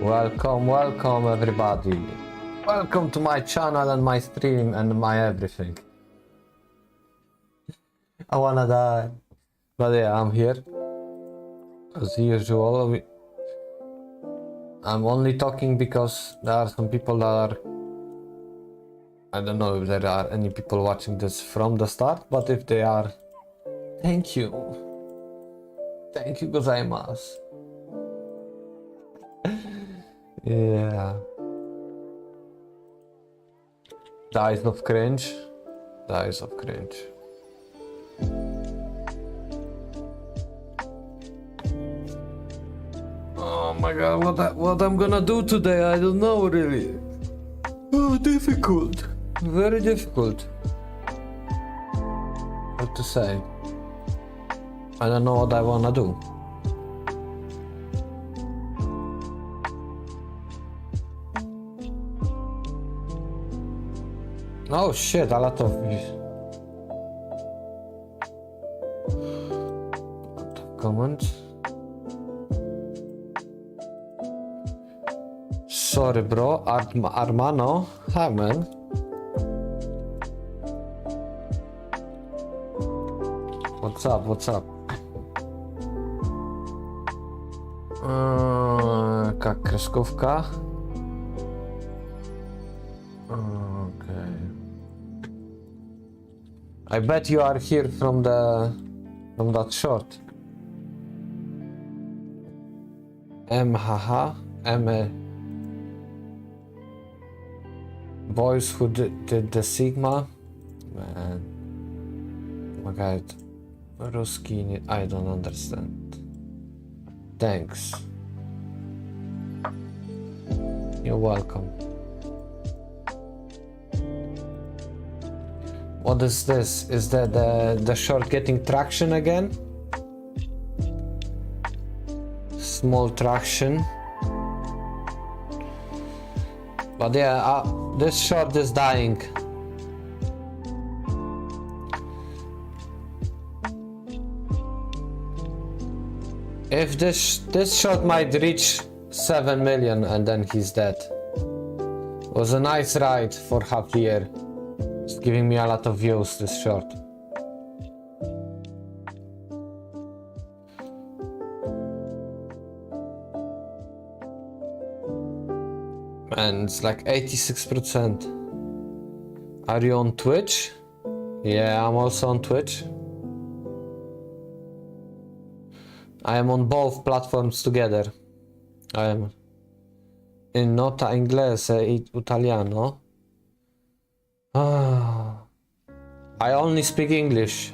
Welcome everybody. Welcome to my channel and my stream and my everything. I wanna die. But yeah, I'm here. As usual. I'm only talking because there are some people that are... I don't know if there are any people watching this from the start, but if they are, thank you. Thank you gozaimasu. Yeah. Dies of cringe. Dies of cringe. Oh my god, what I'm gonna do today, I don't know really. Oh, difficult. Very difficult. What to say? I don't know what I wanna do. Oh shit, a lot of comments. Sorry bro, Armano, hi man. What's up, what's up? Как крeskówka? Okay. I bet you are here from that short. Haha, boys who did the Sigma. Man. Oh my god. Ruski, I don't understand. Thanks. You're welcome. What is this? Is that the short getting traction again? Small traction. But yeah, this short is dying. If this shot might reach 7 million and then he's dead. Was a nice ride for half a year. It's giving me a lot of views, this short. And it's like 86%. Are you on Twitch? Yeah, I'm also on Twitch. I am on both platforms together. I am in nota inglese e italiano. I only speak English.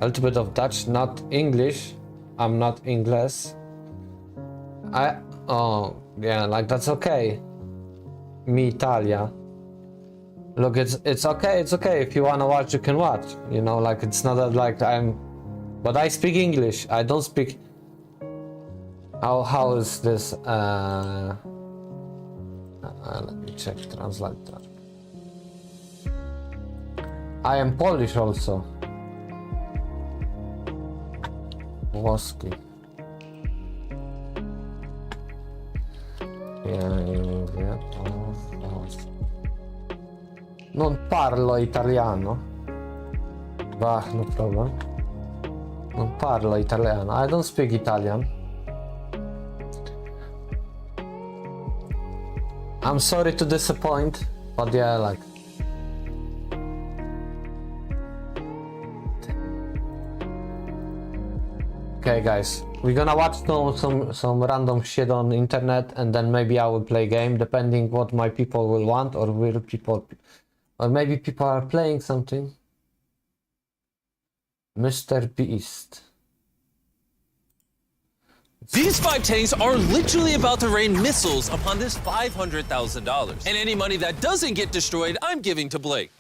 A little bit of Dutch, not English. I'm not English. Oh yeah, like that's okay. Me Italia. Look, it's okay. It's okay if you wanna watch, you can watch. You know, like it's not that like I'm. But I speak English. I don't speak. How is this? Let me check translator. I am Polish also. Włoski. Yeah. Non parlo italiano. Bah, no problem. Non parlo italiano. I don't speak Italian. I'm sorry to disappoint, but yeah, like. Okay, guys, we're gonna watch some random shit on the internet, and then maybe I will play game, depending what my people will want, or maybe people are playing something. Mr. Beast. These 5 tanks are literally about to rain missiles upon this $500,000. And any money that doesn't get destroyed, I'm giving to Blake.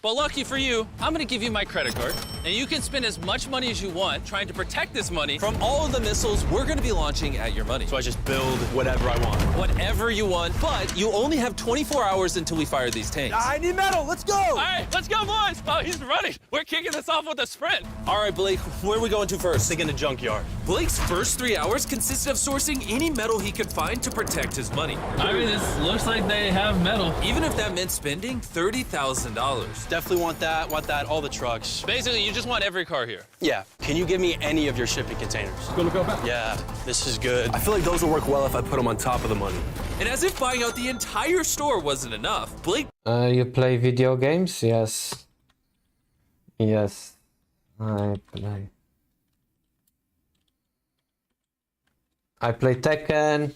But lucky for you, I'm gonna give you my credit card. And you can spend as much money as you want trying to protect this money from all of the missiles we're going to be launching at your money. So I just build whatever I want. Whatever you want, but you only have 24 hours until we fire these tanks. I need metal. Let's go. All right, let's go, boys. Oh, he's running. We're kicking this off with a sprint. All right, Blake, where are we going to first? Think in the junkyard. Blake's first 3 hours consisted of sourcing any metal he could find to protect his money. I mean, this looks like they have metal. Even if that meant spending $30,000. Definitely want that, all the trucks. Basically, you just want every car here. Yeah. Can you give me any of your shipping containers? Go back. Yeah, this is good. I feel like those will work well if I put them on top of the money. And as if buying out the entire store wasn't enough, Blake You play video games? Yes. Yes. I play. I play Tekken.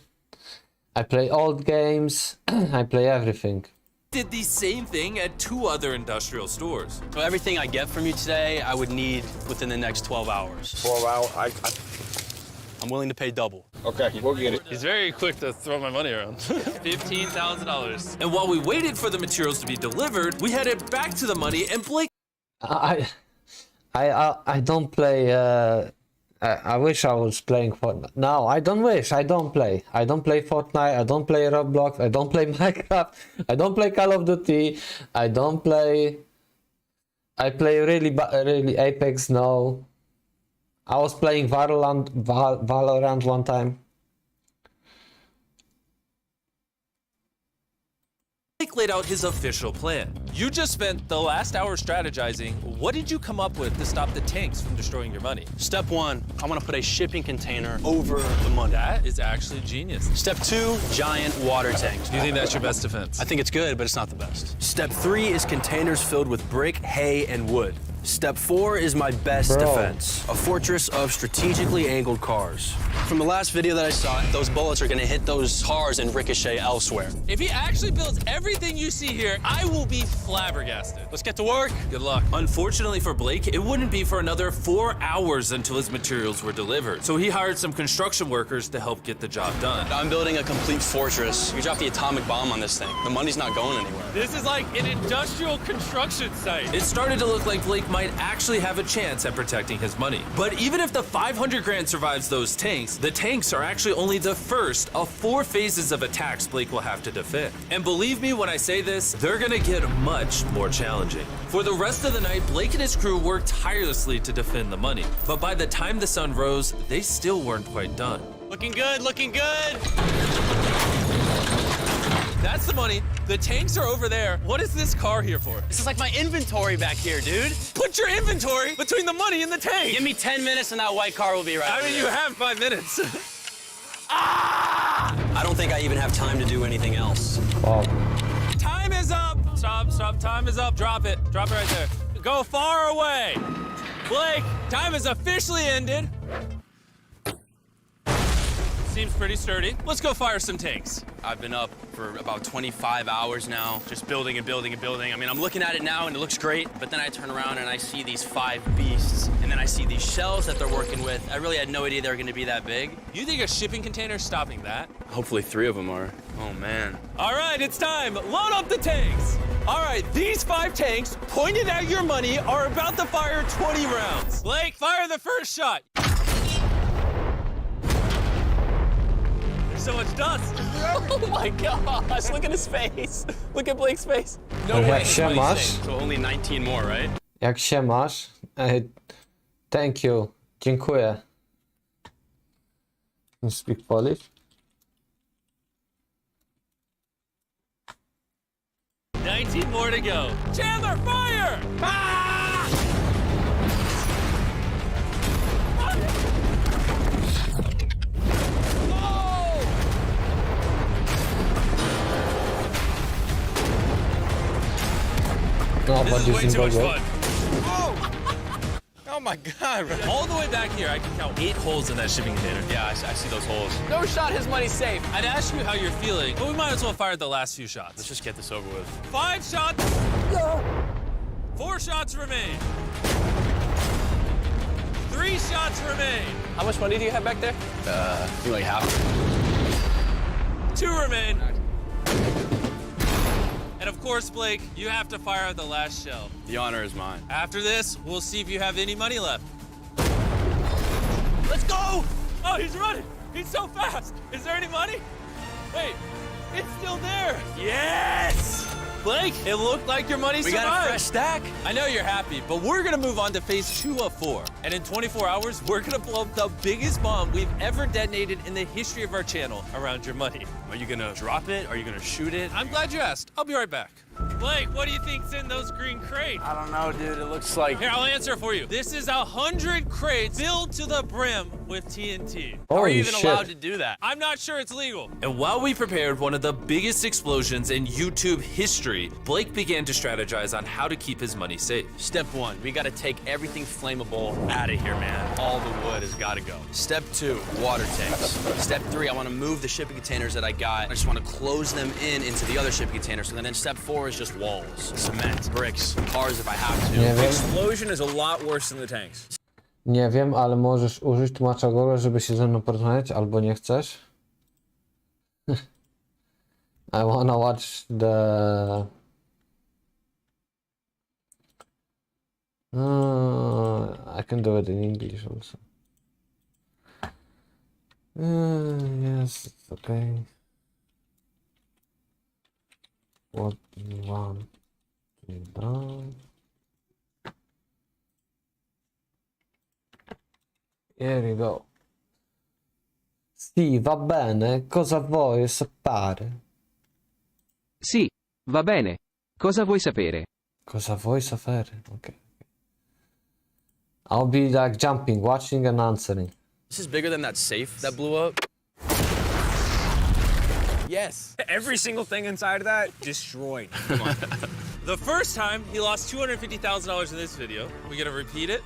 I play old games. I play everything. did the same thing at 2 other industrial stores. So everything I get from you today, I would need within the next 12 hours. 12 hours? I'm willing to pay double. Okay, we'll get it. He's very quick to throw my money around. $15,000. And while we waited for the materials to be delivered, we headed back to the money, and Blake I don't play. I wish I was playing Fortnite. No, I don't wish. I don't play. I don't play Fortnite. I don't play Roblox. I don't play Minecraft. I don't play Call of Duty. I don't play. I play really Apex. No. I was playing Valorant one time. laid out his official plan. You just spent the last hour strategizing. What did you come up with to stop the tanks from destroying your money? Step 1, I want to put a shipping container over the money. That is actually genius. Step 2, giant water tanks. Do you think that's your best defense? I think it's good, but it's not the best. Step 3 is containers filled with brick, hay, and wood. Step 4 is my best defense, a fortress of strategically angled cars. From the last video that I saw, those bullets are gonna hit those cars and ricochet elsewhere. If he actually builds everything you see here, I will be flabbergasted. Let's get to work. Good luck. Unfortunately for Blake, it wouldn't be for another 4 hours until his materials were delivered. So he hired some construction workers to help get the job done. I'm building a complete fortress. You drop the atomic bomb on this thing, the money's not going anywhere. This is like an industrial construction site. It started to look like Blake might actually have a chance at protecting his money. But even if the 500 grand survives those tanks, the tanks are actually only the first of 4 phases of attacks Blake will have to defend. And believe me when I say this, they're gonna get much more challenging. For the rest of the night, Blake and his crew worked tirelessly to defend the money. But by the time the sun rose, they still weren't quite done. Looking good, looking good. That's the money. The tanks are over there. What is this car here for? This is like my inventory back here, dude. Put your inventory between the money and the tank. Give me 10 minutes and that white car will be right. I mean, you have 5 minutes. I don't think I even have time to do anything else. Wow. Time is up. Stop. Time is up. Drop it. Drop it right there. Go far away. Blake, time is officially ended. Seems pretty sturdy. Let's go fire some tanks. I've been up for about 25 hours now, just building and building and building. I mean, I'm looking at it now and it looks great, but then I turn around and I see these 5 beasts, and then I see these shells that they're working with. I really had no idea they were gonna be that big. You think a shipping container's stopping that? Hopefully 3 of them are. Oh, man. All right, it's time. Load up the tanks. All right, these 5 tanks pointed at your money are about to fire 20 rounds. Blake, fire the first shot. So much dust. Oh my gosh, look at his face. Look at Blake's face. No way. Jak się masz? So only 19 more, right? Jak się masz? Thank you. Dziękuję. You speak Polish? 19 more to go. Chandler, fire! No, This but is way using too much Google. fun. Oh my God. All the way back here, I can count 8 holes in that shipping container. Yeah, I see those holes. No shot, his money's safe. I'd ask you how you're feeling, but we might as well fire the last few shots. Let's just get this over with. 5 shots. 4 shots remain. 3 shots remain. How much money do you have back there? I think like half. 2 remain. And And of course, Blake, you have to fire the last shell. The honor is mine. After this, we'll see if you have any money left. Let's go! Oh, he's running. He's so fast. Is there any money? Wait, it's still there. Yes! Blake, it looked like your money survived. We got a fresh stack. I know you're happy, but we're gonna move on to phase 2 of 4. And in 24 hours, we're gonna blow up the biggest bomb we've ever detonated in the history of our channel around your money. Are you gonna drop it? Are you gonna shoot it? I'm glad you asked. I'll be right back. Blake, what do you think's in those green crates? I don't know, dude. It looks like... Here, I'll answer it for you. This is 100 crates filled to the brim with TNT. How are you Holy even shit. allowed to do that? I'm not sure it's legal. And while we prepared one of the biggest explosions in YouTube history, Blake began to strategize on how to keep his money safe. Step 1, we gotta take everything flammable out of here, man. All the wood has gotta go. Step 2, water tanks. Step 3, I wanna move the shipping containers that I got. I just wanna close them into the other shipping containers. And then step 4 is just walls, cement, bricks, cars if I have to. Nie wiem, Explosion is a lot worse than the tanks. nie wiem, ale możesz użyć tłumacza Google, żeby się ze mną porozmawiać, albo nie chcesz. I wanna watch the... I can do it in English also. Yes, it's okay. What do you want to be done? Here we go. Sì, va bene. Cosa vuoi sapere? Sì, va bene. Cosa vuoi sapere? Cosa vuoi sapere? Okay. I'll be like jumping, watching and answering. This is bigger than that safe that blew up. Yes. Every single thing inside of that, destroyed. Come on. The first time, he lost $250,000 in this video. We gonna repeat it?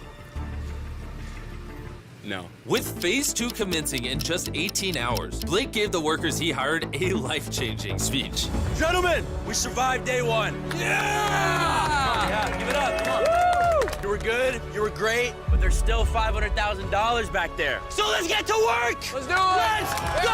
No. With phase 2 commencing in just 18 hours, Blake gave the workers he hired a life-changing speech. Gentlemen, we survived day 1. Yeah, give it up, come on. Woo! You were good, you were great, but there's still $500,000 back there. So let's get to work! Let's do it! Let's go!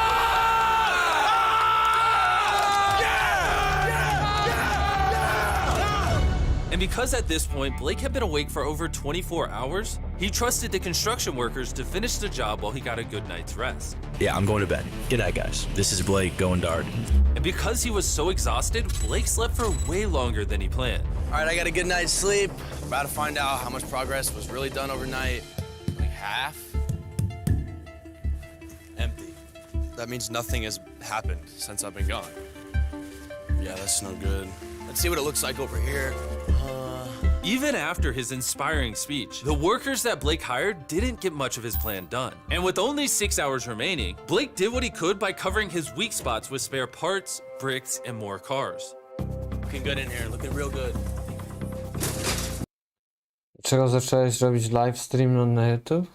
And because at this point, Blake had been awake for over 24 hours, he trusted the construction workers to finish the job while he got a good night's rest. Yeah, I'm going to bed. Good night, guys. This is Blake going dark. And because he was so exhausted, Blake slept for way longer than he planned. All right, I got a good night's sleep. About to find out how much progress was really done overnight. Like half? Empty. That means nothing has happened since I've been gone. Yeah, that's no good. Let's see what it looks like over here. Even after his inspiring speech, the workers that Blake hired didn't get much of his plan done. And with only 6 hours remaining, Blake did what he could by covering his weak spots with spare parts, bricks, and more cars. Looking good in here, looking real good. Czego zacząłeś robić live stream na YouTube?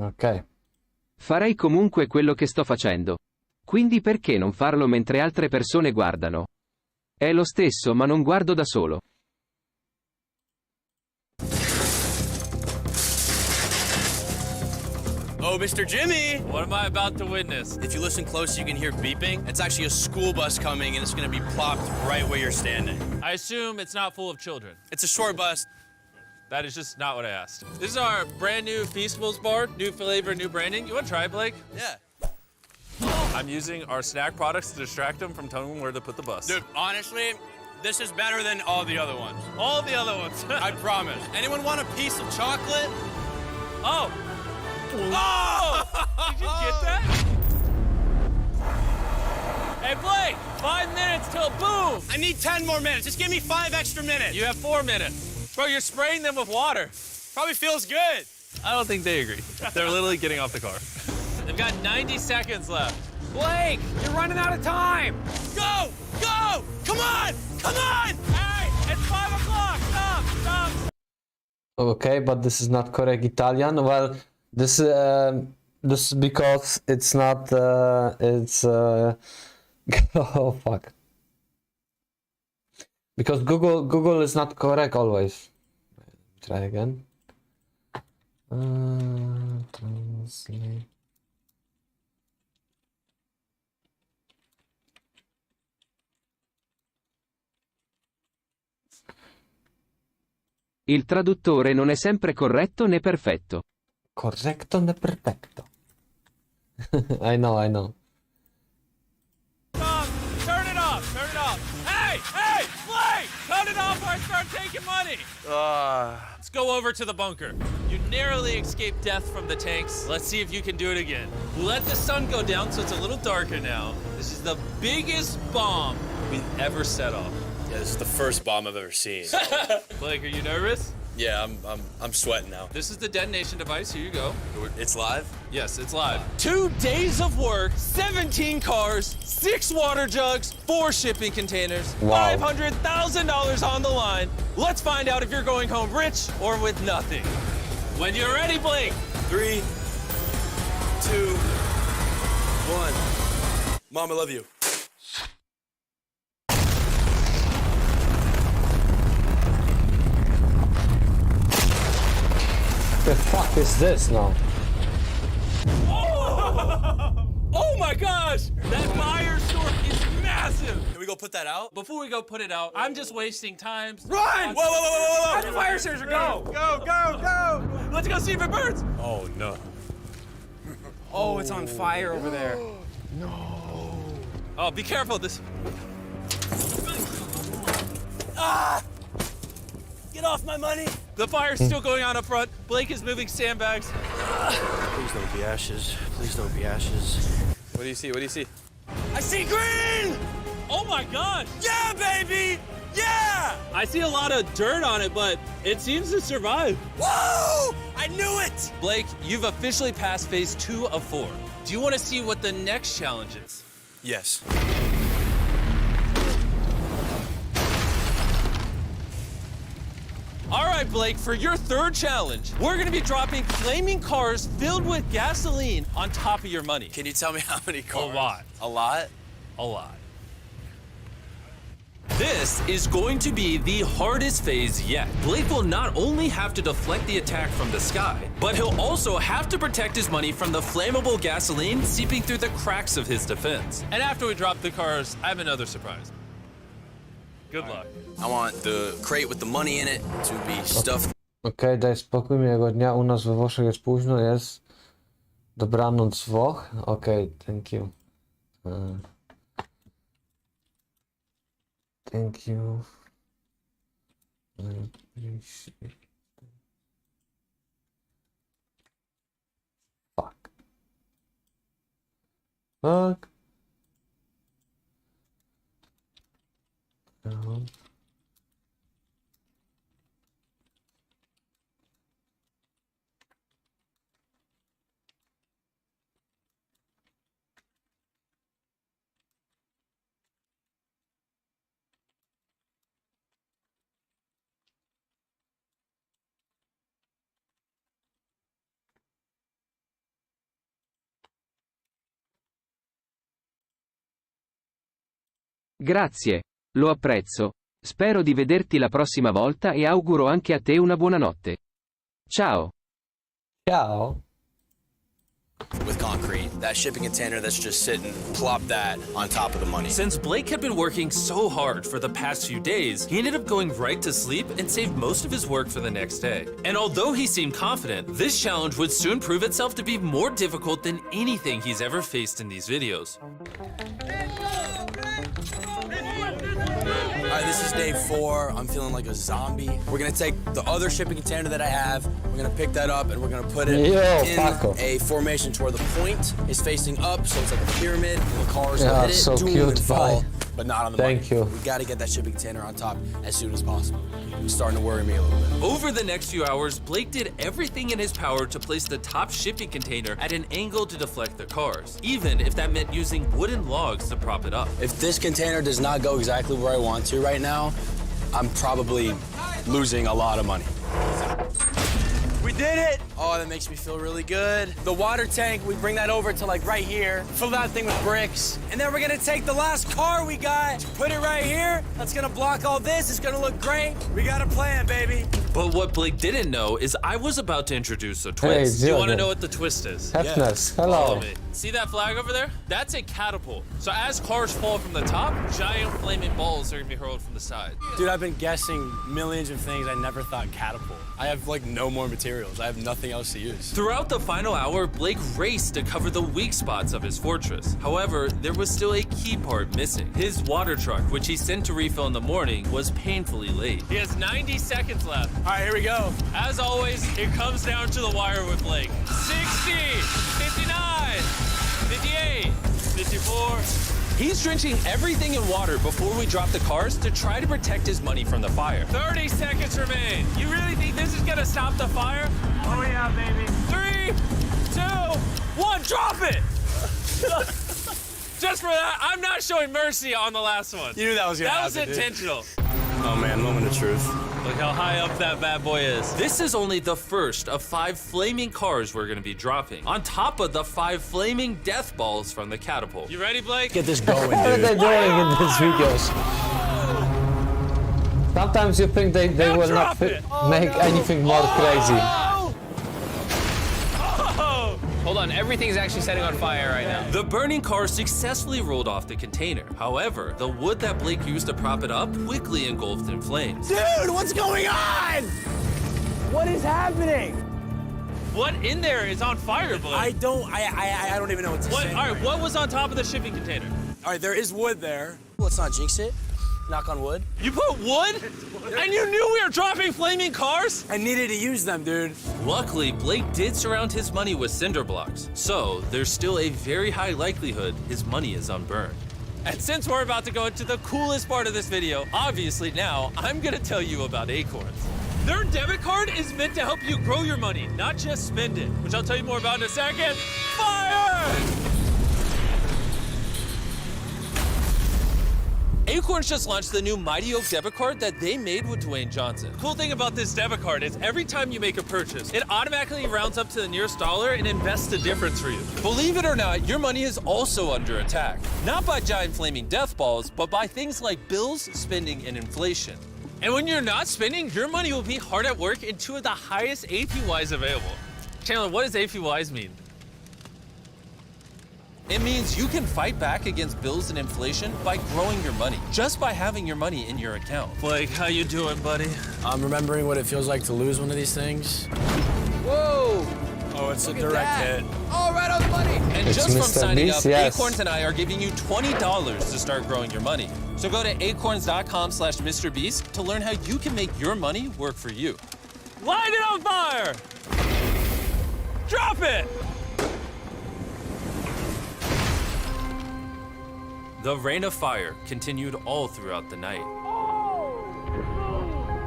Ok. Farei comunque quello che sto facendo. Quindi perché non farlo mentre altre persone guardano? È lo stesso, ma non guardo da solo. Oh, Mr. Jimmy! What am I about to witness? If you listen close, you can hear beeping. It's actually a school bus coming, and it's gonna be plopped right where you're standing. I assume it's not full of children. It's a short bus. That is just not what I asked. This is our brand new Feastables bar, new flavor, new branding. You want to try it, Blake? Yeah. I'm using our snack products to distract them from telling them where to put the bus. Dude, honestly, this is better than all the other ones. All the other ones. I promise. Anyone want a piece of chocolate? Oh! Oh! Did you get that? Hey, Blake, 5 minutes till boom. I need 10 more minutes. Just give me 5 extra minutes. You have 4 minutes. Bro, you're spraying them with water. Probably feels good. I don't think they agree. They're literally getting off the car. They've got 90 seconds left. Blake, you're running out of time. Go! Go! Come on! Come on! Hey, it's 5 o'clock. Stop, stop. Okay, but this is not correct Italian. Well, this is because it's not. Oh fuck. Because Google is not correct always. Try again. Translate. Il traduttore non è sempre corretto né perfetto. Correcto ne perfecto. I know. Stop. Turn it off. Turn it off. Hey, hey, Blake, cut it off or I start taking money. Let's go over to the bunker. You narrowly escaped death from the tanks. Let's see if you can do it again. Let the sun go down so it's a little darker now. This is the biggest bomb we've ever set off. Yeah, this is the first bomb I've ever seen. Blake, are you nervous? Yeah, I'm sweating now. This is the detonation device. Here you go. It's live? Yes, it's live. 2 days of work, 17 cars, 6 water jugs, 4 shipping containers, Wow. $500,000 on the line. Let's find out if you're going home rich or with nothing. When you're ready, Blake. 3, 2, 1. Mom, I love you. The fuck is this now? Oh my gosh! That fire store is massive! Can we go put that out? Before we go put it out, I'm just wasting time. Run! Whoa! The fire extinguisher, go! Go! Let's go see if it burns! Oh, no. Oh, it's on fire over there. Oh, be careful. This. Get off my money! The fire's still going on up front. Blake is moving sandbags. Please don't be ashes. Please don't be ashes. What do you see? What do you see? I see green! Oh my gosh! Yeah, baby! Yeah! I see a lot of dirt on it, but it seems to survive. Whoa! I knew it! Blake, you've officially passed phase 2 of 4. Do you want to see what the next challenge is? Yes. All right, Blake, for your 3rd challenge, we're going to be dropping flaming cars filled with gasoline on top of your money. Can you tell me how many cars? lot. A lot? A lot. This is going to be the hardest phase yet. Blake will not only have to deflect the attack from the sky, but he'll also have to protect his money from the flammable gasoline seeping through the cracks of his defense. And after we drop the cars, I have another surprise. Good luck. I want the crate with the money in it to be stuffed. Okej, daj spokój, miłego dnia. U nas we Włoszech jest późno, jest dobranoc Włoch. Okej, thank you. Thank you. I appreciate. Fuck. Fuck. No. Grazie. Lo apprezzo. Spero di vederti la prossima volta e auguro anche a te una buona notte. Ciao. Ciao. With concrete. That shipping container that's just sitting, plop that on top of the money. Since Blake had been working so hard for the past few days, he ended up going right to sleep and saved most of his work for the next day. And although he seemed confident, this challenge would soon prove itself to be more difficult than anything he's ever faced in these videos. All right, this is day 4. I'm feeling like a zombie. We're gonna take the other shipping container that I have, we're gonna pick that up, and we're gonna put it in a formation to where the point is facing up, so it's like a pyramid, and the cars will hit it, so doom, cute, and fall, bye. but not on the Thank money. you. We gotta get that shipping container on top as soon as possible. It's starting to worry me a little bit. Over the next few hours, Blake did everything in his power to place the top shipping container at an angle to deflect the cars, even if that meant using wooden logs to prop it up. If this container does not go exactly where I want to right now, I'm probably losing a lot of money. We did it! Oh, that makes me feel really good. The water tank, we bring that over to like right here, fill that thing with bricks, and then we're gonna take the last car we got, put it right here. That's gonna block all this, it's gonna look great. We got a plan, baby. But what Blake didn't know is I was about to introduce a twist. Do you want to know what the twist is? Happiness, Follow hello. me. See that flag over there? That's a catapult. So as cars fall from the top, giant flaming balls are gonna be hurled from the side. Dude, I've been guessing millions of things I never thought catapult. I have like no more materials. I have nothing else to use. Throughout the final hour, Blake raced to cover the weak spots of his fortress. However, there was still a key part missing. His water truck, which he sent to refill in the morning, was painfully late. He has 90 seconds left. All right, here we go. As always, it comes down to the wire with Blake. 60, 59, 58, 54. He's drenching everything in water before we drop the cars to try to protect his money from the fire. 30 seconds remain. You really think this is gonna stop the fire? Oh yeah, baby. 3, 2, 1, drop it! Just for that, I'm not showing mercy on the last one. You knew that was gonna That was happen, dude. intentional. Oh man, moment of truth. Look how high up that bad boy is. This is only the first of 5 flaming cars we're gonna be dropping, on top of the 5 flaming death balls from the catapult. You ready, Blake? Get this going, What are they dude. doing in these videos? Sometimes you think they Now will drop not it. make anything more crazy. Oh! Hold on, everything's actually setting on fire right now. The burning car successfully rolled off the container. However, the wood that Blake used to prop it up quickly engulfed in flames. Dude, what's going on? What is happening? What in there is on fire, Blake? I don't even know what to What? say. All right, what was on top of the shipping container? All right, there is wood there. Let's not jinx it. Knock on wood. You put wood? And you knew we were dropping flaming cars? I needed to use them, dude. Luckily, Blake did surround his money with cinder blocks, so there's still a very high likelihood his money is unburned. And since we're about to go into the coolest part of this video, obviously now, I'm gonna tell you about Acorns. Their debit card is meant to help you grow your money, not just spend it, which I'll tell you more about in a second. Fire! Acorns just launched the new Mighty Oak debit card that they made with Dwayne Johnson. Cool thing about this debit card is every time you make a purchase, it automatically rounds up to the nearest dollar and invests the difference for you. Believe it or not, your money is also under attack. Not by giant flaming death balls, but by things like bills, spending, and inflation. And when you're not spending, your money will be hard at work in 2 of the highest APYs available. Chandler, what does APYs mean? It means you can fight back against bills and inflation by growing your money, just by having your money in your account. Blake, how you doing, buddy? I'm remembering what it feels like to lose one of these things. Whoa! Oh, it's a direct hit. Oh, right on the money! And It's just from Mr. signing Beast, up, yes. Acorns and I are giving you $20 to start growing your money. So go to acorns.com/MrBeast to learn how you can make your money work for you. Light it on fire! Drop it! The rain of fire continued all throughout the night.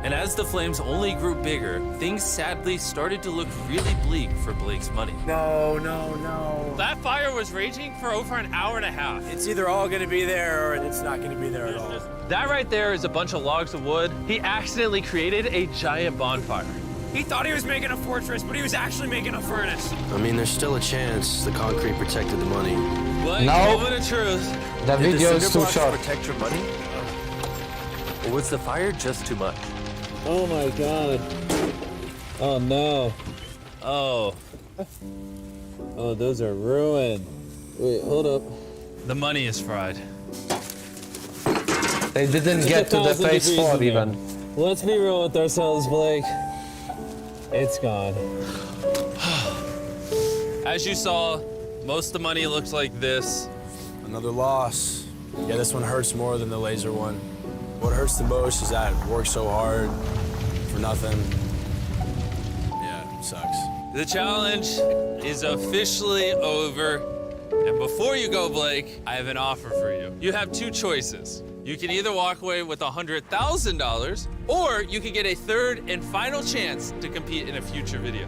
And as the flames only grew bigger, things sadly started to look really bleak for Blake's money. No, no, no. That fire was raging for over an hour and a half. It's either all gonna be there or it's not gonna be there at all. That right there is a bunch of logs of wood. He accidentally created a giant bonfire. He thought he was making a fortress, but he was actually making a furnace. I mean, there's still a chance the concrete protected the money. Blake, No. moment of truth. The Did video the is cinder too blocks short. protect your money? Or was the fire just too much? Oh my god. Oh no. Oh. Oh, those are ruined. Wait, hold up. The money is fried. They didn't get to the phase 4 even. Let's be real with ourselves, Blake. It's gone. As you saw, most of the money looks like this. Another loss. Yeah, this one hurts more than the laser one. What hurts the most is that I worked so hard for nothing. Yeah, it sucks. The challenge is officially over. And before you go, Blake, I have an offer for you. You have two choices. You can either walk away with $100,000, or you can get a third and final chance to compete in a future video.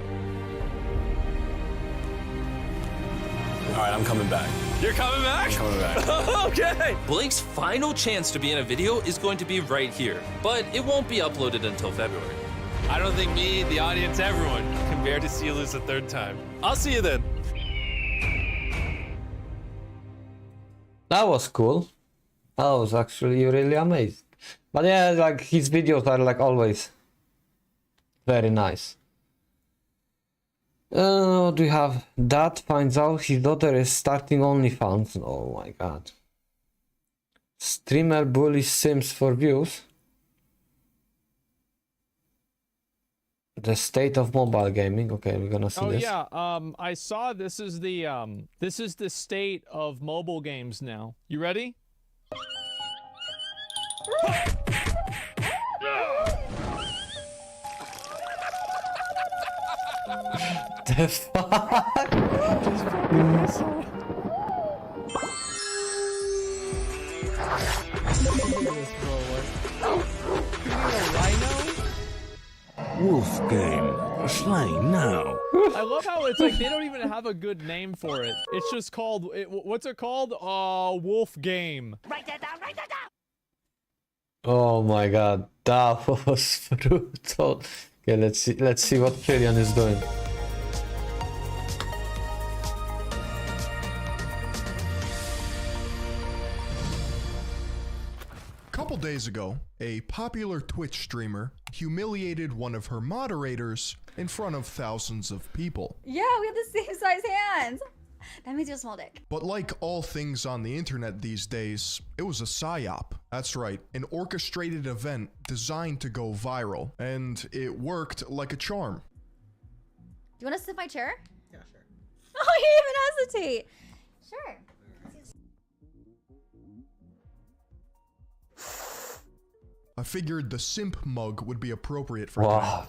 All right, I'm coming back. You're coming back? I'm coming back. Okay. Blake's final chance to be in a video is going to be right here, but it won't be uploaded until February. I don't think me, the audience, everyone can bear to see you lose a third time. I'll see you then. That was cool. That was actually really amazing. But yeah, like his videos are like always very nice. Do you have dad finds out his daughter is starting OnlyFans? Oh my god. Streamer bullies Sims for views. The state of mobile gaming. Okay, we're gonna see this. Oh yeah, I saw this is the state of mobile games now. You ready? The fuck? Wolf game. Slain now. I love how it's like they don't even have a good name for it. It's just called what's it called? Wolf game. Write that down. Write that down. Oh my god, that was brutal. Okay, let's see what Kyrian is doing. A couple days ago, a popular Twitch streamer humiliated one of her moderators in front of thousands of people. Yeah, we have the same size hands. That means you have a small dick. But like all things on the internet these days, it was a psyop. That's right, an orchestrated event designed to go viral, and it worked like a charm. Do you want to sit in my chair? Yeah, sure. Oh, you didn't even hesitate. Sure. I figured the simp mug would be appropriate for Wow. tonight.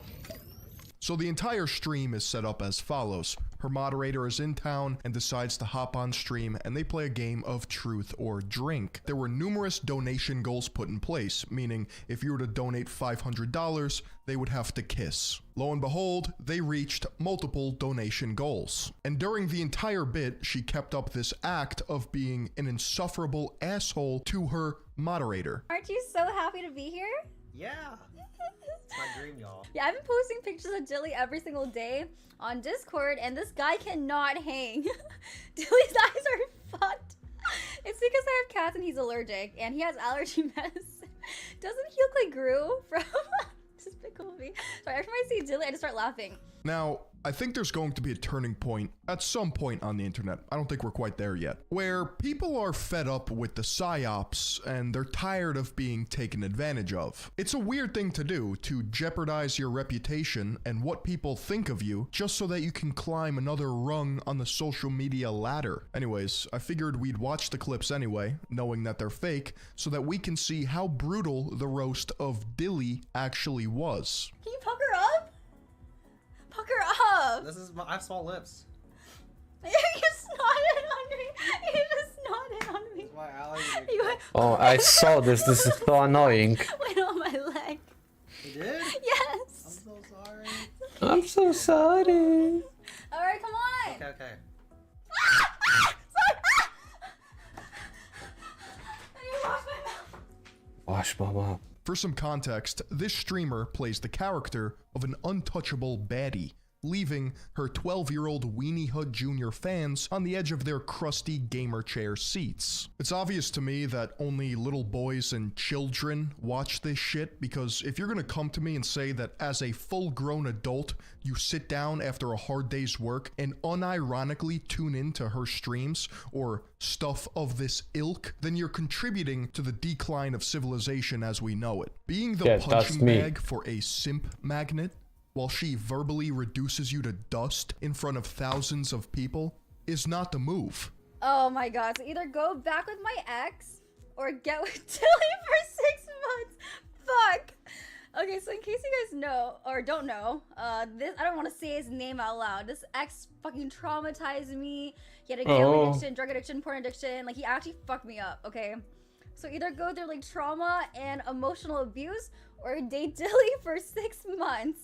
So the entire stream is set up as follows. Her moderator is in town and decides to hop on stream, and they play a game of truth or drink. There were numerous donation goals put in place, meaning if you were to donate $500, they would have to kiss. Lo and behold, they reached multiple donation goals. And during the entire bit, she kept up this act of being an insufferable asshole to her moderator. Aren't you so happy to be here? Yeah. It's my dream, y'all. Yeah, I've been posting pictures of Dilly every single day on Discord, and this guy cannot hang. Dilly's eyes are fucked. It's because I have cats and he's allergic, and he has allergy medicine. Doesn't he look like Gru from Despicable Me? Sorry, every time I see Dilly, I just start laughing. Now, I think there's going to be a turning point at some point on the internet. I don't think we're quite there yet. Where people are fed up with the psyops and they're tired of being taken advantage of. It's a weird thing to do, to jeopardize your reputation and what people think of you just so that you can climb another rung on the social media ladder. Anyways, I figured we'd watch the clips anyway, knowing that they're fake, so that we can see how brutal the roast of Dilly actually was. Can you pucker up? Pucker up! This is I have small lips. You snotted on me. You just snotted on me. That's why I You went, Oh, I saw this. This is so annoying. went on my leg. You did? Yes. I'm so sorry. I'm so sorry. Alright, come on. Okay, okay. I need to wash my mouth. Wash my mouth. For some context, this streamer plays the character of an untouchable baddie, leaving her 12-year-old Weenie Hut Jr. fans on the edge of their crusty gamer chair seats. It's obvious to me that only little boys and children watch this shit, because if you're gonna come to me and say that as a full-grown adult, you sit down after a hard day's work and unironically tune into her streams or stuff of this ilk, then you're contributing to the decline of civilization as we know it. Being the punching bag for a simp magnet, while she verbally reduces you to dust in front of thousands of people, is not the move. Oh my god, so either go back with my ex or get with Tilly for 6 months. Okay, so in case you guys know or don't know, this I don't want to say his name out loud. This ex fucking traumatized me. He had a gambling addiction, drug addiction, porn addiction. Like he actually fucked me up. Okay, so either go through like trauma and emotional abuse, or date Dilly for 6 months.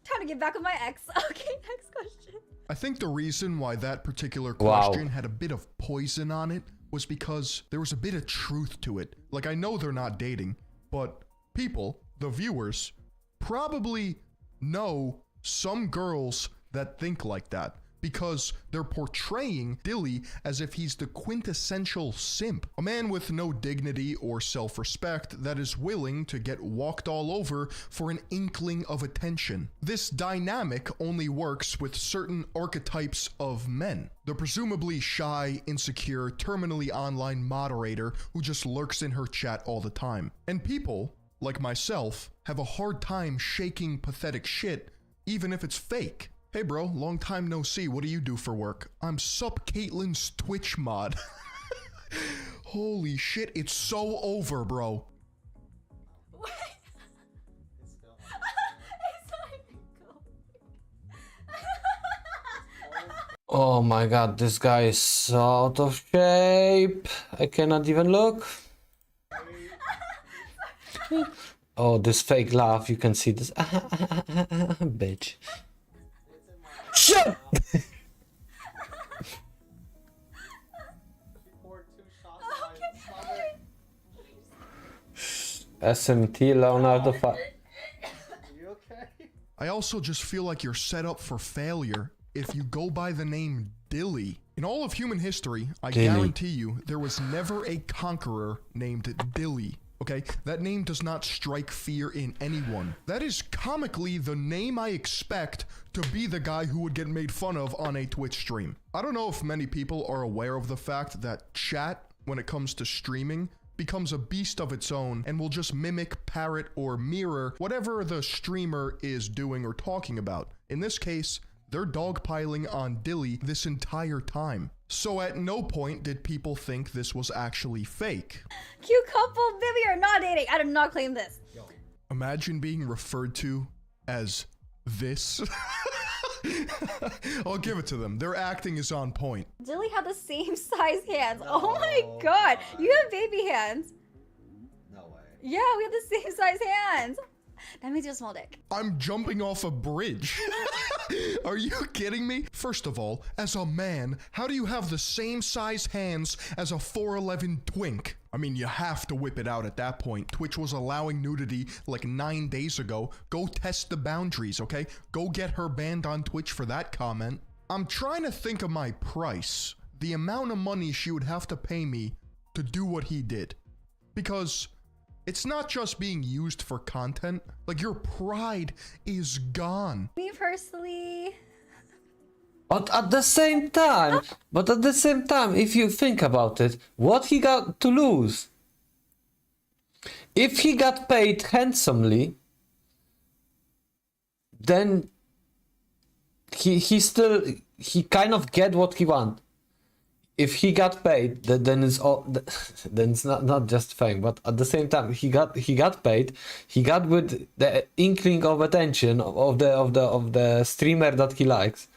Time to get back with my ex. Okay, next question. I think the reason why that particular question had a bit of poison on it was because there was a bit of truth to it. Like, I know they're not dating, but people, the viewers, probably know some girls that think like that because they're portraying Dilly as if he's the quintessential simp. A man with no dignity or self-respect that is willing to get walked all over for an inkling of attention. This dynamic only works with certain archetypes of men. The presumably shy, insecure, terminally online moderator who just lurks in her chat all the time. And people, like myself, have a hard time shaking pathetic shit even if it's fake. Hey bro, long time no see, what do you do for work? I'm Sup Caitlin's Twitch mod. Holy shit, it's so over, bro. What? Oh my god, this guy is so out of shape. I cannot even look. Oh, this fake laugh, you can see this. Bitch. Shut up! SMT Leonardo You okay? I also just feel like you're set up for failure if you go by the name Dilly. In all of human history, I guarantee you, there was never a conqueror named Dilly. Okay, that name does not strike fear in anyone. That is comically the name I expect to be the guy who would get made fun of on a Twitch stream. I don't know if many people are aware of the fact that chat, when it comes to streaming, becomes a beast of its own and will just mimic, parrot, or mirror whatever the streamer is doing or talking about. In this case, they're dogpiling on Dilly this entire time. So at no point did people think this was actually fake. Cute couple, Vivi are not dating. I did not claim this. Imagine being referred to as this. I'll give it to them. Their acting is on point. Dilly had the same size hands. Oh my god. You have baby hands. No way. Yeah, we have the same size hands. That means you have a small dick. I'm jumping off a bridge. Are you kidding me? First of all, as a man, how do you have the same size hands as a 4'11" twink? I mean, you have to whip it out at that point. Twitch was allowing nudity like 9 days ago. Go test the boundaries, okay? Go get her banned on Twitch for that comment. I'm trying to think of my price. The amount of money she would have to pay me to do what he did. Because it's not just being used for content. Like, your pride is gone. Me personally... But at the same time, if you think about it, what he got to lose? If he got paid handsomely, then he kind of get what he want. If he got paid, then it's all, then it's not just fame. But at the same time, he got paid. He got with the inkling of attention of the streamer that he likes.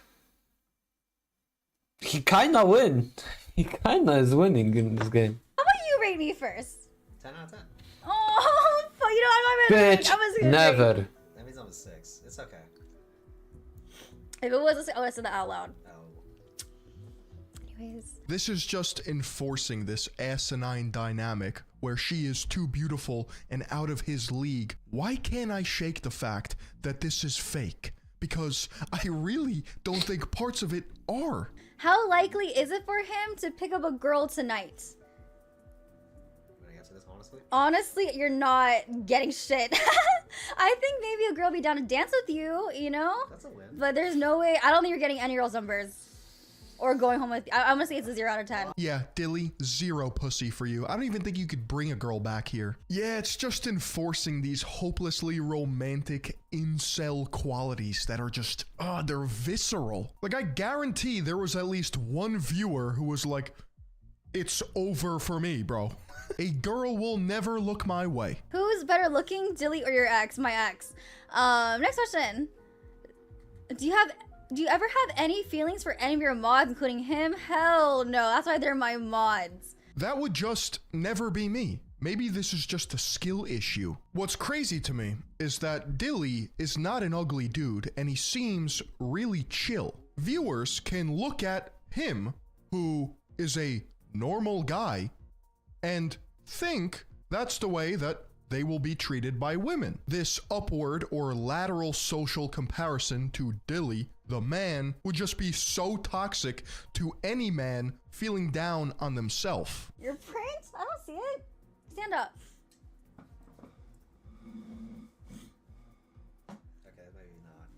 He kinda win. He kinda is winning in this game. How about you rate me first? 10 out of 10. Oh, fuck, you know I'm not Bitch, never. That means I'm a 6. It's okay. If it was a 6, I would have said that out loud. Oh. Anyways. This is just enforcing this asinine dynamic where she is too beautiful and out of his league. Why can't I shake the fact that this is fake? Because I really don't think parts of it are. How likely is it for him to pick up a girl tonight? Can I answer this honestly? Honestly, you're not getting shit. I think maybe a girl will be down to dance with you, you know? That's a win. But there's no way. I don't think you're getting any girls' numbers. Or going home with... I'm gonna say it's a 0 out of 10. Yeah, Dilly, 0 pussy for you. I don't even think you could bring a girl back here. Yeah, it's just enforcing these hopelessly romantic incel qualities that are just, they're visceral. Like, I guarantee there was at least one viewer who was like, it's over for me, bro. A girl will never look my way. Who's better looking, Dilly or your ex? My ex. Next question. Do you ever have any feelings for any of your mods, including him? Hell no. That's why they're my mods. That would just never be me. Maybe this is just a skill issue. What's crazy to me is that Dilly is not an ugly dude and he seems really chill. Viewers can look at him, who is a normal guy, and think that's the way that they will be treated by women. This upward or lateral social comparison to Dilly, the man, would just be so toxic to any man feeling down on themselves. Your print? I don't see it. Stand up. Okay, maybe not.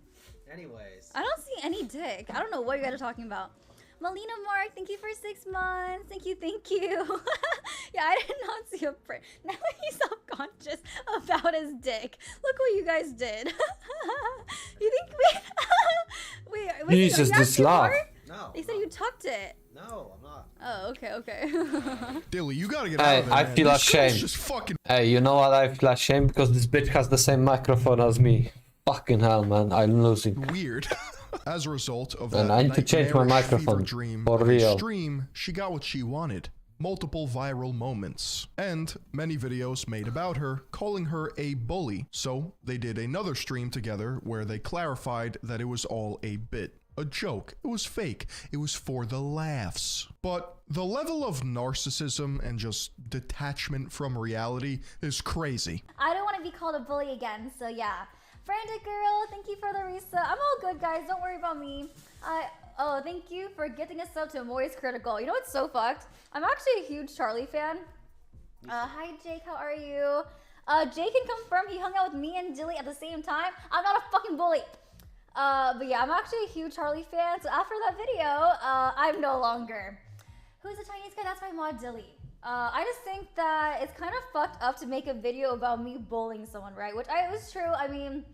Anyways. I don't see any dick. I don't know what you guys are talking about. Melina Mark, thank you for 6 months. Thank you, thank you. Yeah, I did not see a print. Now he's self-conscious about his dick. Look what you guys did. You think we... Wait, Jesus, this laugh. No. They said you tucked it. No, I'm not. Oh, okay. Dilly, you gotta get out of there, I man. feel This girl's ashamed. just fucking... Hey, you know what? I feel ashamed because this bitch has the same microphone as me. Fucking hell, man. I'm losing. weird. As a result of And that I need to change my nightmarish microphone, fever dream for of a real. stream, she got what she wanted. Multiple viral moments, and many videos made about her, calling her a bully. So they did another stream together where they clarified that it was all a bit. A joke. It was fake. It was for the laughs. But the level of narcissism and just detachment from reality is crazy. I don't want to be called a bully again, so yeah. Frantic Girl, thank you for the reset. I'm all good, guys. Don't worry about me. Oh, thank you for getting us up to Moist Critical. You know what's so fucked? I'm actually a huge Charlie fan. Hi, Jake. How are you? Jake can confirm he hung out with me and Dilly at the same time. I'm not a fucking bully. But yeah, I'm actually a huge Charlie fan. So after that video, I'm no longer. Who's the Chinese guy? That's my mod, Dilly. I just think that it's kind of fucked up to make a video about me bullying someone, right? Which it was true. I mean,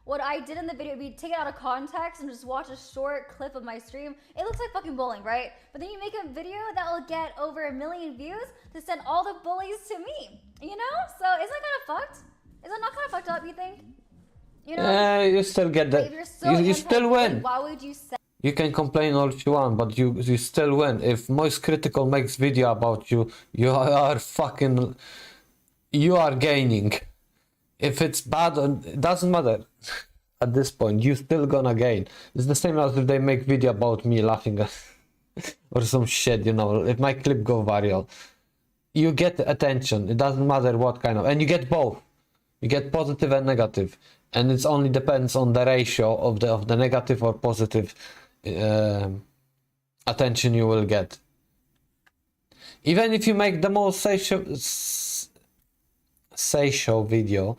what I did in the video would be taken out of context and just watch a short clip of my stream. It looks like fucking bullying, right? But then you make a video that will get over 1 million views to send all the bullies to me, you know? So isn't that kind of fucked? Is that not kind of fucked up, you think? You know? You still get Like, that. if you're so You still win. why would you say? You can complain all you want, but you still win. If Moist Critical makes video about you, you are fucking... You are gaining. If it's bad, it doesn't matter. At this point, you still gonna gain. It's the same as if they make video about me laughing at... or some shit, you know. If my clip go viral, you get attention. It doesn't matter what kind of... And you get both. You get positive and negative. And it only depends on the ratio of the negative or positive attention you will get. Even if you make the most say show video,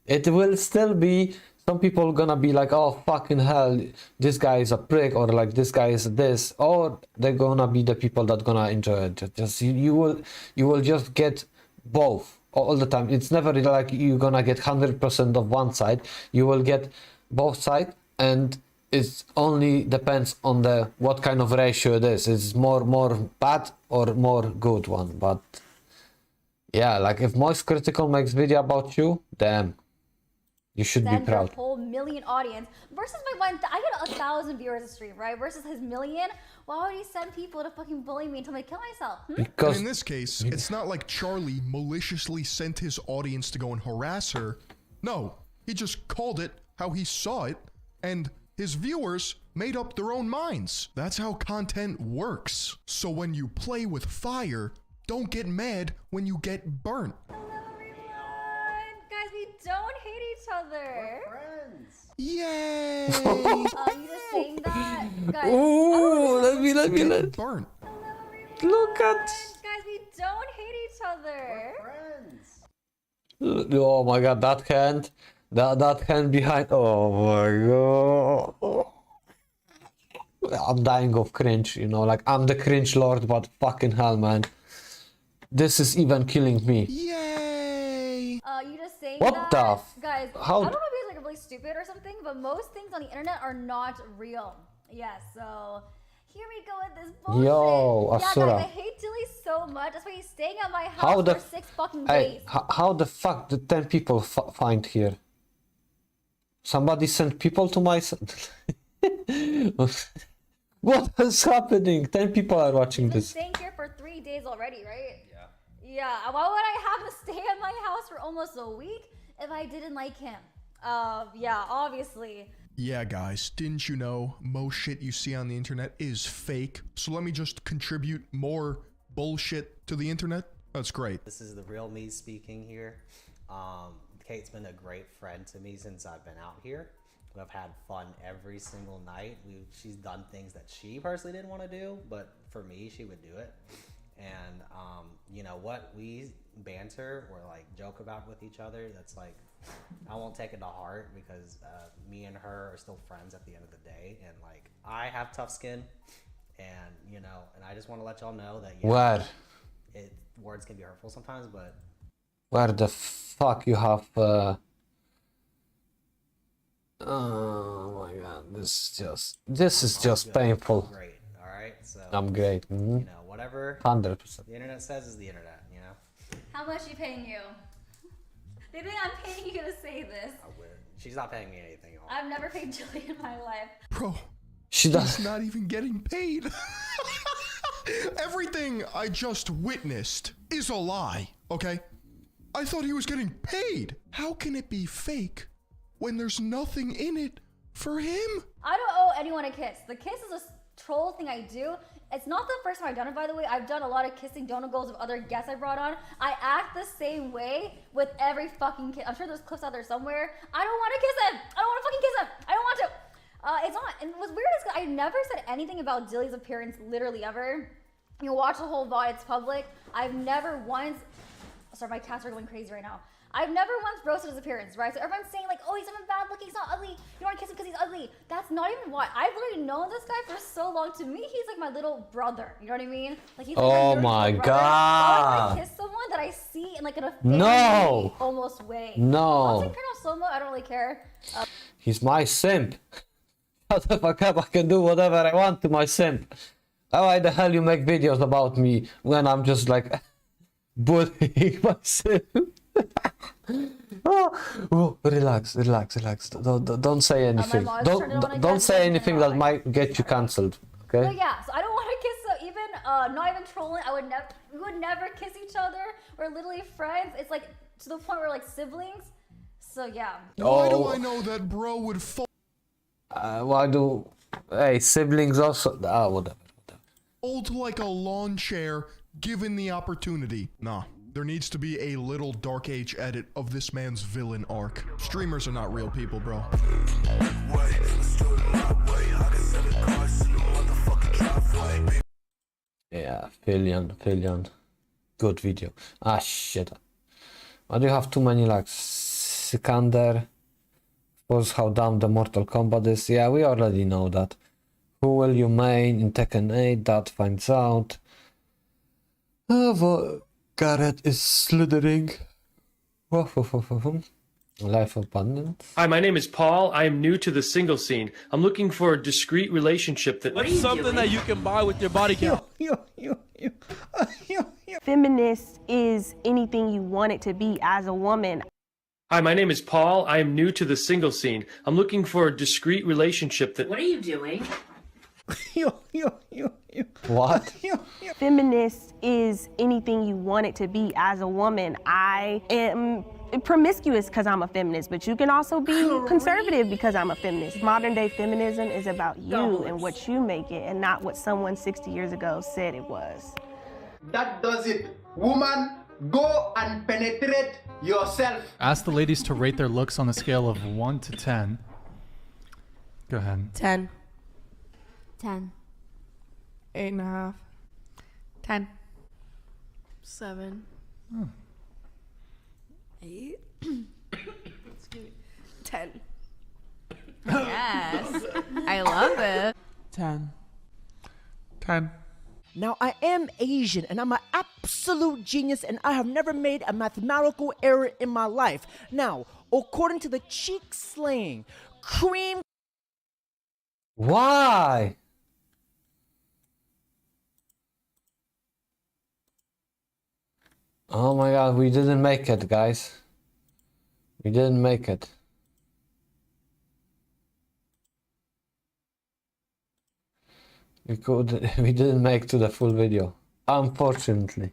it will still be some people gonna be like, oh fucking hell, this guy is a prick, or like this guy is this, or they're gonna be the people that gonna enjoy it. Just you will just get both all the time. It's never like you're gonna get 100% of one side. You will get both sides, and it only depends on the what kind of ratio it is. It's more bad or more good one. But yeah, like if Moist Critical makes video about you, damn, you should be proud. Their whole 1 million audience versus my one. I get 1,000 viewers a stream, right? Versus his 1 million. Why would he send people to fucking bully me and tell me to kill myself? And in this case, it's not like Charlie maliciously sent his audience to go and harass her. No, he just called it how he saw it, and his viewers made up their own minds. That's how content works. So when you play with fire, don't get mad when you get burnt. Hello, everyone. Guys, we don't hate each other. We're friends. Yay! You just saying that? Guys, Ooh, let me. Burnt. hello, everyone. Look at. Guys, we don't hate each other. We're friends. Oh my god, that hand. That hand behind. Oh my god. I'm dying of cringe, you know, like I'm the cringe lord, but fucking hell, man. This is even killing me. Yay! You just saying What that? the Guys, how- I don't know if he's like really stupid or something, but most things on the internet are not real. Yes, so here we go with this bullshit. Yo, yeah, Asura. guys, I hate Dilly so much. That's why he's staying at my house How the for 6 fucking Hey, days. how the fuck did 10 people find here? Somebody sent people to my... What is happening? 10 people are watching He's been this. staying here for 3 days already, right? Yeah, why would I have him stay at my house for almost a week if I didn't like him? Yeah, obviously. Yeah, guys, didn't you know most shit you see on the internet is fake? So let me just contribute more bullshit to the internet. That's great. This is the real me speaking here. Kate's been a great friend to me since I've been out here. We've had fun every single night. She's done things that she personally didn't want to do, but for me, she would do it. And you know what we banter or like joke about with each other, that's like, I won't take it to heart because me and her are still friends at the end of the day. And like, I have tough skin, and you know, and I just want to let y'all know that words can be hurtful sometimes, but Where the fuck you have... Oh my god, this is just painful. great, all right? So I'm great. you know, whatever 100%. the internet says is the internet, you know? How much are you paying you? They think I'm paying you to say this. I would. She's not paying me anything. I've never paid Jilly in my life. Bro, She does. he's not even getting paid. Everything I just witnessed is a lie, okay? I thought he was getting paid. How can it be fake when there's nothing in it for him? I don't owe anyone a kiss. The kiss is a troll thing I do. It's not the first time I've done it, by the way. I've done a lot of kissing donut goals with other guests I brought on. I act the same way with every fucking kiss. I'm sure there's clips out there somewhere. I don't want to kiss him. I don't want to fucking kiss him. I don't want to. It's not. And what's weird is I never said anything about Dilly's appearance, literally ever. You watch the whole VOD, it's public. I've never once. Sorry, my cats are going crazy right now. I've never once roasted his appearance, right? So everyone's saying like, oh, he's not bad looking, he's not ugly. You don't want to kiss him because he's ugly. That's not even why. I've literally known this guy for so long. To me, he's like my little brother. You know what I mean? Like he's like Oh my my little brother. god. I want to kiss someone that I see in like in a No. almost way. No. Once I turn on slow mo, I don't really care. He's my simp. Shut the fuck up, I can do whatever I want to my simp. Why the hell you make videos about me when I'm just like bullying my simp? Oh, relax. Don't say anything. mom's turned it on again, Don't say turned it anything on that again. might get you cancelled. So Okay? yeah, so I don't want to kiss even not even trolling. We would never kiss each other. We're literally friends. It's like to the point where we're like siblings. So yeah. Why do I know that bro would Why do... Hey, siblings also... whatever. fold like a lawn chair given the opportunity? Nah. There needs to be a little Dark Age edit of this man's villain arc. Streamers are not real people, bro. Yeah, Fillion. Good video. Ah, shit. Why do you have too many likes? Sikander. Of course, how dumb the Mortal Kombat is. Yeah, we already know that. Who will you main in Tekken 8? That finds out. Garrett is slithering. Life abundance. Hi, my name is Paul. I am new to the single scene. I'm looking for a discreet relationship that... What's something that you can buy with your body count? Feminist is anything you want it to be as a woman. Hi, my name is Paul. I am new to the single scene. I'm looking for a discreet relationship that... What are you doing? What? Feminist is anything you want it to be as a woman. I am promiscuous because I'm a feminist, but you can also be conservative because I'm a feminist. Modern day feminism is about you and what you make it and not what someone 60 years ago said it was. That does it. Woman, go and penetrate yourself. Ask the ladies to rate their looks on a scale of 1 to 10. Go ahead. 10. 10. 8.5. 10. 7. Oh. 8. Excuse me. 10. Yes. I love it. 10. 10. Now, I am Asian, and I'm an absolute genius, and I have never made a mathematical error in my life. Now, according to the cheek slaying, cream... Why? Oh my god, we didn't make it, guys. We didn't make it. We didn't make to the full video, unfortunately.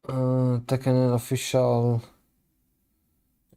Tekken official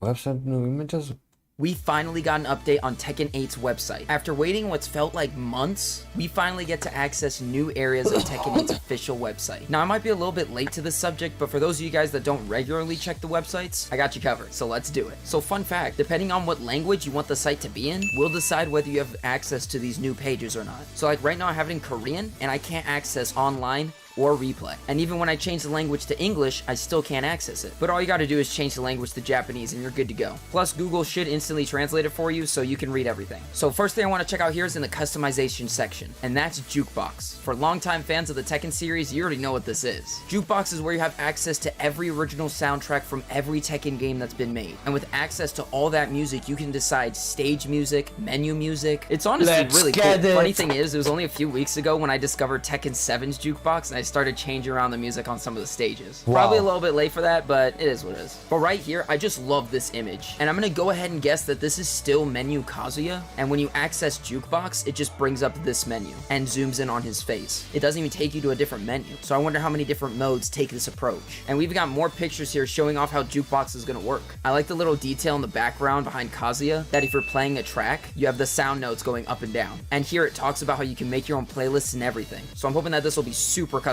website, new images. We finally got an update on Tekken 8's website. After waiting what's felt like months, we finally get to access new areas of Tekken 8's official website. Now, I might be a little bit late to this subject, but for those of you guys that don't regularly check the websites, I got you covered, so let's do it. So fun fact, depending on what language you want the site to be in, will decide whether you have access to these new pages or not. So like right now I have it in Korean, and I can't access online or replay. And even when I change the language to English, I still can't access it. But all you gotta do is change the language to Japanese and you're good to go. Plus, Google should instantly translate it for you so you can read everything. So first thing I wanna check out here is in the customization section, and that's Jukebox. For longtime fans of the Tekken series, you already know what this is. Jukebox is where you have access to every original soundtrack from every Tekken game that's been made. And with access to all that music, you can decide stage music, menu music. It's honestly really cool. Funny thing is, it was only a few weeks ago when I discovered Tekken 7's Jukebox, and I started changing around the music on some of the stages. Wow. Probably a little bit late for that, but it is what it is. But right here, I just love this image. And I'm gonna go ahead and guess that this is still menu Kazuya. And when you access Jukebox, it just brings up this menu and zooms in on his face. It doesn't even take you to a different menu. So I wonder how many different modes take this approach. And we've got more pictures here showing off how Jukebox is gonna work. I like the little detail in the background behind Kazuya, that if you're playing a track, you have the sound notes going up and down. And here it talks about how you can make your own playlists and everything. So I'm hoping that this will be super customizable.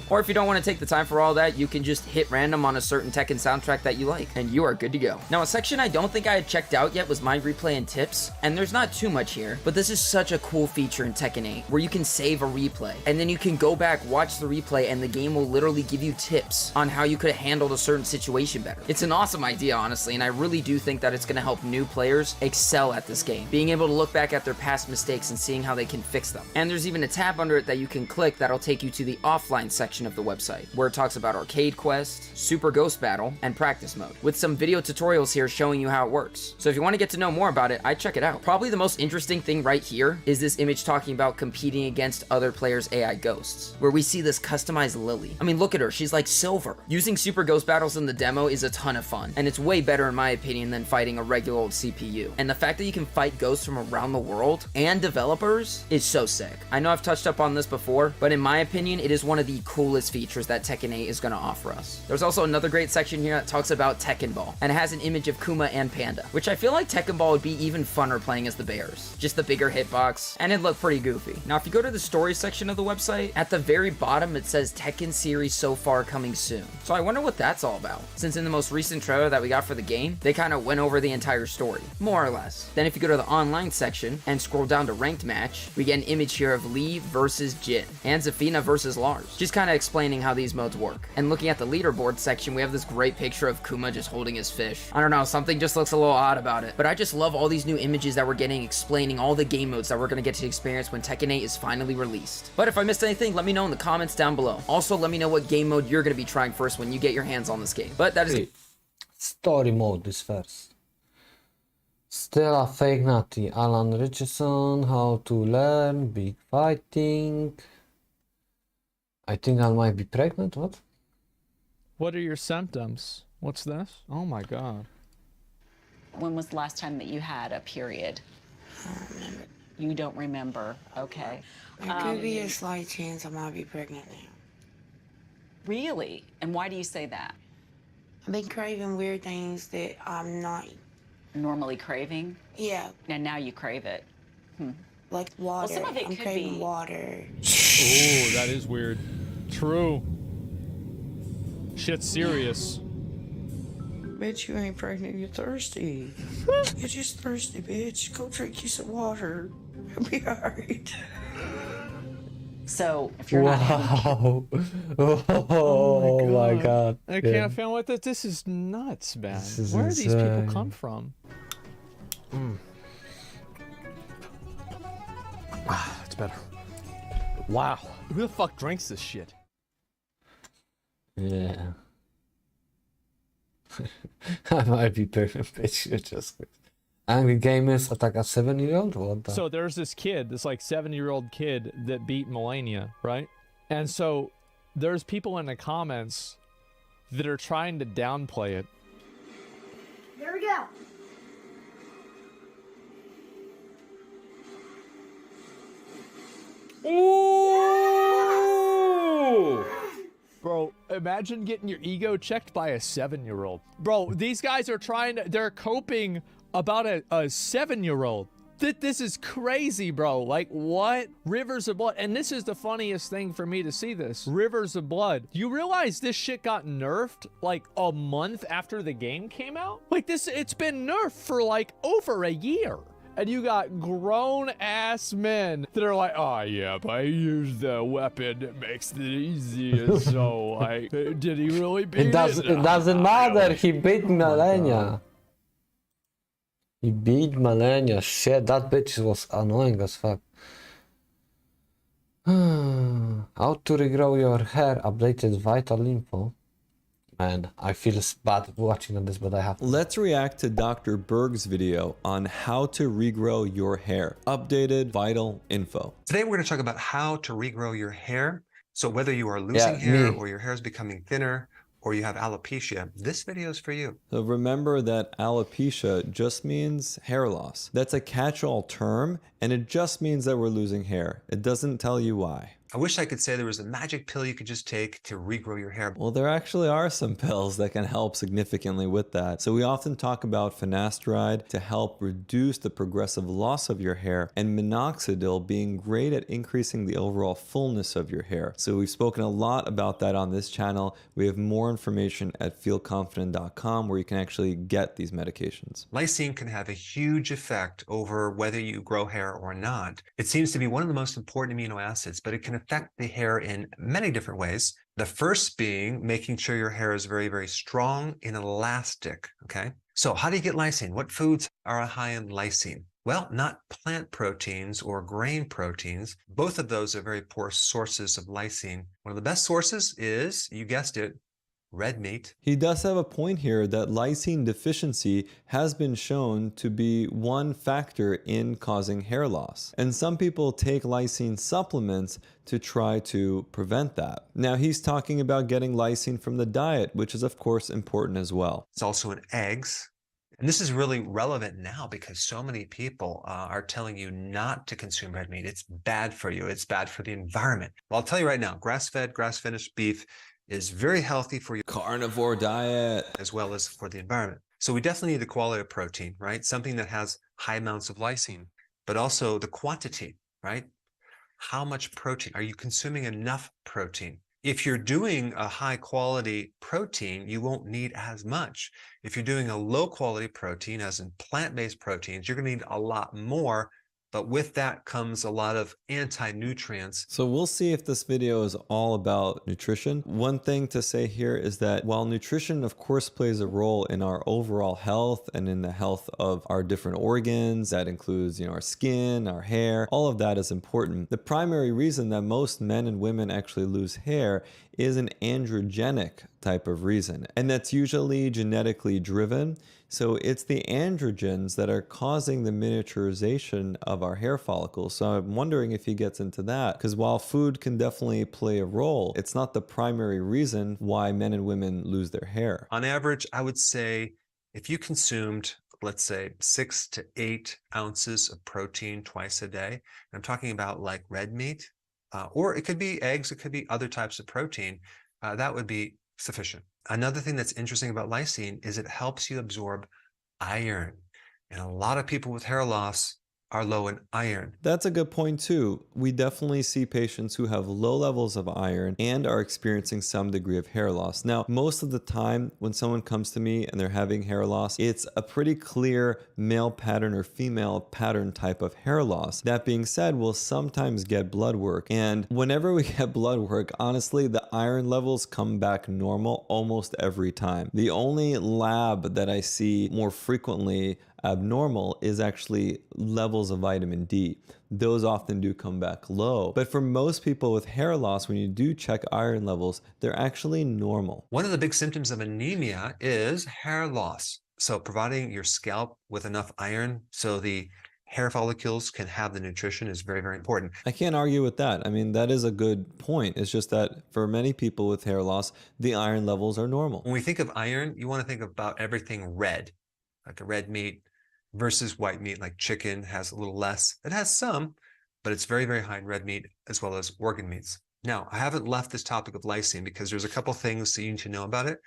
Or if you don't want to take the time for all that, you can just hit random on a certain Tekken soundtrack that you like, and you are good to go. Now, a section I don't think I had checked out yet was my replay and tips, and there's not too much here, but this is such a cool feature in Tekken 8, where you can save a replay, and then you can go back, watch the replay, and the game will literally give you tips on how you could have handled a certain situation better. It's an awesome idea, honestly, and I really do think that it's going to help new players excel at this game, being able to look back at their past mistakes and seeing how they can fix them. And there's even a tab under it that you can click that'll take you to the offline section of the website, where it talks about Arcade Quest, Super Ghost Battle, and Practice Mode, with some video tutorials here showing you how it works. So if you want to get to know more about it, I'd check it out. Probably the most interesting thing right here is this image talking about competing against other players' AI ghosts, where we see this customized Lily. I mean, look at her, she's like silver. Using Super Ghost Battles in the demo is a ton of fun, and it's way better in my opinion than fighting a regular old CPU. And the fact that you can fight ghosts from around the world and developers is so sick. I know I've touched up on this before, but in my opinion, it is one of the coolest features that Tekken 8 is going to offer us. There's also another great section here that talks about Tekken Ball, and it has an image of Kuma and Panda, which I feel like Tekken Ball would be even funner playing as the bears. Just the bigger hitbox, and it'd look pretty goofy. Now, if you go to the story section of the website, at the very bottom it says Tekken series so far coming soon. So I wonder what that's all about, since in the most recent trailer that we got for the game, they kind of went over the entire story, more or less. Then if you go to the online section and scroll down to ranked match, we get an image here of Lee versus Jin, and Zafina versus Lars, just kind of explaining how these modes work. And looking at the leaderboard section, we have this great picture of Kuma just holding his fish. I don't know, something just looks a little odd about it, but I just love all these new images that we're getting explaining all the game modes that we're going to get to experience when Tekken 8 is finally released. But if I missed anything, let me know in the comments down below. Also, let me know what game mode you're going to be trying first when you get your hands on this game. But that is story mode is first. Stella Fake Nutty, Alan Richardson, How to Learn, Big Fighting. I think I might be pregnant, what? What are your symptoms? What's this? Oh my god. When was the last time that you had a period? I don't remember. You don't remember, okay. There could be a slight chance I might be pregnant now. Really? And why do you say that? I've been craving weird things that I'm not normally craving? Yeah. And now you crave it. Like water. Well, some of it I'm could craving be water. Oh, that is weird. True. Shit's serious. Bitch, you ain't pregnant, you're thirsty. You're just thirsty, bitch. Go drink you some water. You'll be alright. So, if you're not having... Oh my god. I can't feel what this is nuts, man. Where do these people come from? Ah, it's better. Wow. Who the fuck drinks this shit? Yeah. I might be perfect, bitch. You're just angry gamers attack a 7-year-old? What the? So there's this kid, this like 7-year-old kid that beat Melania, right? And so there's people in the comments that are trying to downplay it. There we go. Ooh! Bro, imagine getting your ego checked by a 7-year-old. Bro, these guys are they're coping about a 7-year-old. This is crazy, bro. Like, what? Rivers of blood. And this is the funniest thing for me to see this. Rivers of blood. You realize this shit got nerfed like a month after the game came out? Like, it's been nerfed for like over a year. And you got grown-ass men that are like, oh, yeah, but I use the weapon. It makes it easier. So, like, did he really beat it? It doesn't matter. He beat Malenia. He beat Malenia. Shit, that bitch was annoying as fuck. How to regrow your hair. Updated vital info. Man, I feel bad watching this, but I have to. Let's react to Dr. Berg's video on how to regrow your hair. Updated vital info. Today we're going to talk about how to regrow your hair. So whether you are losing hair or your hair is becoming thinner or you have alopecia, this video is for you. So remember that alopecia just means hair loss. That's a catch-all term, and it just means that we're losing hair. It doesn't tell you why. I wish I could say there was a magic pill you could just take to regrow your hair. Well, there actually are some pills that can help significantly with that. So we often talk about finasteride to help reduce the progressive loss of your hair, and minoxidil being great at increasing the overall fullness of your hair. So we've spoken a lot about that on this channel. We have more information at feelconfident.com where you can actually get these medications. Lysine can have a huge effect over whether you grow hair or not. It seems to be one of the most important amino acids, but it can affect the hair in many different ways. The first being making sure your hair is very, very strong and elastic, okay? So how do you get lysine? What foods are high in lysine? Well, not plant proteins or grain proteins. Both of those are very poor sources of lysine. One of the best sources is, you guessed it, red meat. He does have a point here that lysine deficiency has been shown to be one factor in causing hair loss. And some people take lysine supplements to try to prevent that. Now he's talking about getting lysine from the diet, which is of course important as well. It's also in eggs. And this is really relevant now because so many people are telling you not to consume red meat. It's bad for you. It's bad for the environment. Well, I'll tell you right now, grass-fed, grass-finished beef is very healthy for your carnivore diet as well as for the environment. So we definitely need the quality of protein, right? Something that has high amounts of lysine, but also the quantity, right? How much protein? Are you consuming enough protein? If you're doing a high quality protein, you won't need as much. If you're doing a low quality protein, as in plant-based proteins, you're going to need a lot more. But with that comes a lot of anti-nutrients. So we'll see if this video is all about nutrition. One thing to say here is that while nutrition of course plays a role in our overall health and in the health of our different organs, that includes, our skin, our hair, all of that is important. The primary reason that most men and women actually lose hair is an androgenic type of reason, and that's usually genetically driven. So it's the androgens that are causing the miniaturization of our hair follicles. So I'm wondering if he gets into that, because while food can definitely play a role, it's not the primary reason why men and women lose their hair. On average, I would say if you consumed, let's say 6 to 8 ounces of protein twice a day, and I'm talking about like red meat, or it could be eggs, it could be other types of protein, that would be sufficient. Another thing that's interesting about lysine is it helps you absorb iron. And a lot of people with hair loss are low in iron. That's a good point too. We definitely see patients who have low levels of iron and are experiencing some degree of hair loss. Now, most of the time when someone comes to me and they're having hair loss, it's a pretty clear male pattern or female pattern type of hair loss. That being said, we'll sometimes get blood work. And whenever we get blood work, honestly, the iron levels come back normal almost every time. The only lab that I see more frequently abnormal is actually levels of vitamin D. Those often do come back low. But for most people with hair loss, when you do check iron levels, they're actually normal. One of the big symptoms of anemia is hair loss. So providing your scalp with enough iron so the hair follicles can have the nutrition is very, very important. I can't argue with that. I mean, that is a good point. It's just that for many people with hair loss, the iron levels are normal. When we think of iron, you want to think about everything red, like a red meat versus white meat, like chicken has a little less. It has some, but it's very, very high in red meat as well as organ meats. Now, I haven't left this topic of lysine because there's a couple things that you need to know about it.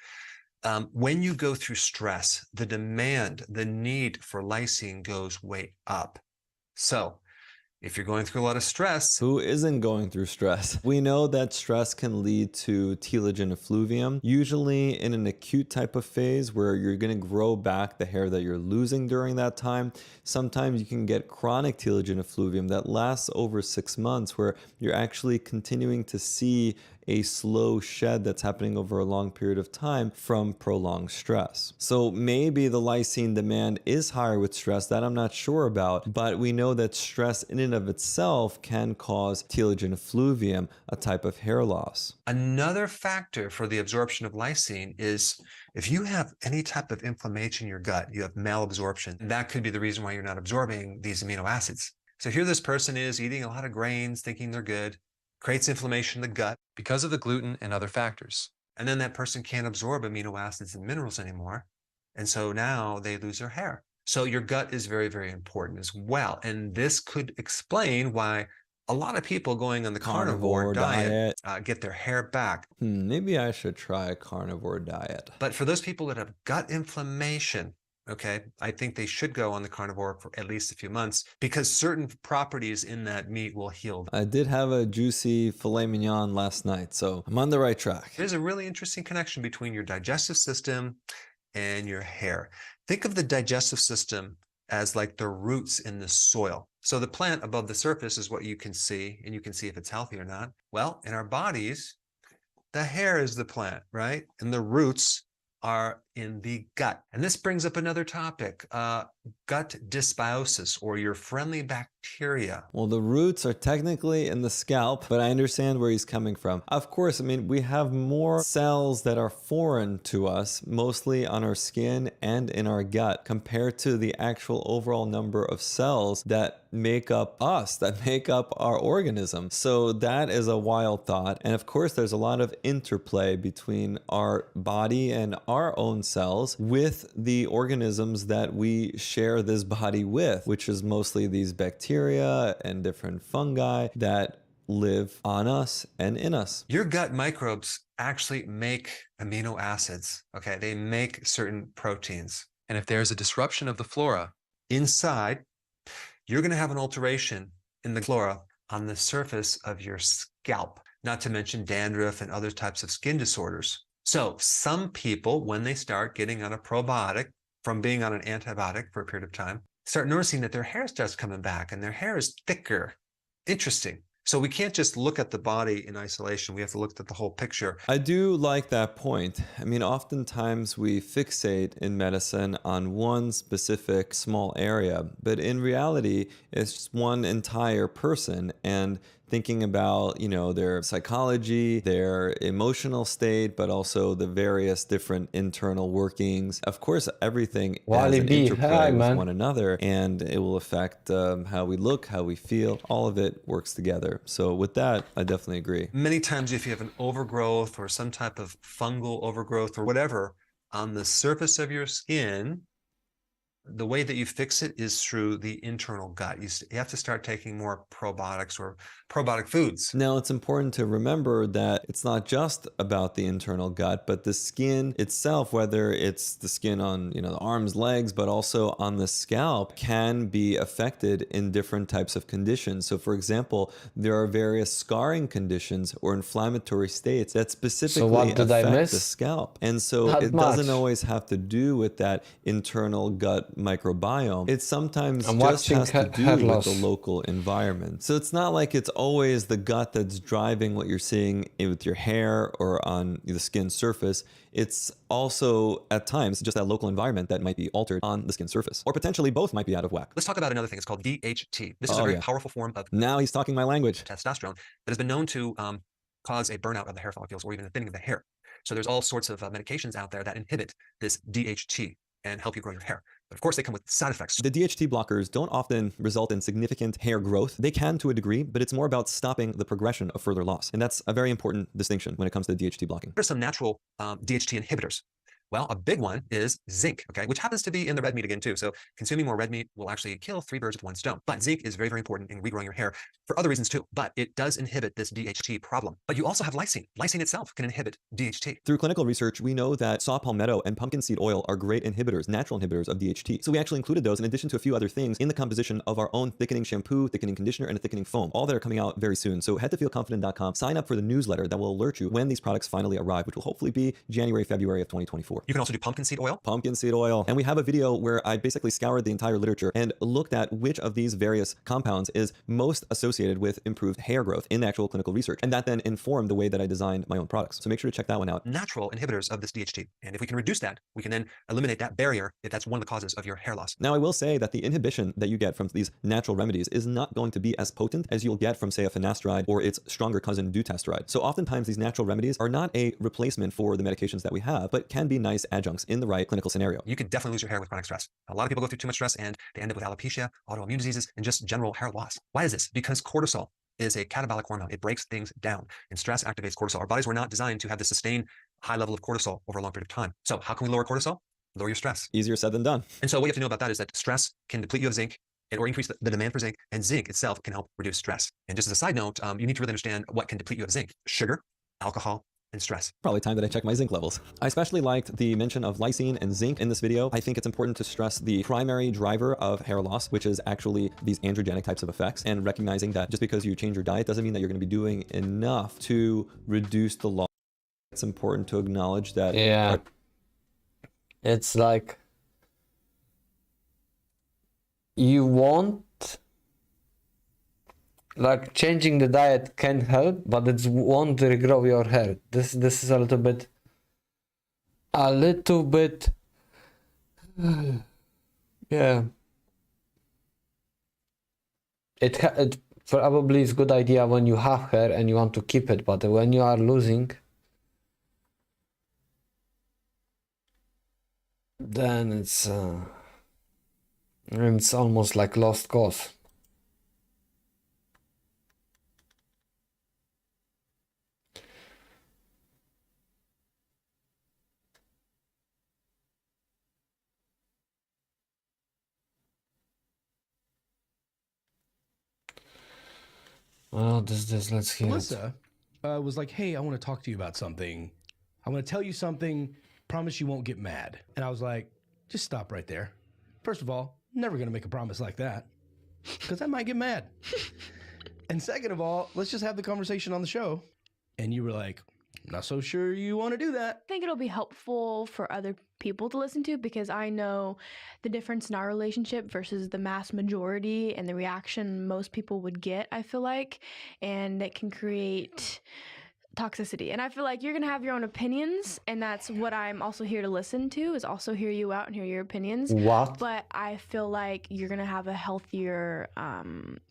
When you go through stress, the demand, the need for lysine goes way up. So if you're going through a lot of stress. Who isn't going through stress? We know that stress can lead to telogen effluvium, usually in an acute type of phase where you're going to grow back the hair that you're losing during that time. Sometimes you can get chronic telogen effluvium that lasts over 6 months where you're actually continuing to see a slow shed that's happening over a long period of time from prolonged stress. So maybe the lysine demand is higher with stress, that I'm not sure about, but we know that stress in and of itself can cause telogen effluvium, a type of hair loss. Another factor for the absorption of lysine is if you have any type of inflammation in your gut, you have malabsorption, that could be the reason why you're not absorbing these amino acids. So here this person is eating a lot of grains, thinking they're good, creates inflammation in the gut because of the gluten and other factors. And then that person can't absorb amino acids and minerals anymore. And so now they lose their hair. So your gut is very, very important as well. And this could explain why a lot of people going on the carnivore diet get their hair back. Maybe I should try a carnivore diet. But for those people that have gut inflammation, okay, I think they should go on the carnivore for at least a few months because certain properties in that meat will heal. I did have a juicy filet mignon last night, so I'm on the right track. There's a really interesting connection between your digestive system and your hair. Think of the digestive system as like the roots in the soil. So the plant above the surface is what you can see, and you can see if it's healthy or not. Well, in our bodies, the hair is the plant, right? And the roots are in the gut. And this brings up another topic, gut dysbiosis, or your friendly bacteria. Well, the roots are technically in the scalp, but I understand where he's coming from. Of course, I mean, we have more cells that are foreign to us, mostly on our skin and in our gut, compared to the actual overall number of cells that make up us, that make up our organism. So that is a wild thought. And of course, there's a lot of interplay between our body and our own cells with the organisms that we share this body with, which is mostly these bacteria and different fungi that live on us and in us. Your gut microbes actually make amino acids, okay? They make certain proteins. And if there's a disruption of the flora inside, you're going to have an alteration in the flora on the surface of your scalp, not to mention dandruff and other types of skin disorders. So some people, when they start getting on a probiotic from being on an antibiotic for a period of time, start noticing that their hair starts coming back and their hair is thicker. Interesting. So we can't just look at the body in isolation. We have to look at the whole picture. I do like that point. I mean, oftentimes we fixate in medicine on one specific small area, but in reality, it's one entire person. And thinking about, you know, their psychology, their emotional state, but also the various different internal workings. Of course, everything has an interplay with one another, and it will affect how we look, how we feel. All of it works together. So with that, I definitely agree. Many times if you have an overgrowth or some type of fungal overgrowth or whatever on the surface of your skin, the way that you fix it is through the internal gut. You have to start taking more probiotics or probiotic foods. Now, it's important to remember that it's not just about the internal gut, but the skin itself, whether it's the skin on, you know, the arms, legs, but also on the scalp, can be affected in different types of conditions. So, for example, there are various scarring conditions or inflammatory states that specifically affect the scalp. And so it doesn't always have to do with that internal gut microbiome. It sometimes just has to do with the local environment. So it's not like it's always the gut that's driving what you're seeing with your hair or on the skin surface. It's also at times just that local environment that might be altered on the skin surface, or potentially both might be out of whack. Let's talk about another thing. It's called DHT. This is a very powerful form of now he's talking my language. Testosterone that has been known to cause a burnout of the hair follicles or even a thinning of the hair. So there's all sorts of medications out there that inhibit this DHT and help you grow your hair. But of course, they come with side effects. The DHT blockers don't often result in significant hair growth. They can to a degree, but it's more about stopping the progression of further loss. And that's a very important distinction when it comes to DHT blocking. There's some natural DHT inhibitors. Well, a big one is zinc, okay, which happens to be in the red meat again too. So consuming more red meat will actually kill 3 birds with 1 stone. But zinc is very, very important in regrowing your hair for other reasons too. But it does inhibit this DHT problem. But you also have lysine. Lysine itself can inhibit DHT. Through clinical research, we know that saw palmetto and pumpkin seed oil are great inhibitors, natural inhibitors of DHT. So we actually included those in addition to a few other things in the composition of our own thickening shampoo, thickening conditioner, and a thickening foam, all that are coming out very soon. So head to feelconfident.com, sign up for the newsletter that will alert you when these products finally arrive, which will hopefully be January, February of 2024. You can also do pumpkin seed oil. Pumpkin seed oil. And we have a video where I basically scoured the entire literature and looked at which of these various compounds is most associated with improved hair growth in actual clinical research. And that then informed the way that I designed my own products. So make sure to check that one out. Natural inhibitors of this DHT. And if we can reduce that, we can then eliminate that barrier if that's one of the causes of your hair loss. Now, I will say that the inhibition that you get from these natural remedies is not going to be as potent as you'll get from, say, a finasteride or its stronger cousin dutasteride. So oftentimes these natural remedies are not a replacement for the medications that we have, but can be nice adjuncts in the right clinical scenario. You could definitely lose your hair with chronic stress. A lot of people go through too much stress and they end up with alopecia, autoimmune diseases, and just general hair loss. Why is this? Because cortisol is a catabolic hormone. It breaks things down, and stress activates cortisol. Our bodies were not designed to have the sustained high level of cortisol over a long period of time. So how can we lower cortisol? Lower your stress. Easier said than done. And so what you have to know about that is that stress can deplete you of zinc or increase the demand for zinc, and zinc itself can help reduce stress. And just as a side note, you need to really understand what can deplete you of zinc: sugar, alcohol, and stress. Probably time that I check my zinc levels. I especially liked the mention of lysine and zinc in this video. I think it's important to stress the primary driver of hair loss, which is actually these androgenic types of effects, and recognizing that just because you change your diet doesn't mean that you're going to be doing enough to reduce the loss. It's important to acknowledge that. Yeah. It's like you want, like, changing the diet can help, but it won't regrow your hair. This is a little bit yeah. It probably is a good idea when you have hair and you want to keep it, but when you are losing, then it's almost like lost cause. Well, let's hear it. Melissa was like, hey, I want to talk to you about something. I want to tell you something. Promise you won't get mad. And I was like, just stop right there. First of all, never going to make a promise like that because I might get mad. And second of all, let's just have the conversation on the show. And you were like, not so sure you want to do that. I think it'll be helpful for other people to listen to because I know the difference in our relationship versus the mass majority and the reaction most people would get, I feel like, and it can create toxicity. And I feel like you're going to have your own opinions, and that's what I'm also here to listen to, is also hear you out and hear your opinions. What? But I feel like you're going to have a healthier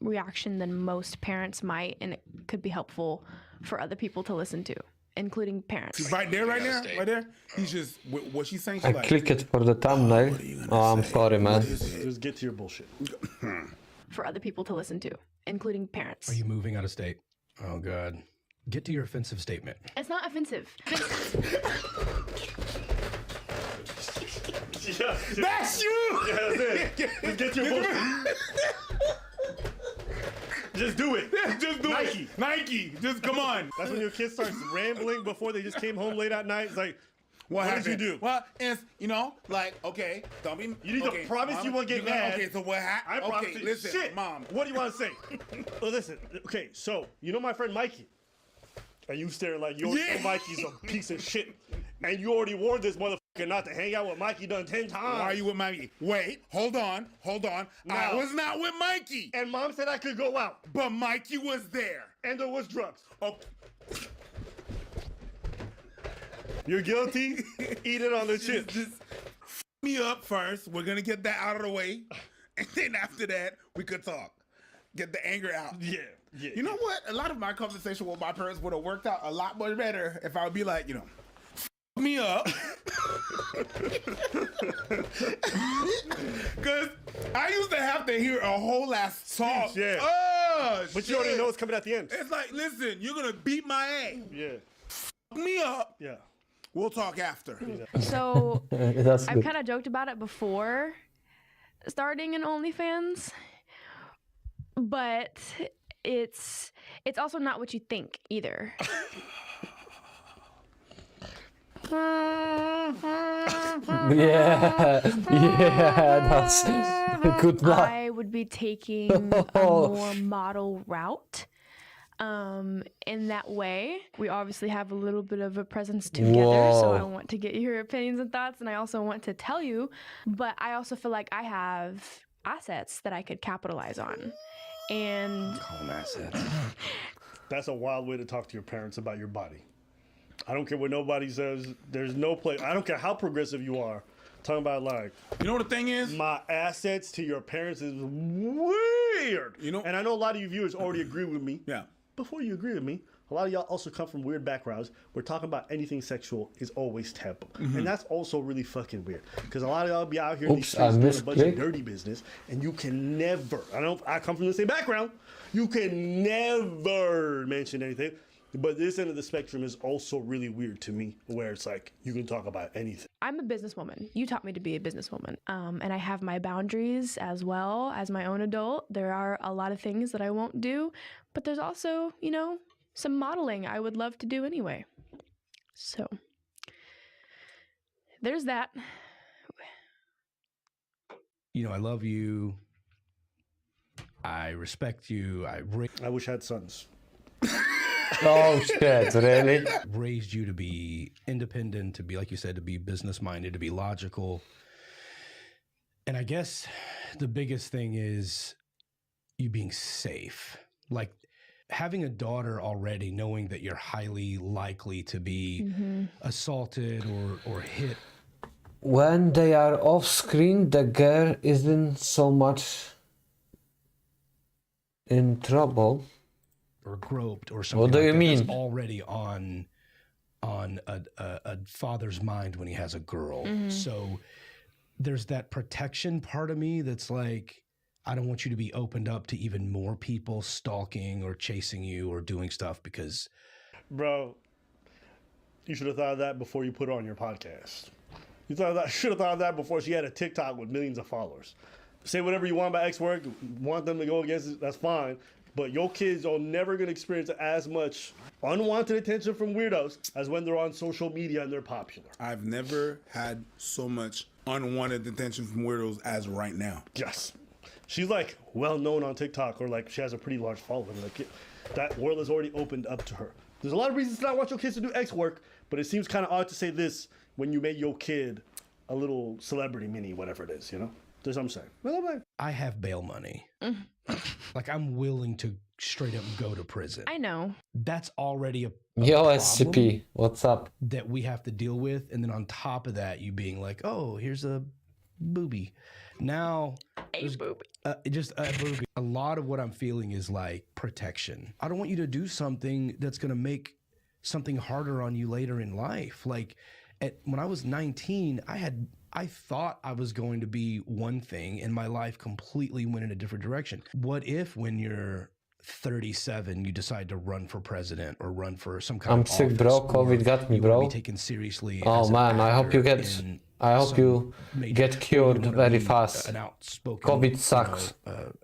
reaction than most parents might, and it could be helpful for other people to listen to, including parents. Right there. He's just what she's saying. I click it for the thumbnail. Oh, I'm sorry, man. Just get to your bullshit. For other people to listen to, including parents. Are you moving out of state? Oh, God. Get to your offensive statement. It's not offensive. That's you! Yeah, that's it. Just get to your bullshit. Just do it. Just do Nike. it. Nike. Just come on. That's when your kid starts rambling before they just came home late at night. It's like, what did you do? Well, it's, like, okay, don't be... You need to promise Mom, you won't get mad. Okay, so what happened? I promise Okay, you. listen, Shit. Mom. What do you want to say? Well, listen, okay, so, you know my friend Mikey? And you staring like, Mikey's a piece of shit. And you already warned this motherfucker not to hang out with Mikey done 10 times. Why are you with Mikey? Wait, hold on. No. I was not with Mikey. And Mom said I could go out. But Mikey was there. And there was drugs. Oh. You're guilty? Eat it on the chin. Just me up first. We're going to get that out of the way. And then after that, we could talk. Get the anger out. Yeah. You know what? A lot of my conversation with my parents would have worked out a lot much better if I would be like, me up. Because I used to have to hear a whole ass talk. Yeah. Oh, But you already shit. know it's coming at the end. It's like, listen, you're going to beat my ass. Yeah. Me up. Yeah. We'll talk after. So That's I've good. kind of joked about it before starting an OnlyFans, but it's also not what you think either. Yeah, that's good luck. I would be taking a more model route. In that way, we obviously have a little bit of a presence together, so I Whoa. want to get your opinions and thoughts, and I also want to tell you, but I also feel like I have assets that I could capitalize on. And Call them assets. That's a wild way to talk to your parents about your body. I don't care what nobody says. There's no place. I don't care how progressive you are. Talking about like, you know what the thing is? My assets to your parents is weird. You know, and I know a lot of you viewers already agree with me. Yeah. Before you agree with me, a lot of y'all also come from weird backgrounds where talking about anything sexual is always taboo. Mhm. And that's also really fucking weird. Because a lot of y'all be out here in these Oops, I streets doing a bunch of misclicked. dirty business, and you can never, I come from the same background, you can never mention anything. But this end of the spectrum is also really weird to me, where it's like, you can talk about anything. I'm a businesswoman. You taught me to be a businesswoman. And I have my boundaries as well as my own adult. There are a lot of things that I won't do, but there's also, you know, some modeling I would love to do anyway. So there's that. You know, I love you. I respect you. I wish I had sons. Oh shit, really? Raised you to be independent, to be, like you said, to be business minded, to be logical. And I guess the biggest thing is you being safe. Like having a daughter already, knowing that you're highly likely to be assaulted or hit. When they are off screen, the girl isn't so much in trouble. Or groped or something. What do like you that. mean? That's already on a father's mind when he has a girl. Mhm. So there's that protection part of me that's like, I don't want you to be opened up to even more people stalking or chasing you or doing stuff because, Bro, you should have thought of that before you put her on your podcast. You should have thought of that before she had a TikTok with millions of followers. Say whatever you want about X work, want them to go against it, that's fine. But your kids are never gonna experience as much unwanted attention from weirdos as when they're on social media and they're popular. I've never had so much unwanted attention from weirdos as right now. Yes. She's like well known on TikTok, or like she has a pretty large following. Like that world has already opened up to her. There's a lot of reasons to not want your kids to do X work, but it seems kind of odd to say this when you made your kid a little celebrity mini, whatever it is, you know? That's what I'm saying. Well, I have bail money. Like I'm willing to straight up go to prison. I know. That's already a Yo, problem SCP, what's up? that we have to deal with. And then on top of that, you being like, oh, here's a booby. Now, just a booby. A lot of what I'm feeling is like protection. I don't want you to do something that's going to make something harder on you later in life. Like when I was 19, I thought I was going to be one thing and my life completely went in a different direction. What if when you're 37, you decide to run for president or run for some kind I'm of sick, office, bro. or COVID got me, you wanna bro. be taken seriously Oh as an man, I hope you actor get. in I hope some you major- get or you cured wanna very be fast. An outspoken, COVID sucks.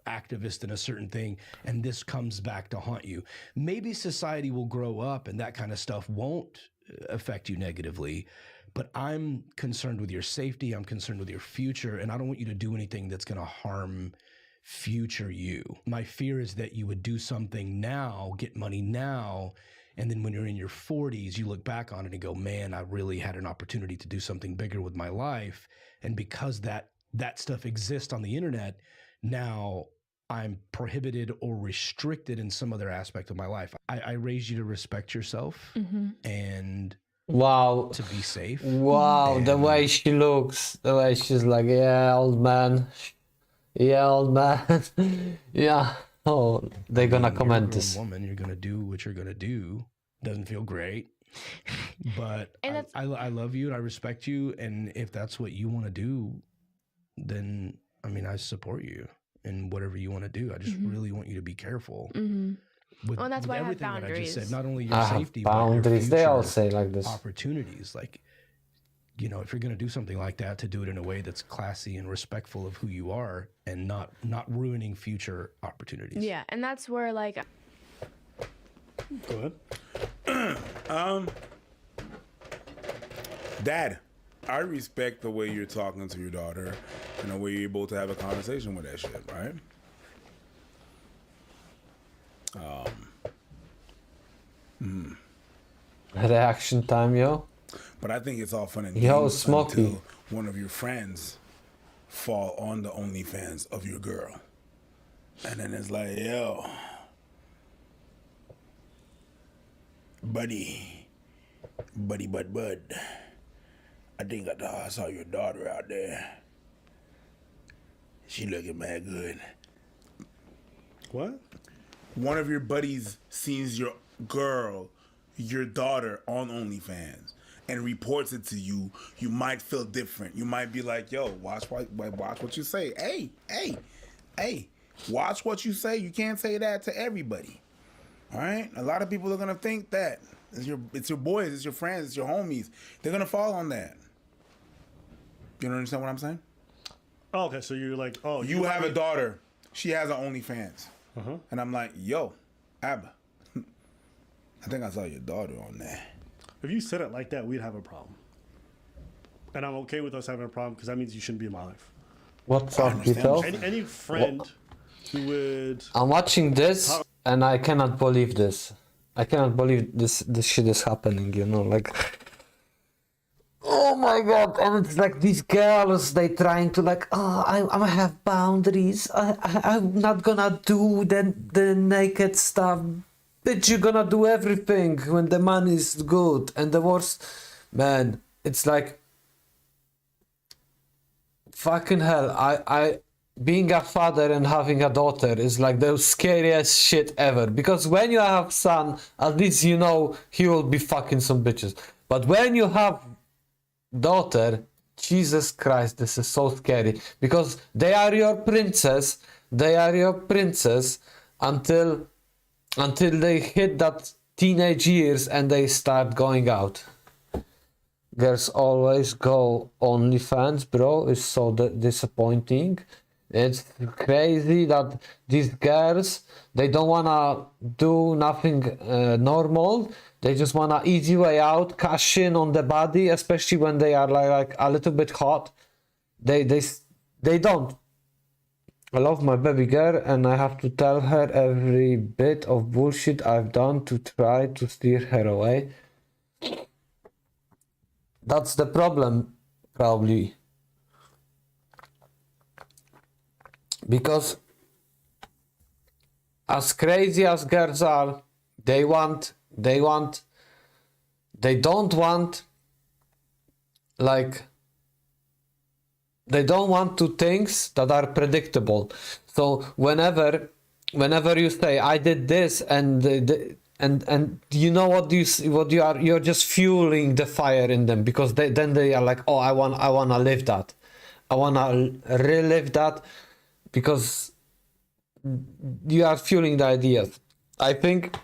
Activist in a certain thing, and this comes back to haunt you. Maybe society will grow up, and that kind of stuff won't affect you negatively. But I'm concerned with your safety. I'm concerned with your future, and I don't want you to do anything that's going to harm future you. My fear is that you would do something now, get money now, and then when you're in your 40s, you look back on it and go, man, I really had an opportunity to do something bigger with my life. And because that stuff exists on the internet, now I'm prohibited or restricted in some other aspect of my life. I raised you to respect yourself and Wow. to be safe. Wow, the way she looks, the way she's like, yeah, old man. Yeah, old man. Yeah. Oh, they're gonna comment you're a grown this. woman, you're gonna do what you're gonna do. Doesn't feel great. But I love you and I respect you. And if that's what you want to do, then, I mean, I support you in whatever you want to do. I just really want you to be careful. With, Well, that's why I have everything that I just said, boundaries. not only your I have safety, but boundaries. your They all future say like this. opportunities. Like, you know, if you're going to do something like that, to do it in a way that's classy and respectful of who you are and not ruining future opportunities. Yeah, and that's where like Go ahead. Dad, I respect the way you're talking to your daughter and the way you're able to have a conversation with that shit, right? Reaction time, yo. But I think it's all fun and Yo, games Smokey. until one of your friends fall on the OnlyFans of your girl. And then it's like, yo, buddy, bud. I think I saw your daughter out there. She looking mad good. What? One of your buddies sees your girl, your daughter, on OnlyFans and reports it to you. You might feel different. You might be like, yo, watch what you say. Hey, watch what you say. You can't say that to everybody. All right? A lot of people are gonna think that. It's your boys, it's your friends, it's your homies. They're gonna fall on that. You don't understand what I'm saying? Oh, okay, so you're like, oh, You have a daughter. She has an OnlyFans. Uh-huh. And I'm like, yo, Abba, I think I saw your daughter on there. If you said it like that, we'd have a problem. And I'm okay with us having a problem because that means you shouldn't be in my life. What's up, Gito? Any friend who would... I'm watching this and I cannot believe this. I cannot believe this shit is happening, you know, like... Oh my god, and it's like these girls, they trying to like, oh, I have boundaries, I'm not gonna do the naked stuff. Bitch, you're gonna do everything when the money is good. And the worst, man, it's like, fucking hell, I being a father and having a daughter is like the scariest shit ever. Because when you have son, at least you know he will be fucking some bitches. But when you have daughter, Jesus Christ, this is so scary. Because they are your princess until they hit that teenage years and they start going out. Girls always go OnlyFans, bro. It's so disappointing. It's crazy that these girls, they don't wanna do nothing normal. They just want an easy way out, cash in on the body, especially when they are like a little bit hot. They don't. I love my baby girl and I have to tell her every bit of bullshit I've done to try to steer her away. That's the problem, probably. Because as crazy as girls are, they don't want to things that are predictable. So whenever you say I did this and you know you're just fueling the fire in them, because then they are like, oh, I wanna live that, I wanna relive that, because you are fueling the ideas. I think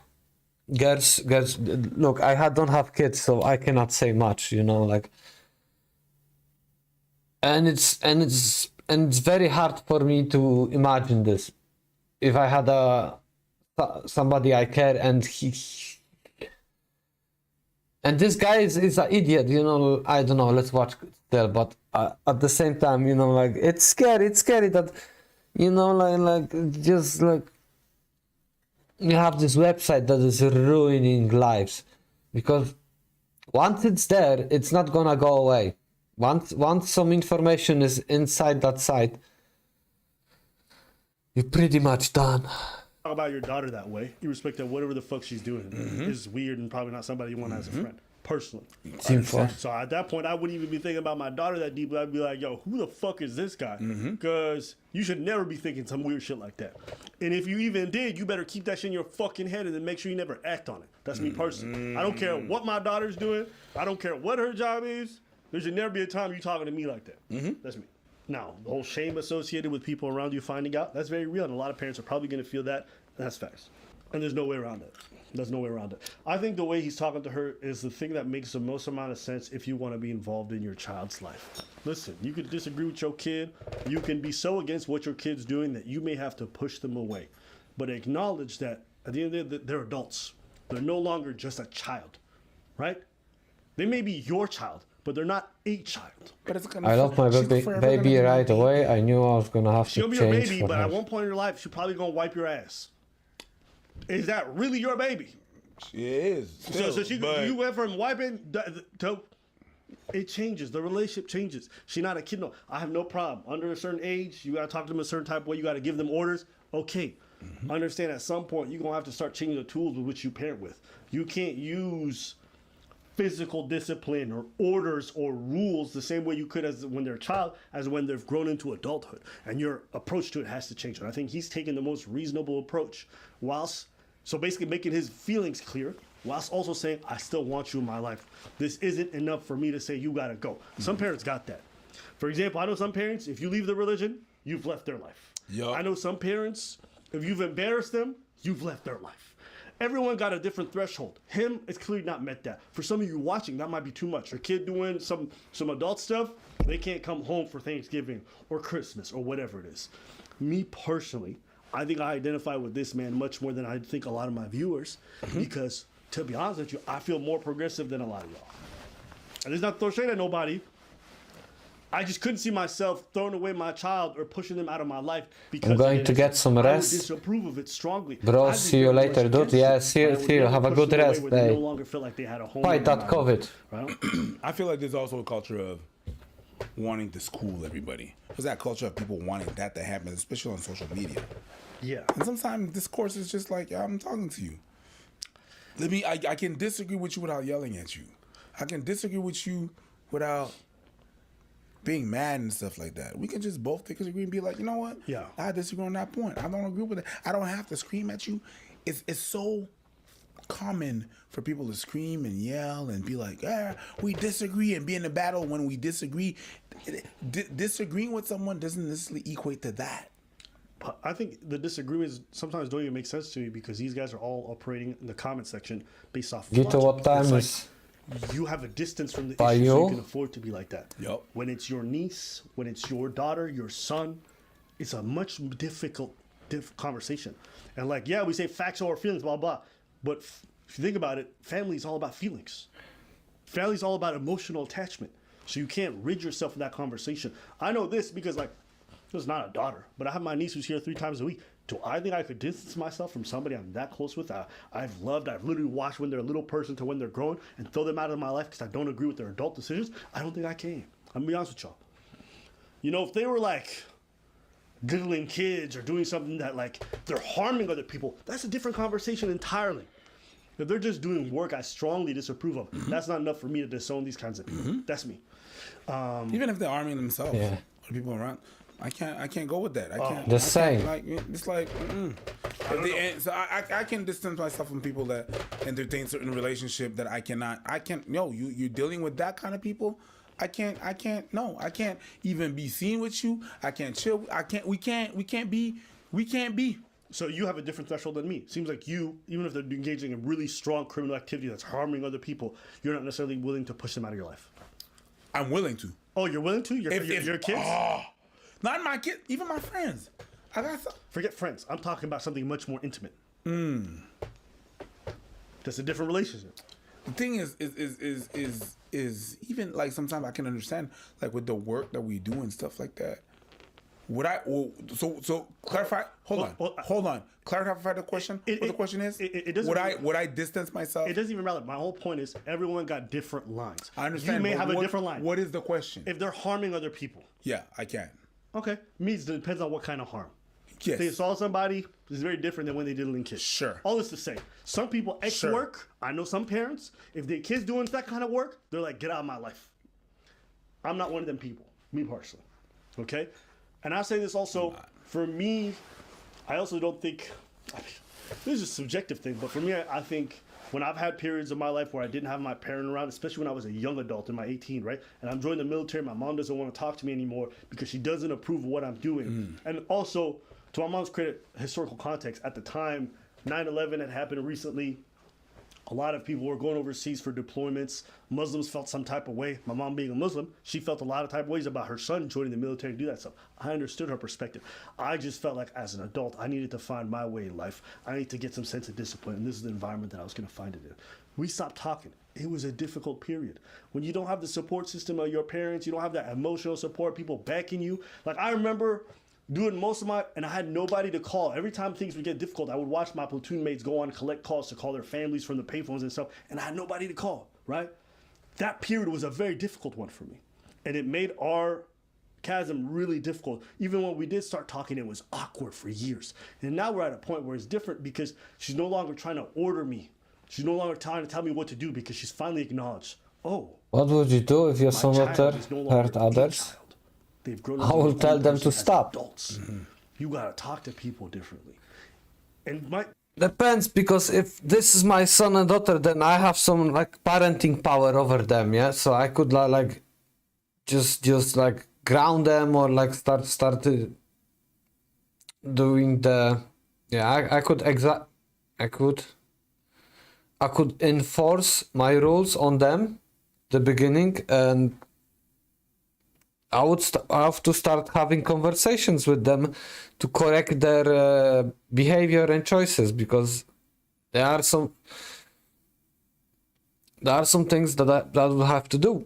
girls look, I don't have kids, so I cannot say much, you know, like, and it's very hard for me to imagine this. If I had somebody I care and this guy is an idiot, you know, I don't know, let's watch still, but at the same time, you know, like, it's scary that, you know, like just like you have this website that is ruining lives, because once it's there, it's not gonna go away. Once some information is inside that site, you're pretty much done. Talk about your daughter that way. You respect that whatever the fuck she's doing is weird and probably not somebody you want as a friend. personally. Simple. So at that point, I wouldn't even be thinking about my daughter that deeply. I'd be like, yo, who the fuck is this guy? Because you should never be thinking some weird shit like that. And if you even did, you better keep that shit in your fucking head and then make sure you never act on it. That's me personally. I don't care what my daughter's doing. I don't care what her job is. There should never be a time you talking to me like that. That's me. Now, the whole shame associated with people around you finding out, that's very real. And a lot of parents are probably going to feel that. And that's facts. And there's no way around it. There's no way around it. I think the way he's talking to her is the thing that makes the most amount of sense if you want to be involved in your child's life. Listen, you can disagree with your kid. You can be so against what your kid's doing that you may have to push them away. But acknowledge that at the end of the day, they're adults. They're no longer just a child, right? They may be your child, but they're not a child. But it's I love my baby right away. I knew I was gonna have She'll to be your change baby, for but her. at one point in your life, she's probably gonna wipe your ass. Is that really your baby? She is. Still, So you went from wiping to it changes. The relationship changes. She's not a kid. No, I have no problem. Under a certain age, you gotta talk to them a certain type of way. You gotta give them orders. Okay. Understand at some point you're gonna have to start changing the tools with which you parent with. You can't use physical discipline or orders or rules the same way you could as when they're a child as when they've grown into adulthood, and your approach to it has to change. And I think he's taking the most reasonable approach, so basically making his feelings clear whilst also saying, I still want you in my life. This isn't enough for me to say you gotta go. Some parents got that. For example, I know some parents, if you leave the religion, you've left their life. I know some parents, if you've embarrassed them, you've left their life. Everyone got a different threshold. Him, it's clearly not met that. For some of you watching, that might be too much. Your kid doing some adult stuff, they can't come home for Thanksgiving or Christmas or whatever it is. Me personally, I think I identify with this man much more than I think a lot of my viewers, because to be honest with you, I feel more progressive than a lot of y'all. And it's not to throw shade at nobody. I just couldn't see myself throwing away my child or pushing them out of my life because I'm going to get some I would rest. disapprove of it strongly. Bro, I'd be see you very much later, dude. against Yeah, it, see and I would you. never Have a push good them away rest, where they babe. no longer feel like they had a home Fight in that my life, COVID. right? I feel like there's also a culture of wanting to school everybody. There's that culture of people wanting that to happen, especially on social media. Yeah. And sometimes discourse is just like, I'm talking to you. I can disagree with you without yelling at you. I can disagree with you without being mad and stuff like that. We can just both disagree and be like, you know what? Yeah. I disagree on that point. I don't agree with it. I don't have to scream at you. It's so common for people to scream and yell and be like, we disagree, and be in a battle when we disagree. Disagreeing with someone doesn't necessarily equate to that. I think the disagreements sometimes don't even make sense to me because these guys are all operating in the comment section based off Gito, logic. what time It's is? you have a distance from the By issue, so you? you can afford to be like that. Yep. When it's your niece, when it's your daughter, your son, it's a much difficult conversation. And like, yeah, we say facts over feelings, blah, blah. But if you think about it, family is all about feelings. Family is all about emotional attachment. So you can't rid yourself of that conversation. I know this because, like, this is not a daughter, but I have my niece who's here 3 times a week. Do I think I could distance myself from somebody I'm that close with? I've literally watched when they're a little person to when they're grown and throw them out of my life because I don't agree with their adult decisions? I don't think I can. I'm gonna be honest with y'all. You know, if they were like diddling kids or doing something that like they're harming other people, that's a different conversation entirely. If they're just doing work I strongly disapprove of, that's not enough for me to disown these kinds of people. That's me. Even if they're arming themselves, Yeah. or people around, I can't go with that. I can't. The I same. Can't, like, it's like, so I can distance myself from people that entertain certain relationship that I cannot. No, you're dealing with that kind of people. I can't even be seen with you. I can't chill. We can't be. So you have a different threshold than me. Seems like you, even if they're engaging in really strong criminal activity that's harming other people, you're not necessarily willing to push them out of your life. I'm willing to. Oh, you're willing to? Your kids? Not my kids, even my friends. Forget friends. I'm talking about something much more intimate. That's a different relationship. The thing is even like sometimes I can understand like with the work that we do and stuff like that. Would I? So clarify. Hold on. Clarify the question. What the question is? It doesn't. Would I distance myself? It doesn't even matter. My whole point is everyone got different lines. I understand. You may have a different line. What is the question? If they're harming other people. Yeah, I can. Okay. Me, it depends on what kind of harm. Yes. They assault somebody is very different than when they diddling kids. Sure. All this to say, some people work. I know some parents, if their kids doing that kind of work, they're like, get out of my life. I'm not one of them people, me personally. Okay? And I say this also, for me, I also don't think, this is a subjective thing, but for me, I think when I've had periods of my life where I didn't have my parent around, especially when I was a young adult in my 18, right? And I'm joining the military, my mom doesn't want to talk to me anymore because she doesn't approve of what I'm doing. And also, to my mom's credit, historical context, at the time, 9/11 had happened recently. A lot of people were going overseas for deployments. Muslims felt some type of way. My mom being a Muslim, she felt a lot of type of ways about her son joining the military and do that stuff. I understood her perspective. I just felt like as an adult, I needed to find my way in life. I need to get some sense of discipline, and this is the environment that I was going to find it in. We stopped talking. It was a difficult period. When you don't have the support system of your parents, you don't have that emotional support, people backing you. Like I remember doing most of my, and I had nobody to call. Every time things would get difficult, I would watch my platoon mates go on and collect calls to call their families from the payphones and stuff, and I had nobody to call, right? That period was a very difficult one for me. And it made our chasm really difficult. Even when we did start talking, it was awkward for years. And now we're at a point where it's different because she's no longer trying to order me. She's no longer trying to tell me what to do because she's finally acknowledged, oh. What would you do if your son hurt others? They've grown I will tell them to stop. You gotta talk to people differently. And my Depends, because if this is my son and daughter, then I have some like parenting power over them, yeah. So I could like just like ground them or like start doing the I could enforce my rules on them the beginning, and I would have to start having conversations with them to correct their behavior and choices, because there are some things that I will have to do.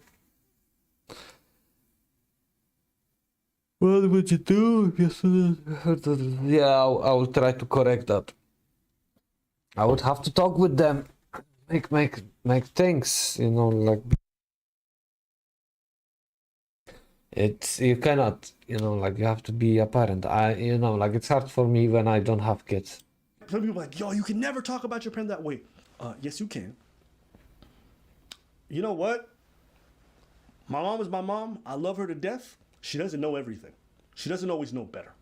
What would you do if your son hurt others? Yeah, I will try to correct that. I would have to talk with them, make things, you know, like. It's, you cannot, you know, like you have to be a parent. You know, like it's hard for me when I don't have kids. Some people are like, yo, you can never talk about your parent that way. Yes, you can. You know what? My mom is my mom. I love her to death. She doesn't know everything. She doesn't always know better.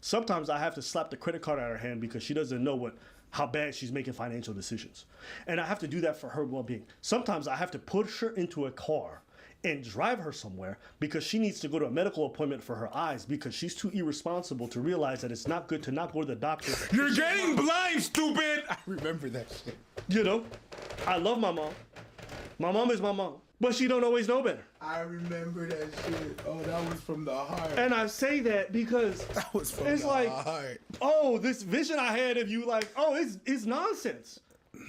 Sometimes I have to slap the credit card out of her hand because she doesn't know how bad she's making financial decisions. And I have to do that for her well-being. Sometimes I have to push her into a car and drive her somewhere because she needs to go to a medical appointment for her eyes because she's too irresponsible to realize that it's not good to not go to the doctor. You're getting blind, stupid! I remember that shit. You know, I love my mom. My mom is my mom, but she don't always know better. I remember that shit. Oh, that was from the heart. And I say that because that was from it's the like, heart. oh, this vision I had of you, like, oh, it's nonsense.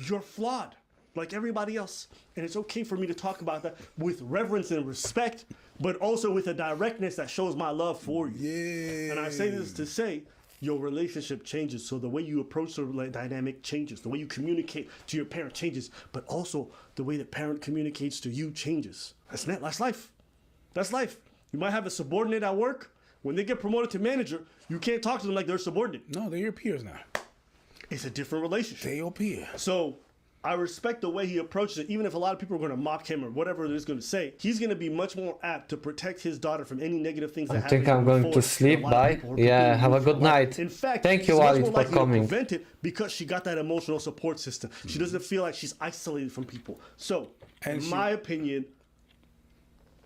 You're flawed, like everybody else. And it's okay for me to talk about that with reverence and respect, but also with a directness that shows my love for you. Yeah. And I say this to say, your relationship changes. So the way you approach the dynamic changes. The way you communicate to your parent changes, but also the way the parent communicates to you changes. That's life. That's life. You might have a subordinate at work. When they get promoted to manager, you can't talk to them like they're subordinate. No, they're your peers now. It's a different relationship. They're your peer. So I respect the way he approaches it. Even if a lot of people are going to mock him or whatever it is going to say, he's going to be much more apt to protect his daughter from any negative things that happen. I think I'm going to sleep. Bye. Yeah, have a good night. In fact, thank you, much Wally, more for likely to coming. prevent it because she got that emotional support system. She doesn't feel like she's isolated from people. So, in my opinion,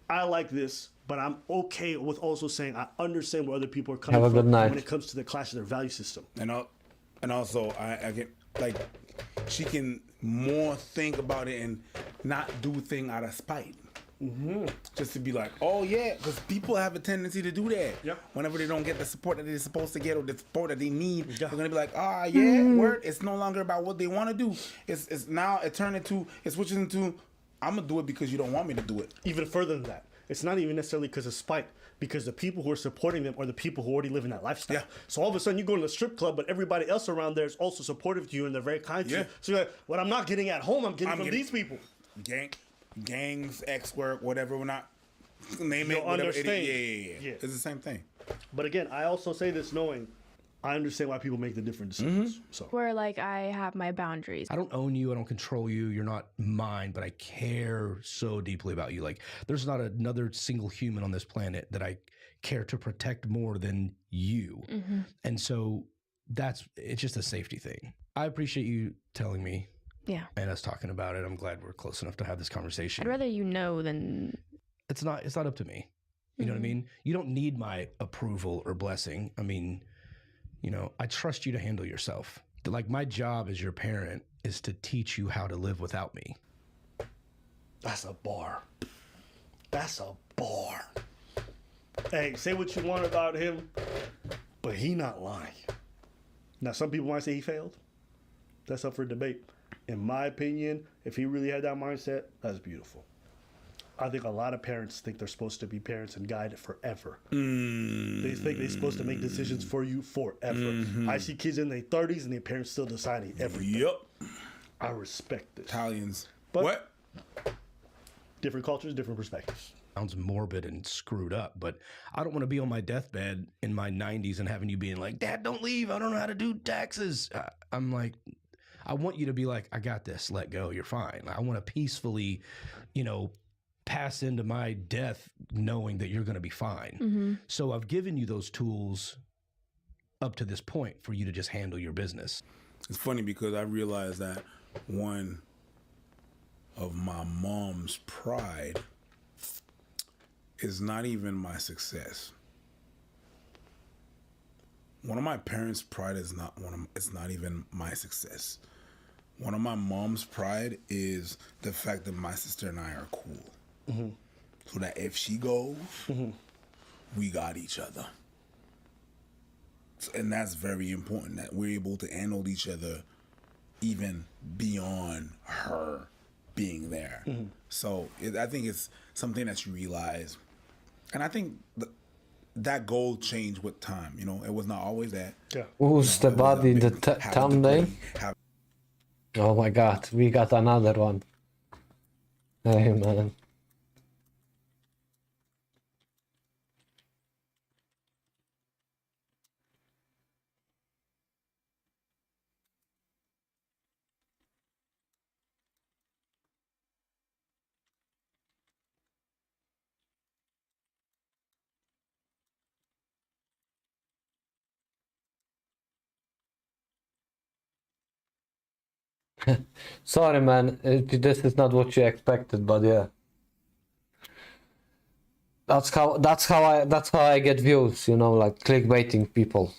I like this, but I'm okay with also saying I understand where other people are coming Have a from good night. when it comes to the clash of their value system. And also, I get like she can more think about it and not do thing out of spite. Just to be like, oh yeah, because people have a tendency to do that. Yep. Whenever they don't get the support that they're supposed to get or the support that they need, they're gonna be like, word. It's no longer about what they want to do. It's now it switches into I'm gonna do it because you don't want me to do it. Even further than that, it's not even necessarily because of spite. Because the people who are supporting them are the people who already live in that lifestyle. Yeah. So all of a sudden you go to the strip club, but everybody else around there is also supportive to you and they're very kind to you. So you're like, what I'm not getting at home, I'm getting from these people. Gangs, X work, whatever. We're not name it. You'll Whatever. understand. Yeah. It's the same thing. But again, I also say this knowing I understand why people make the different decisions. So Where like I have my boundaries. I don't own you. I don't control you. You're not mine, but I care so deeply about you. Like there's not another single human on this planet that I care to protect more than you. And so it's just a safety thing. I appreciate you telling me. Yeah. And us talking about it. I'm glad we're close enough to have this conversation. I'd rather you know than It's not up to me. You know what I mean? You don't need my approval or blessing. I mean, you know, I trust you to handle yourself. Like my job as your parent is to teach you how to live without me. that's a bar. That's a bar. Hey, say what you want about him, but he not lying. Now, some people might say he failed. That's up for debate. In my opinion, if he really had that mindset, that's beautiful. I think a lot of parents think they're supposed to be parents and guide forever. They think they're supposed to make decisions for you forever. I see kids in their 30s and their parents still deciding everything. Yep. I respect this. Italians. But what? Different cultures, different perspectives. Sounds morbid and screwed up, but I don't want to be on my deathbed in my 90s and having you being like, Dad, don't leave. I don't know how to do taxes. I'm like, I want you to be like, I got this. Let go. You're fine. I want to peacefully, you know, pass into my death knowing that you're going to be fine. So I've given you those tools up to this point for you to just handle your business. It's funny because I realized that one of my mom's pride is not even my success. One of my parents' pride is it's not even my success. One of my mom's pride is the fact that my sister and I are cool. So that if she goes, we got each other. And that's very important, that we're able to handle each other even beyond her being there. So I think it's something that you realize. And I think that goal changed with time. You know, it was not always that. Who's the body in the thumbnail? Oh my god, we got another one. Hey man. Sorry man, this is not what you expected, but yeah. That's how I get views, you know, like clickbaiting people.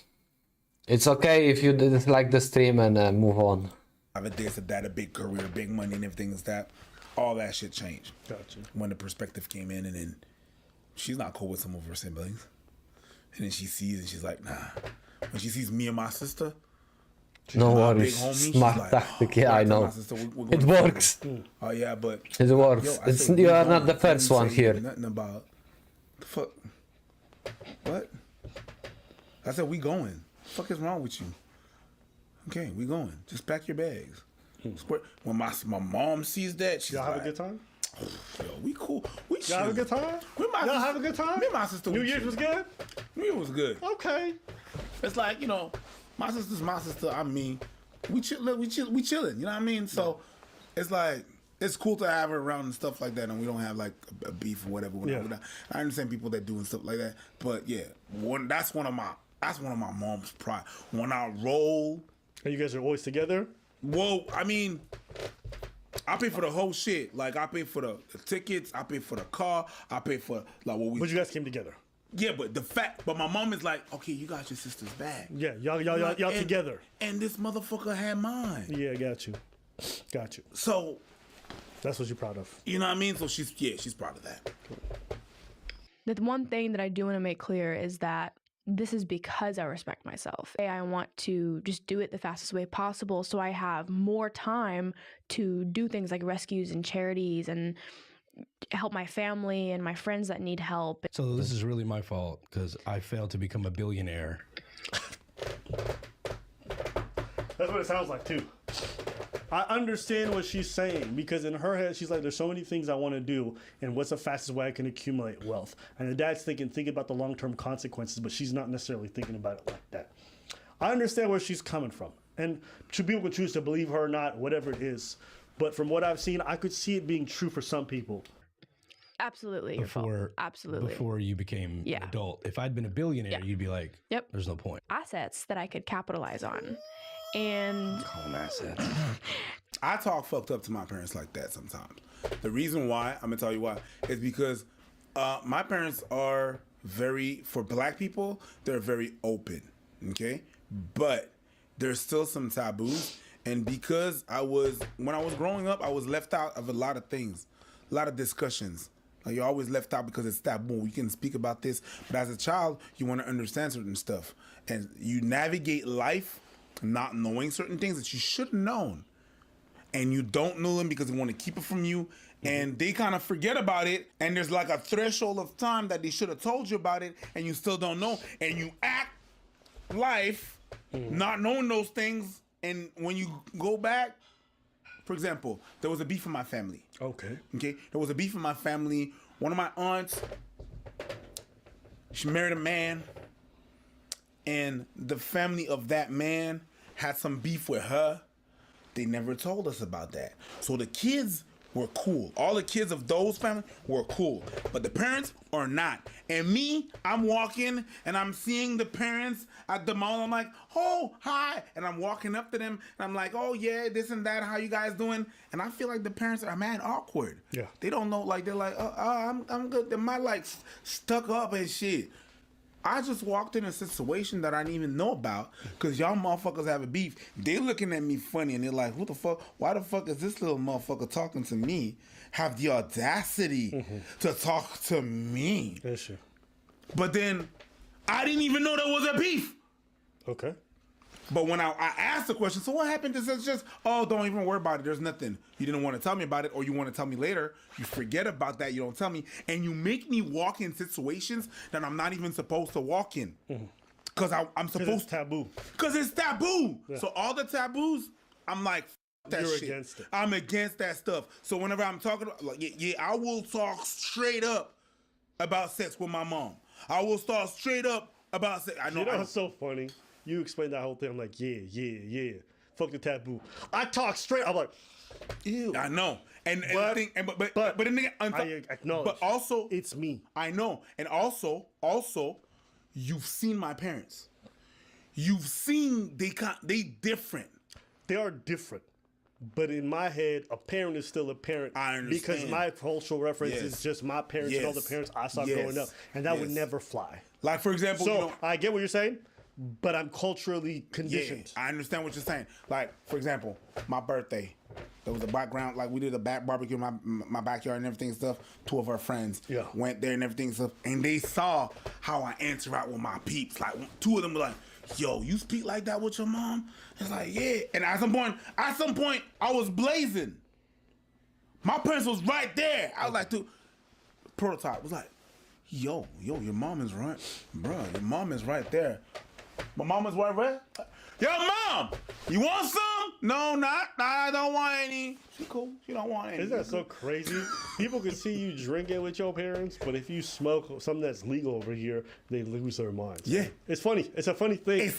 It's okay if you dislike the stream and move on. Have a this, a that, a big career, big money, and everything is that. All that shit changed. Gotcha. When the perspective came in, and then she's not cool with some of her siblings, and then she sees and she's like, nah. When she sees me and my sister, no worries, smart tactic. Yeah, I know. It works. Oh yeah, but it works. You are not the first one here. Nothing about the fuck. What? I said we going. The fuck is wrong with you? Okay, we going. Just pack your bags. When my mom sees that, she's y'all like, have a good time. Yo, we cool. We y'all have a good time. Y'all have a good time. Me and my sister. New Year's was good. New Year's was good. Okay. It's like, you know, my sister's my sister. I mean, we chilling. You know what I mean? So it's like it's cool to have her around and stuff like that, and we don't have like a beef or whatever. I understand people that do and stuff like that, but yeah, that's one of my mom's pride. When I roll, and you guys are always together. Well, I mean, I pay for the whole shit. Like I pay for the tickets, I pay for the car, I pay for like what we. But you guys came together. Yeah, but my mom is like, okay, you got your sister's back. Yeah, y'all together. And this motherfucker had mine. Yeah, got you. So that's what you're proud of. You know what I mean? So she's proud of that. The one thing that I do want to make clear is that this is because I respect myself. I want to just do it the fastest way possible so I have more time to do things like rescues and charities and help my family and my friends that need help. So this is really my fault because I failed to become a billionaire. That's what it sounds like too. I understand what she's saying because in her head, she's like, there's so many things I want to do and what's the fastest way I can accumulate wealth? And the dad's thinking about the long-term consequences, but she's not necessarily thinking about it like that. I understand where she's coming from, and people can choose to believe her or not, whatever it is. But from what I've seen, I could see it being true for some people. Absolutely your fault. Absolutely. Before you became an adult. If I'd been a billionaire, you'd be like, Yep. there's no point. Assets that I could capitalize on. And Call them assets. I talk fucked up to my parents like that sometimes. The reason why, I'm gonna tell you why, is because my parents are for black people, they're very open, okay? But there's still some taboos. And because when I was growing up, I was left out of a lot of things, a lot of discussions. Like, you're always left out because it's taboo. You can speak about this, but as a child, you want to understand certain stuff. And you navigate life not knowing certain things that you should have known. And you don't know them because they want to keep it from you. And they kind of forget about it. And there's like a threshold of time that they should have told you about it, and you still don't know. And you act life not knowing those things. And when you go back, for example, there was a beef in my family. Okay. There was a beef in my family. One of my aunts, she married a man, and the family of that man had some beef with her. They never told us about that. So the kids were cool. All the kids of those families were cool. But the parents are not. And me, I'm walking and I'm seeing the parents at the mall. I'm like, oh, hi. And I'm walking up to them and I'm like, oh, yeah, this and that. How you guys doing? And I feel like the parents are mad awkward. Yeah. They don't know. Like, they're like, I'm good. They're like stuck up and shit. I just walked in a situation that I didn't even know about because y'all motherfuckers have a beef. They looking at me funny and they're like, who the fuck? Why the fuck is this little motherfucker talking to me? Have the audacity to talk to me. Yes, sure. But then I didn't even know there was a beef. Okay. But when I asked the question, so what happened? It's just, oh, don't even worry about it. There's nothing. You didn't want to tell me about it, or you want to tell me later. You forget about that. You don't tell me. And you make me walk in situations that I'm not even supposed to walk in. Because I'm supposed to. It's taboo. Because it's taboo. Yeah. So all the taboos, I'm like, that You're shit. against it. I'm against that stuff. So whenever I'm talking about, like, I will talk straight up about sex with my mom. I will start straight up about sex. I know. You know what's so funny? You explained that whole thing. I'm like, yeah. Fuck the taboo. I talk straight. I'm like, ew. I know. And but then again, I acknowledge. But also, it's me. I know. And also, you've seen my parents. You've seen they different. They are different. But in my head, a parent is still a parent. I understand. Because my cultural reference is just my parents and all the parents I saw growing up. And that would never fly. Like, for example, so I get what you're saying, but I'm culturally conditioned. Yeah, I understand what you're saying. Like, for example, my birthday, there was a background, like we did a barbecue in my backyard and everything and stuff. 2 of our friends went there and everything and stuff, and they saw how I interact with my peeps. Like, 2 of them were like, yo, you speak like that with your mom? It's like, yeah. And at some point, I was blazing. My parents was right there. I was like, dude, prototype was like, yo, your mom is right. Bruh, your mom is right there. My mom is right there. Yo, mom, you want some? No, I don't want any. She cool. She don't want any. Isn't that so crazy? People can see you drinking with your parents, but if you smoke something that's legal over here, they lose their minds. Yeah. It's funny. It's a funny thing.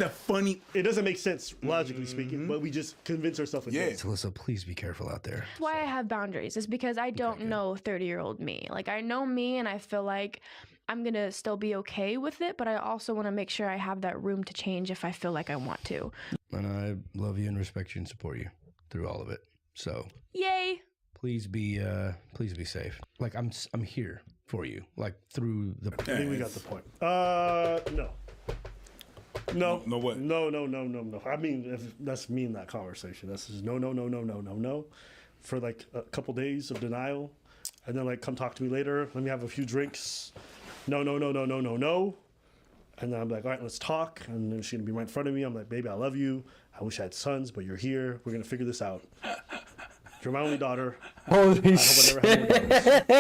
It doesn't make sense, logically speaking, but we just convince ourselves it does. Alyssa, please be careful out there. That's why I have boundaries. Is because I don't know 30-year-old me. Like, I know me, and I feel like I'm going to still be okay with it, but I also want to make sure I have that room to change if I feel like I want to. And I love you and respect you and support you through all of it. So yay! Please be safe. Like, I'm here for you. Like, through the. I think we got the point. No. No what? No. I mean, that's me in that conversation. That's just no. For like a couple days of denial, and then like come talk to me later. Let me have a few drinks. No. And then I'm like, all right, let's talk. And then she's gonna be right in front of me. I'm like, baby, I love you. I wish I had sons, but you're here. We're gonna figure this out. You're my only daughter. Holy shit! I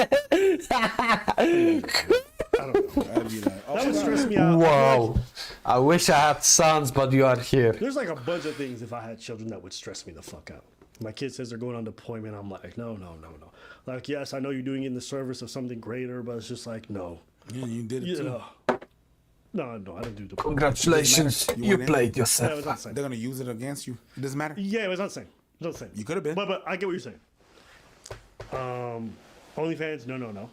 don't know. That would stress me out. Wow. I wish I had sons, but you are here. There's like a bunch of things if I had children that would stress me the fuck out. My kid says they're going on deployment. I'm like, no. Like, yes, I know you're doing it in the service of something greater, but it's just like, no. Yeah, you did it too. No, I didn't do the. Congratulations, you played Yeah, it yourself. was not the same. They're gonna use it against you. It doesn't matter. Yeah, it was not the same. It was not the same. You could have been. But I get what you're saying. OnlyFans, no.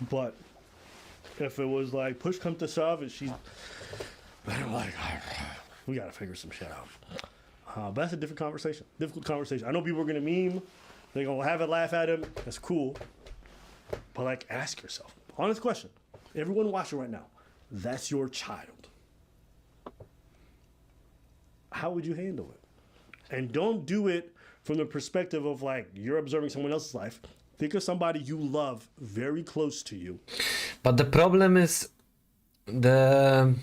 But if it was like push come to shove, and she's like, we gotta figure some shit out. But that's a different conversation. Difficult conversation. I know people are gonna meme. They're gonna have a laugh at him. That's cool. But like, ask yourself. Honest question. Everyone watching right now. That's your child. How would you handle it? And don't do it from the perspective of like you're observing someone else's life. Think of somebody you love very close to you. But the problem is now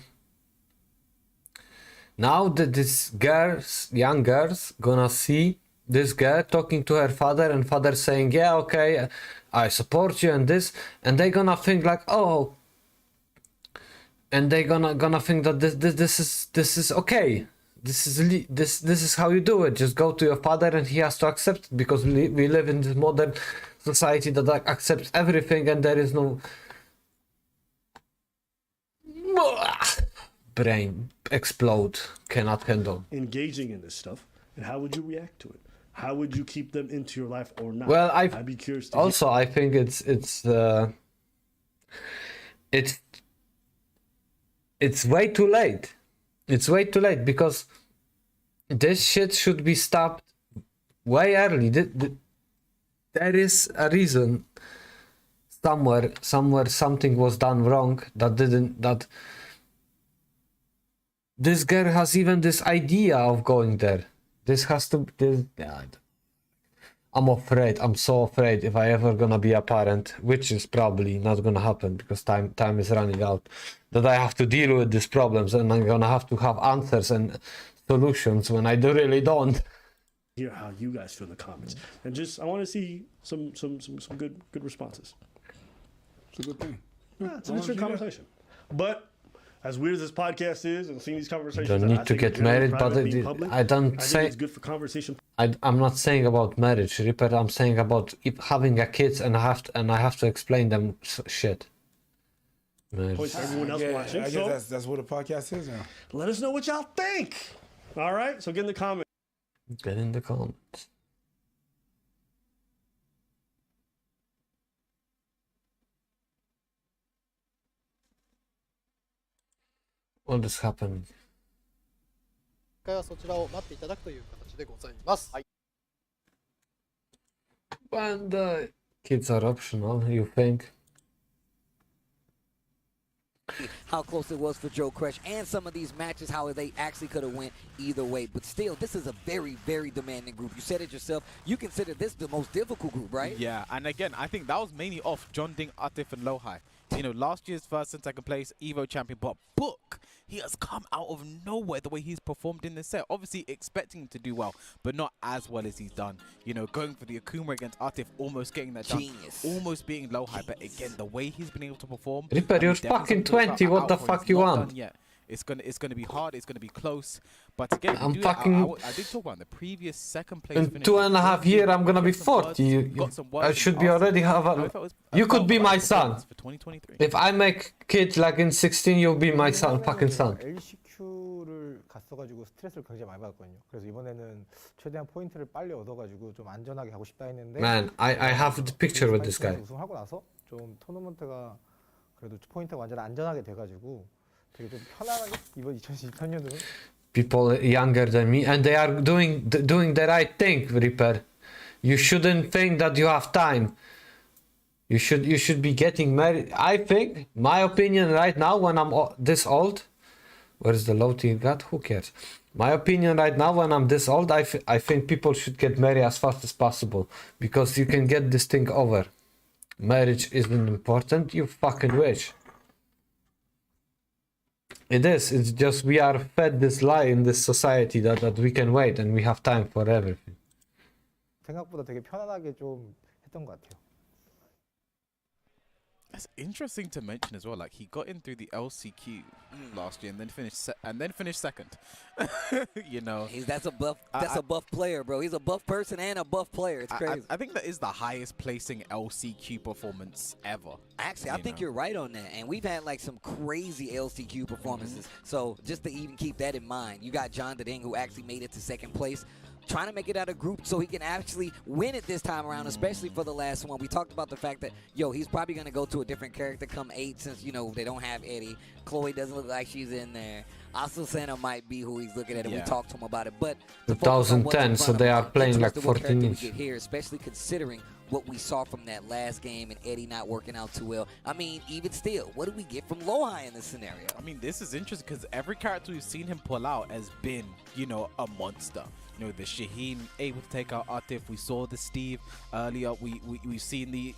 that these young girls, gonna see this girl talking to her father and father saying, yeah, okay, I support you and this, and they gonna think like, oh, and they gonna think that this is okay. This is how you do it. Just go to your father and he has to accept it, because we live in this modern society that accepts everything, and there is no brain explode, cannot handle. Engaging in this stuff, and how would you react to it? How would you keep them into your life or not? Well, I'd be curious to also hear. I think it's way too late. It's way too late, because this shit should be stopped way early. There is a reason somewhere something was done wrong that this girl has even this idea of going there. I'm so afraid if I ever gonna be a parent, which is probably not gonna happen because time is running out, that I have to deal with these problems, and I'm gonna have to have answers and solutions when I really don't. Hear how you guys feel in the comments, and just I want to see some good responses. It's a good thing. Yeah, it's an interesting conversation. But as weird as this podcast is, and seeing these conversations, Don't need to get married, but I don't say it's good for conversation. I'm not saying about marriage, Ripper. I'm saying about having a kids, and I have to explain them shit. Points for everyone else watching. I So guess that's what a podcast is now. let us know what y'all think. All right, so get in the comments. Get in the comments. What is happening? 回はそちらを待っていただくという形でございます。はい。 And kids are optional, you think? How close it was for Joe Crush, and some of these matches, how they actually could have went either way. But still, this is a very, very demanding group. You said it yourself. You consider this the most difficult group, right? Yeah, and again, I think that was mainly off John Ding, Atif, and Lohai. You know, last year's first and second place Evo champion, but Book, he has come out of nowhere the way he's performed in this set. Obviously expecting him to do well, but not as well as he's done. You know, going for the Akuma against Atif, almost getting that done, almost beating Lohai, but again, the way he's been able to perform. Ripper, you're fucking 20, what the fuck you want? It's gonna be hard. It's gonna be close. But again, I'm fucking. I did talk about the previous second place. In 2.5 years, I'm gonna be 40. I should be already have a. You could be my son. If I make kids like in 16, you'll be my son, fucking son. LCQ를 갔어가지고 스트레스를 굉장히 많이 받았거든요. 그래서 이번에는 최대한 포인트를 빨리 얻어가지고 좀 안전하게 하고 싶다 했는데. Man, I have the picture with this guy. 우승하고 나서 좀 토너먼트가 그래도 포인트가 완전 안전하게 돼가지고. 되게 좀 편안하게 이번 2023년도는 People younger than me, and they are doing the right thing, Ripper. You shouldn't think that you have time. You should be getting married. I think, my opinion right now, when I'm this old, where's the low tier got? Who cares? My opinion right now, when I'm this old, I think people should get married as fast as possible, because you can get this thing over. Marriage isn't important, you fucking wish. It is. It's just we are fed this lie in this society that we can wait and we have time for everything. 생각보다 되게 편안하게 좀 했던 것 같아요. That's interesting to mention as well. Like he got in through the LCQ last year and then finished second. You know, that's a buff. That's a buff player, bro. He's a buff person and a buff player. It's crazy. I think that is the highest placing LCQ performance ever. Actually, I think you're right on that. And we've had like some crazy LCQ performances. So just to even keep that in mind, you got John Deding, who actually made it to second place, trying to make it out of group so he can actually win it this time around, especially for the last one. We talked about the fact that, he's probably going to go to a different character come 8 since, they don't have Eddie. Chloe doesn't look like she's in there. Asusena might be who he's looking at, and we talked to him about it. But 2010, so they are playing like 14 years. Here, especially considering what we saw from that last game and Eddie not working out too well. I mean, even still, what do we get from Lohai in this scenario? I mean, this is interesting because every character we've seen him pull out has been, a monster. The Shaheen able to take out Atif. We saw the Steve earlier. We've seen the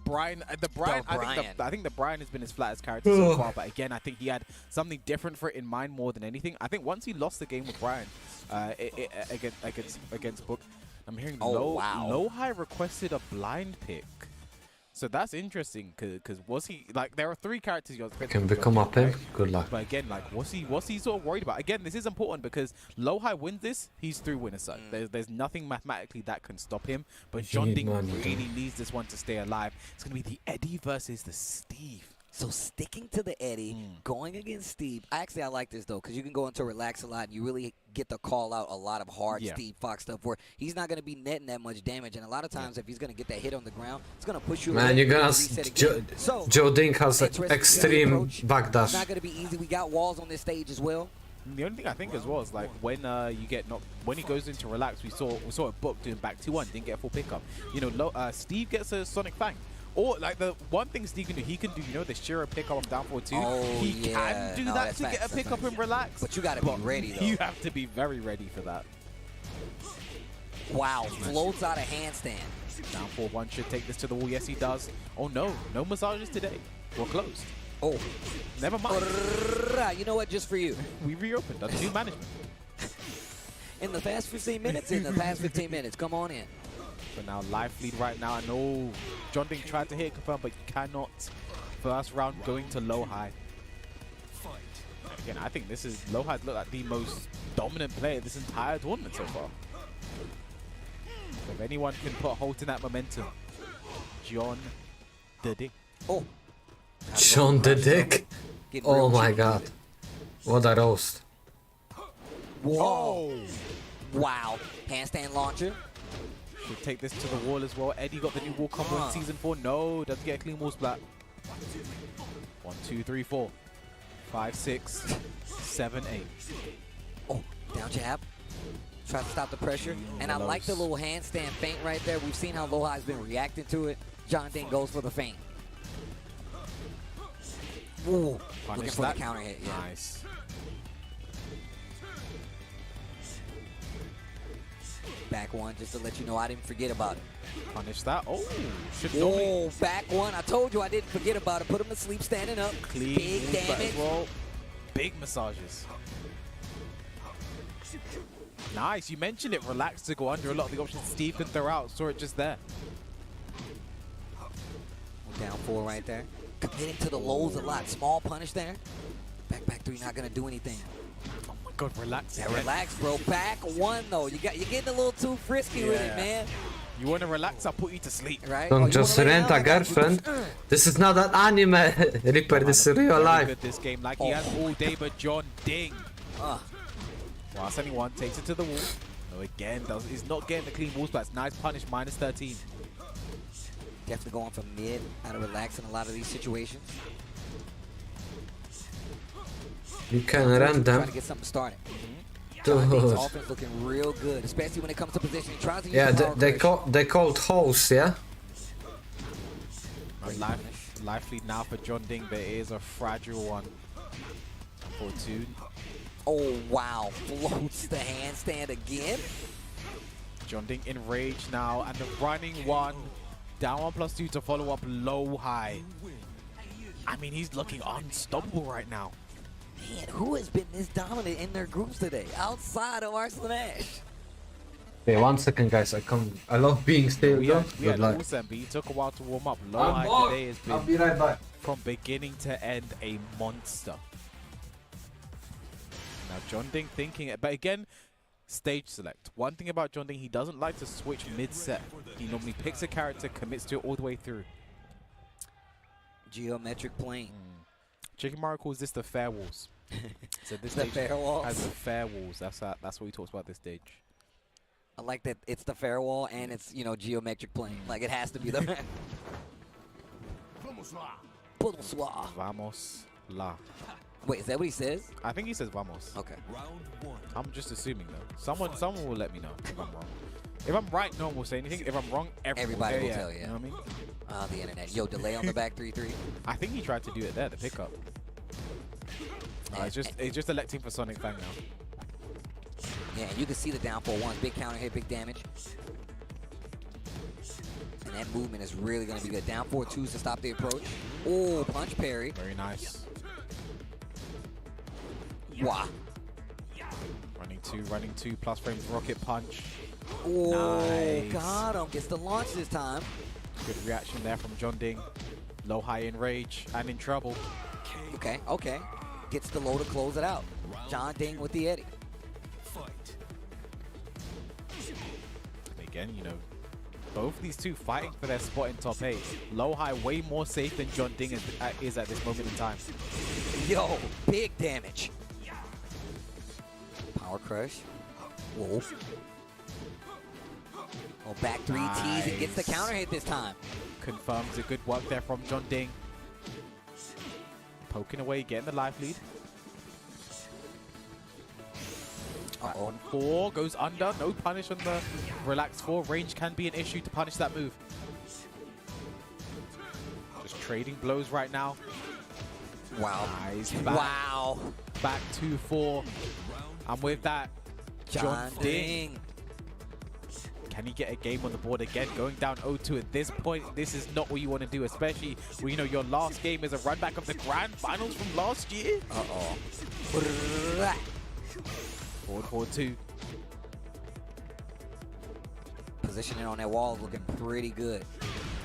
Brian. I think the Brian has been his flattest character so far. But again, I think he had something different for it in mind more than anything. I think once he lost the game with Brian against Book, I'm hearing Lohai requested a blind pick. So that's interesting because was he like there are 3 characters you can become up him. Good luck. But again, like was he sort of worried about? Again, this is important because Lohai wins this, he's through winner side. There's nothing mathematically that can stop him. But John Ding really needs this one to stay alive. It's gonna be the Eddie versus the Steve. So sticking to the Eddie, going against Steve. Actually, I like this, though, because you can go into relax a lot, and you really get to call out a lot of hard Steve Fox stuff where he's not going to be netting that much damage. And a lot of times, if he's going to get that hit on the ground, it's going to push you Man, you're going to... Joe Ding has an extreme backdash. It's not going to be easy. We got walls on this stage as well. The only thing I think as well is like when you get knocked, when he goes into relax, we saw a Book doing back 2-1, didn't get a full pickup. Steve gets a Sonic Fang. Or, like, the one thing Steve can do, the Shiro pickup of down 4-2. He can do that to get a pickup and relax. But you got to be ready, though. You have to be very ready for that. Wow, floats out a handstand. Down 4-1 should take this to the wall. Yes, he does. Oh, no massages today. We're closed. Oh. Never mind. You know what? Just for you. We reopened under new management. In the past 15 minutes. Come on in. But now life lead right now. I know John Ding tried to hit confirm, but you cannot. First round going to Lohai. Again, I think this is Lohai's looked like the most dominant player this entire tournament so far. If anyone can put a halt in that momentum, John Deding. Oh, John Deding. Oh my God, what a roast! Whoa! Wow, handstand launcher. Should take this to the wall as well. Eddie got the new wall combo in season 4. No, doesn't get a clean wall splat. 1, 2, 3, 4, 5, 6, 7, 8. Oh, down jab. Try to stop the pressure. And I like the little handstand feint right there. We've seen how Lohai's been reacting to it. John Ding goes for the feint. Ooh, looking for the counter hit. Yeah. Nice. Back one, just to let you know I didn't forget about it. Punish that. Oh, back one. I told you I didn't forget about it. Put him to sleep standing up. Clean. Big damage. Well, big massages. Nice. You mentioned it. Relax to go under. A lot of the options Steve can throw out. Saw it just there. Down 4 right there. Committing to the lows a lot. Small punish there. Back 3 not going to do anything. God, relax. Yeah, relax, bro. Back 1 though. You're getting a little too frisky with it, man. You want to relax? I'll put you to sleep. Right? Don't just rent a girlfriend. This is not an anime, Reaper. This is real life. Good this game, like he has all day, but John Ding. Whilst anyone takes it to the wall. No, again, he's not getting the clean wall splats. Nice punish, minus 13. Definitely going from mid, out of relax in a lot of these situations. You can run them. Trying to get something started. John Ding's offense looking real good, especially when it comes to positioning. Tries to use they called holes, yeah. Life lead now for John Ding, but it is a fragile one. 4-2. Oh wow! Floats the handstand again. John Ding in rage now, and the running one. Down 1+2 to follow up Lohai. I mean, he's looking unstoppable right now. Man, who has been this dominant in their groups today, outside of Arslan Ash? Okay, 1 second, guys. I love being still, We though. had But like, awesome, but he took a while to warm up. I'm Low high bored. today has I'll been be right back. from beginning to end a monster. Now John Ding thinking it, but again, stage select. One thing about John Ding, he doesn't like to switch mid-set. He normally picks a character, commits to it all the way through. Geometric plane. Chicken Mario calls this the fair walls. So this The stage fair walls? has the fair walls. That's what he talks about this stage. I like that it's the fair wall and it's, you know, geometric plane. Like, it has to be the... Bonsoir. Vamos la. Wait, is that what he says? I think he says vamos. Okay. I'm just assuming though. Someone will let me know if I'm wrong. If I'm right, no one will say anything. If I'm wrong, Everybody will yeah, tell you. You know what I mean? The internet. Yo, delay on the back 3-3. I think he tried to do it there, the pickup. It's just electing for Sonic Fang now. Yeah, and you can see the down 4-1. Big counter hit, big damage. And that movement is really going to be good. Down 4-2s to stop the approach. Oh, punch parry. Very nice. Wow. Running two, plus frames, rocket punch. Oh, nice. got him. Gets the launch this time. Good reaction there from John Ding. Low high in rage and in trouble. Okay, okay. Gets the low to close it out. John Ding with the Eddie. And again, you know, both these two fighting for their spot in top 8. Low high way more safe than John Ding is at this moment in time. Yo, big damage. Power crush. Whoa. Oh, back 3 T's and gets the counter hit this time. Confirms a good work there from John Ding. Poking away, getting the life lead. On 4, goes under, no punish on the relaxed 4. Range can be an issue to punish that move. Just trading blows right now. Wow. Nice. Wow. Back 2-4. And with that, John Ding. Can he get a game on the board again? Going down 0-2 at this point, this is not what you want to do, especially when you know your last game is a run back of the grand finals from last year. Uh-oh. Forward 4-2. Positioning on that wall is looking pretty good.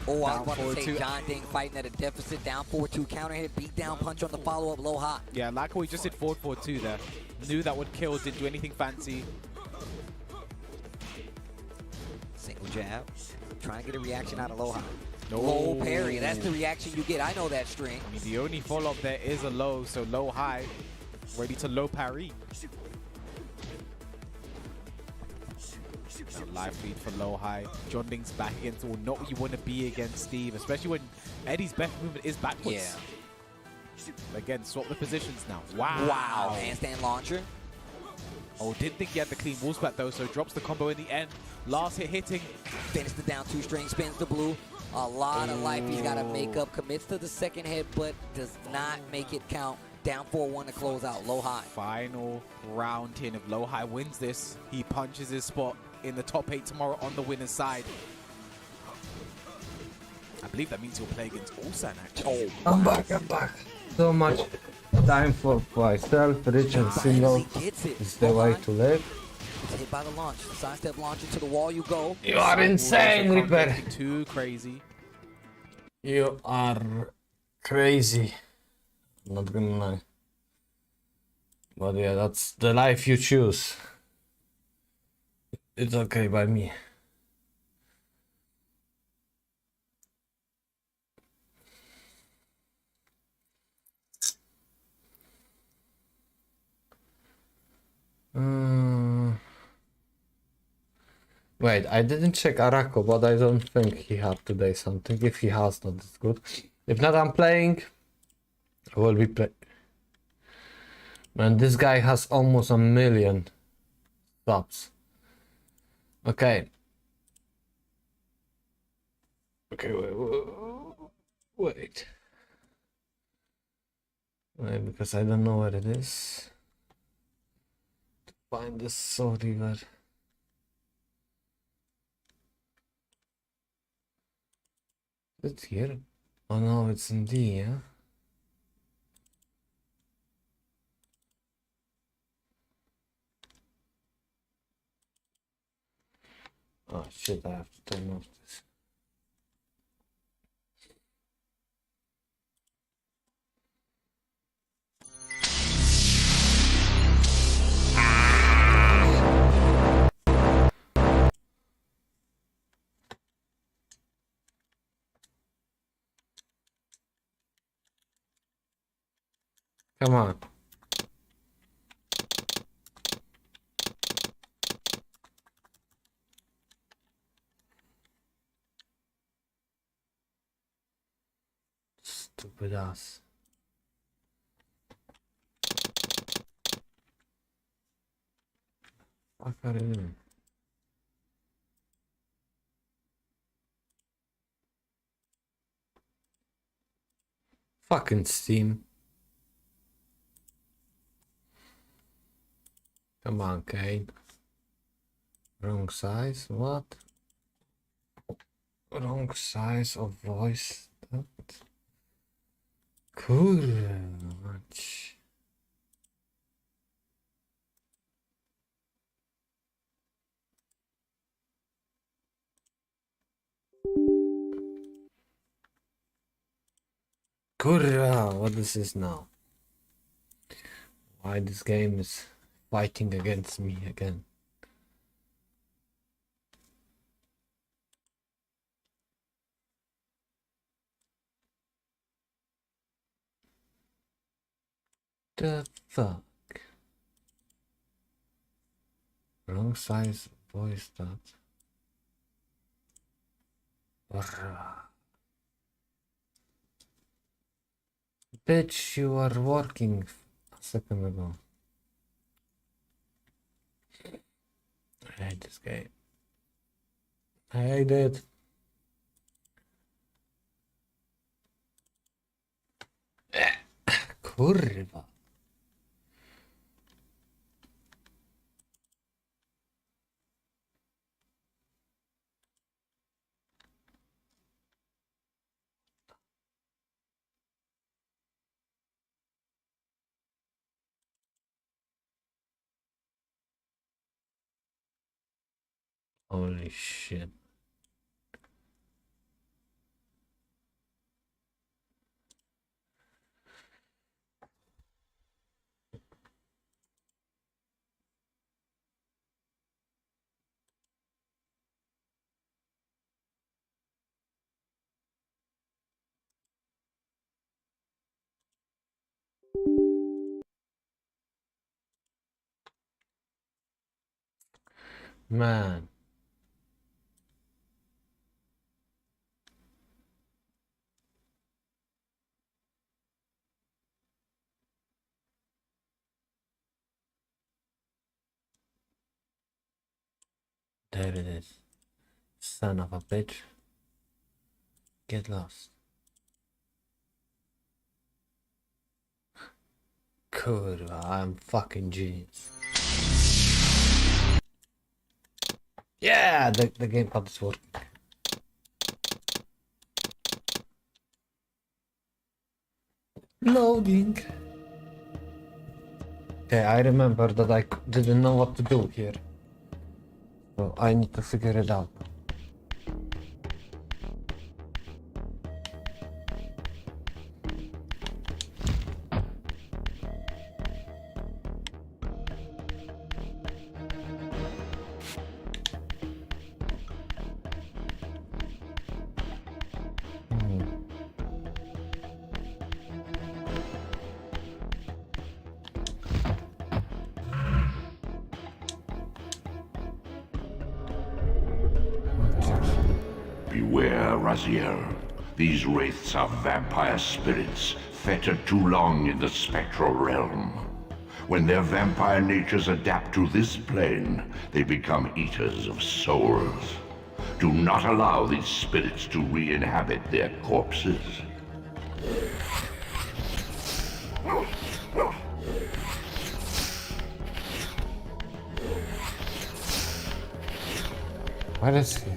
Oh, I was about to say John Ding fighting at a deficit. Down 4-2 counter hit, beat down punch on the follow-up low high. Yeah, like how he just did forward 4-2 there. Knew that would kill, didn't do anything fancy. Single jab. Trying to get a reaction out of low high. No. Low parry, that's the reaction you get. I know that string. I mean, the only follow-up there is a low, so low high. Ready to low parry. Now life lead for low high. John Ding's back against all. Not what you want to be against Steve, especially when Eddie's best movement is backwards. Yeah. Again, swap the positions now. Wow. Wow. Handstand launcher. Oh, didn't think he had the clean wall spat though, so drops the combo in the end. Last hit hitting. Finished the down 2 string, spins the blue. A lot of life he's got to make up. Commits to the second hit, but does not make it count. Down 4-1 to close out. Low high. Final round here. If low high wins this, he punches his spot in the top 8 tomorrow on the winner's side. I believe that means he'll play against Ulsan actually. Oh, I'm back. So much time for myself. Rich and single is the way to live. It's hit by the launch. Sidestep launcher to the wall you go. You are insane, Reaper. Too crazy. You are crazy. Not gonna lie. But yeah, that's the life you choose. It's okay by me. Wait, I didn't check Arako, but I don't think he had today something. If he has, that's good. If not, I'm playing. I will be play. Man, this guy has almost 1 million subs. Okay. Okay, wait. Wait, because I don't know where it is. To find this Soul River. Is it here? Oh no, it's in D, yeah? Oh shit, I have to turn off this. Come on. Stupid ass. What are you doing? Fucking Steam. Come on, Kane. Wrong size? What? Wrong size of voice? That? Kurwa. Kurwa, what is this now? Why this game is fighting against me again? The fuck? Wrong size voice that. Bitch, you were working a second ago. I hate this game. I hate it. Kurwa. Holy shit. Man. There it is. Son of a bitch. Get lost. Kurwa, I'm fucking genius. Yeah, the gamepad is working. Loading. Okay, I remember that I didn't know what to do here. So I need to figure it out. Beware, Raziel. These wraiths are vampire spirits, fettered too long in the spectral realm. When their vampire natures adapt to this plane, they become eaters of souls. Do not allow these spirits to re-inhabit their corpses. Where is he?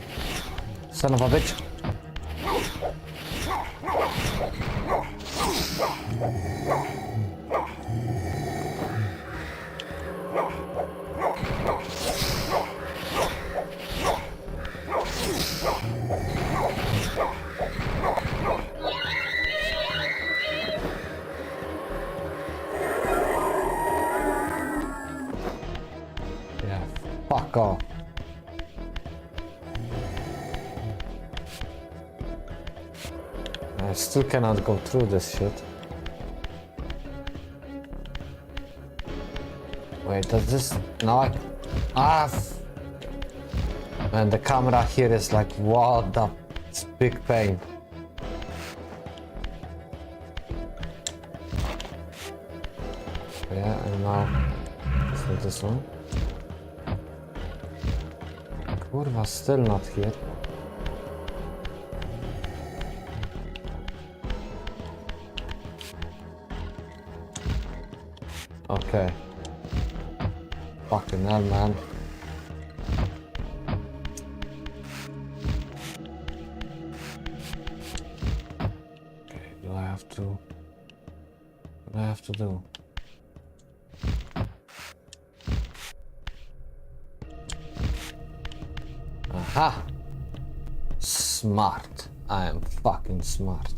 Son of a bitch. Yeah, fuck off. I still cannot go through this shit. Wait, does this... No, I... Man, the camera here is like, what the... It's big pain. Yeah, and now... So this one. Kurwa, still not here. Okay. Fucking hell, man. Okay, do I have to... What do I have to do? Aha! Smart. I am fucking smart.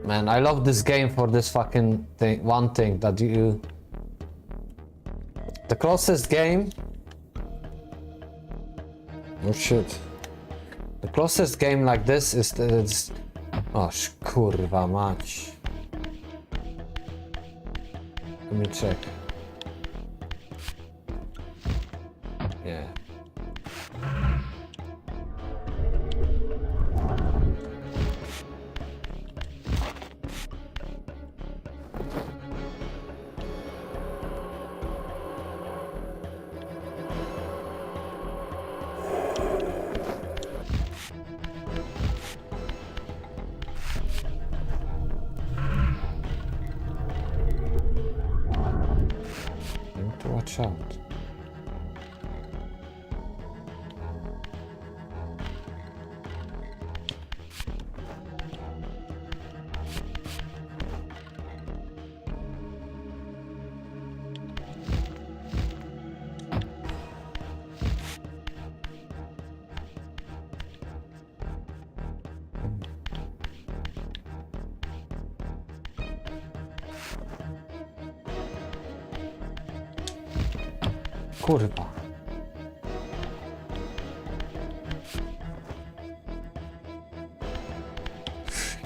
Man, I love this game for this fucking thing. One thing that you... The closest game... Oh shit. The closest game like this is the... Oh, kurwa mać. Let me check. Yeah. Need to watch out. Kurwa.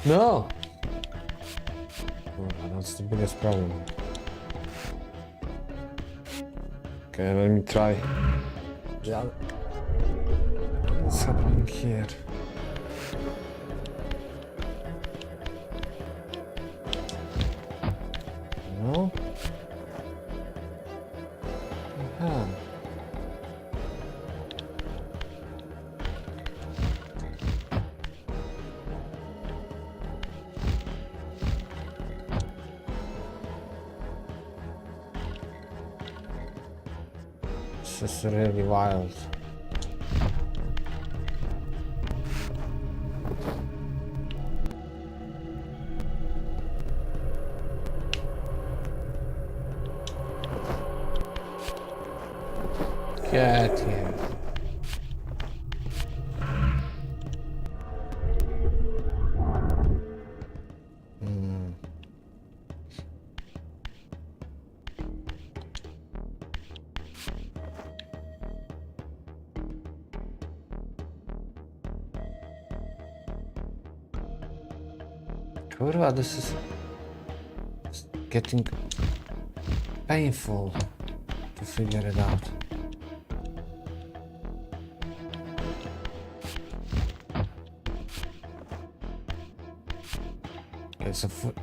No! Kurwa, that's the biggest problem. Okay, let me try. Yeah. What's happening here? No? Aha. This is really wild. Get here. Kurwa, this is getting painful to figure it out. It's a foot.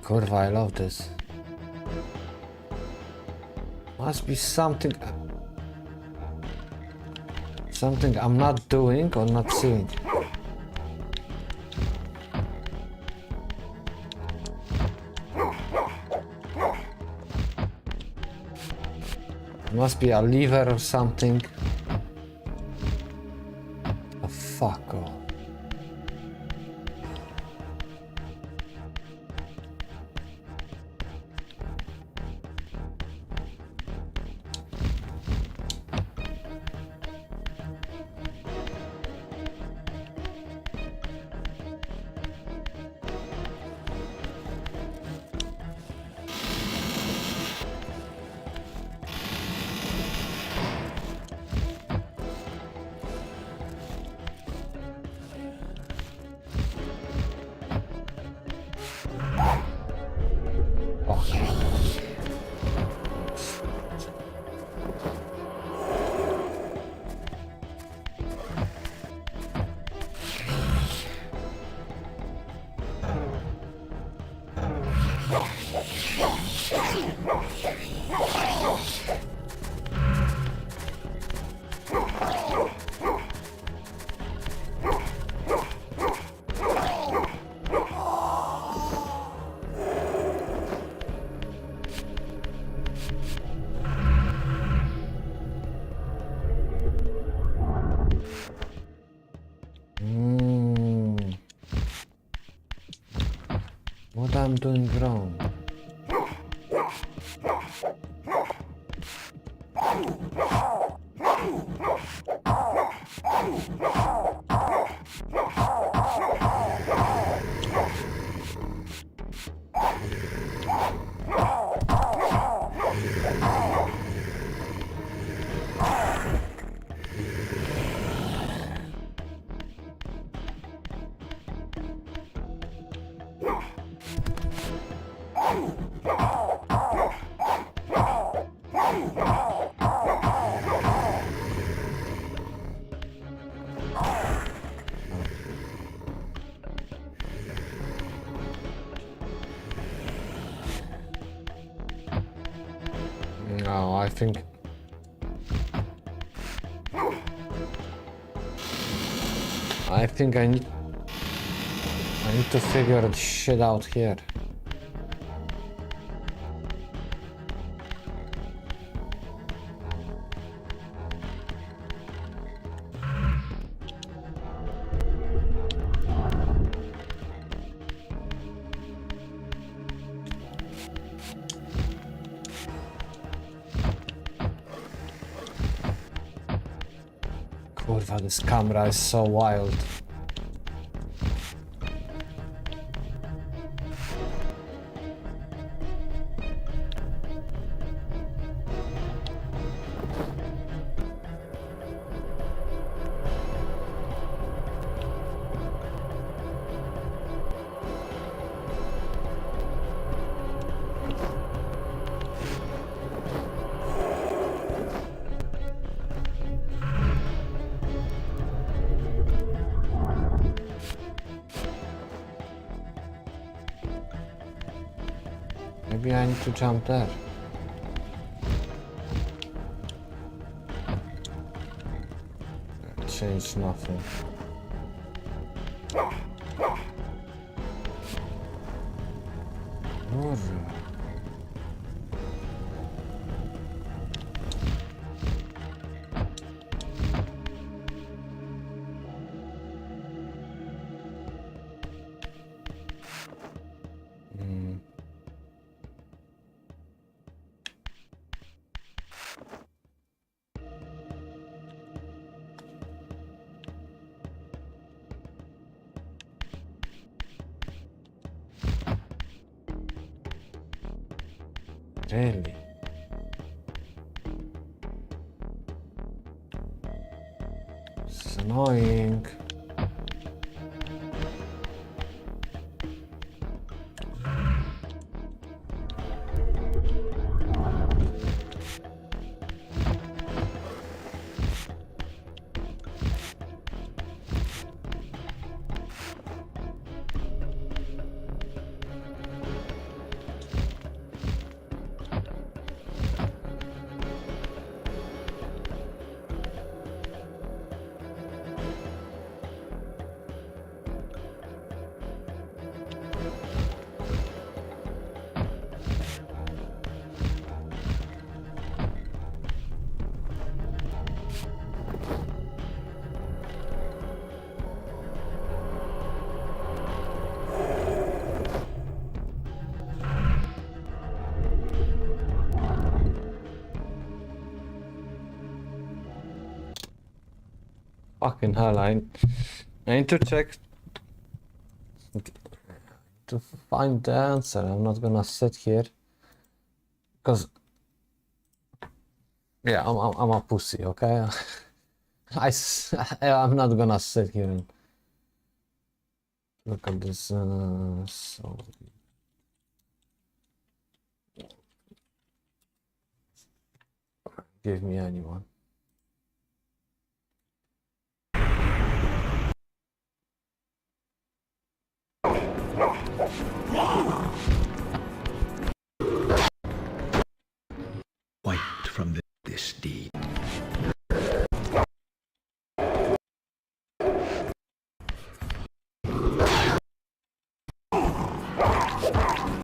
Kurwa, I love this. Must be something I'm not doing or not seeing. Must be a lever or something. Fuck off. What I'm doing wrong? No, I think I need to figure this shit out here. Kurwa, this camera is so wild. Maybe I need to jump there. Change nothing. Kurwa. Really? It's annoying. Fucking hell, I need to check to find the answer. I'm not gonna sit here because yeah, I'm a pussy, okay? I'm not gonna sit here and look at this. So give me anyone. Wiped from this deed.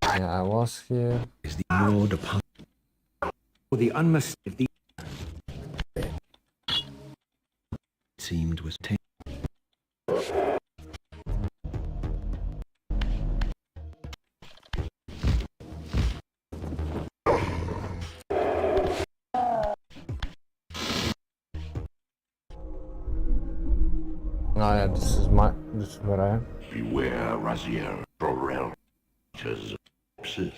Yeah, I was here. Is the Lord upon the unmistakable seemed was taken. Oh yeah, this is where I am. Beware, Raziel, Prorel, corpses.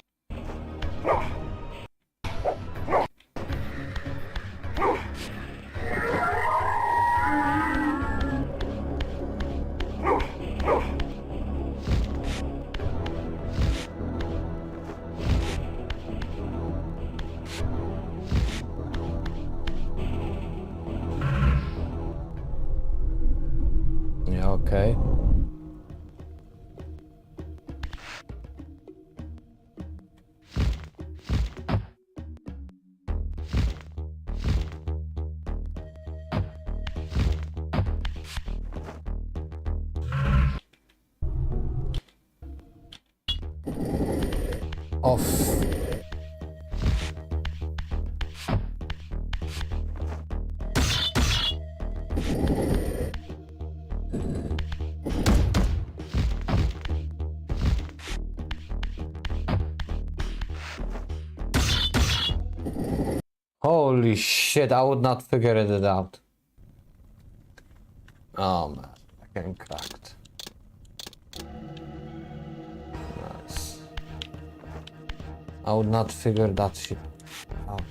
Yeah, okay. Off. Holy shit, I would not figure it out. Oh man, I getting cracked. Nice. I would not figure that shit out.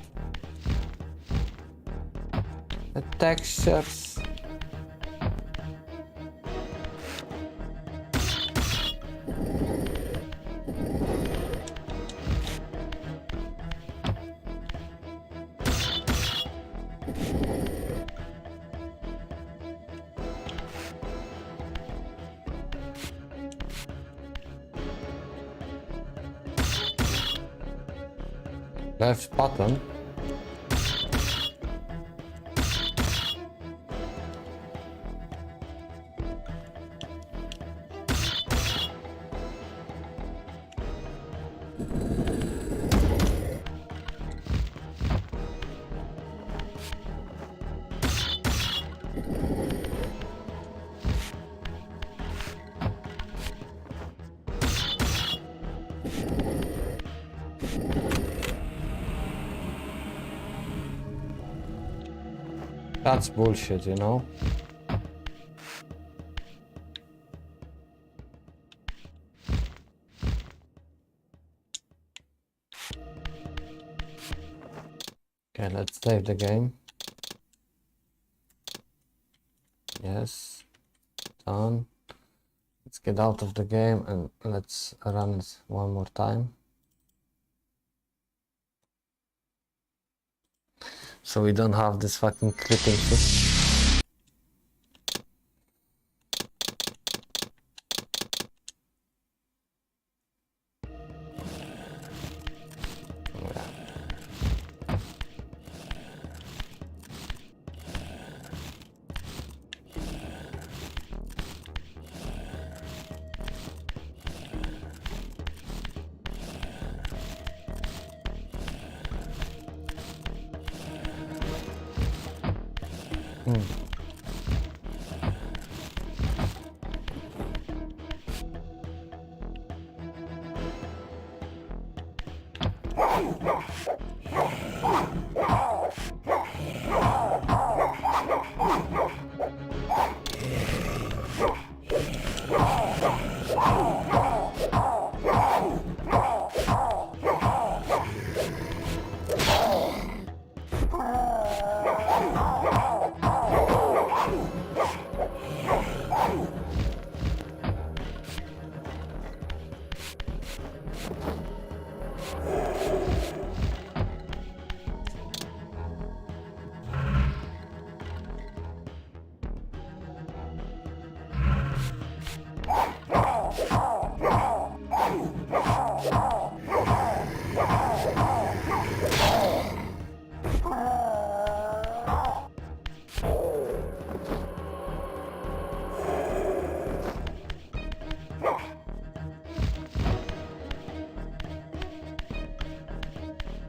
The textures. Left button. That's bullshit, you know? Okay, let's save the game. Yes. Done. Let's get out of the game and let's run it one more time. So we don't have this fucking clipping shit.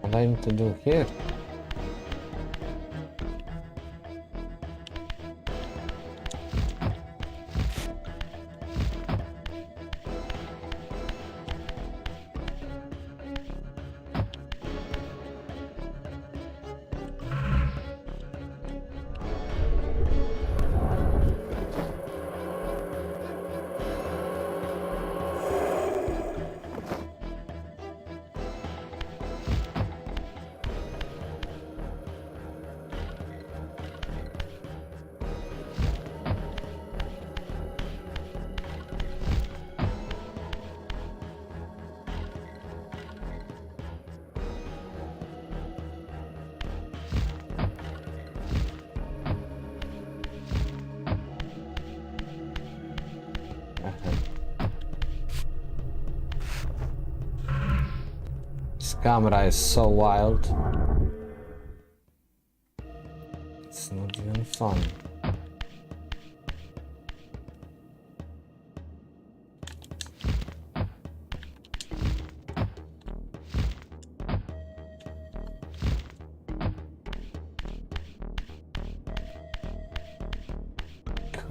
What I need to do here? This camera is so wild. It's not even fun.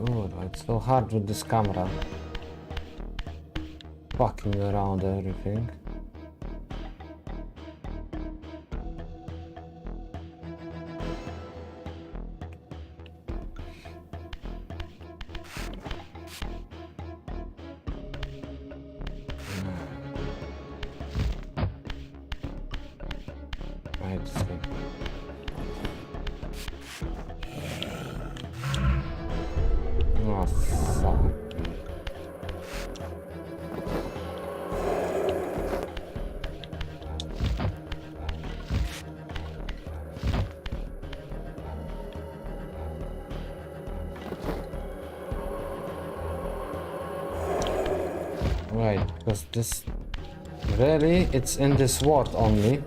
Good, it's so hard with this camera. Fucking around everything. Right, see. Oh, fuck. Right, because this really it's in this ward only.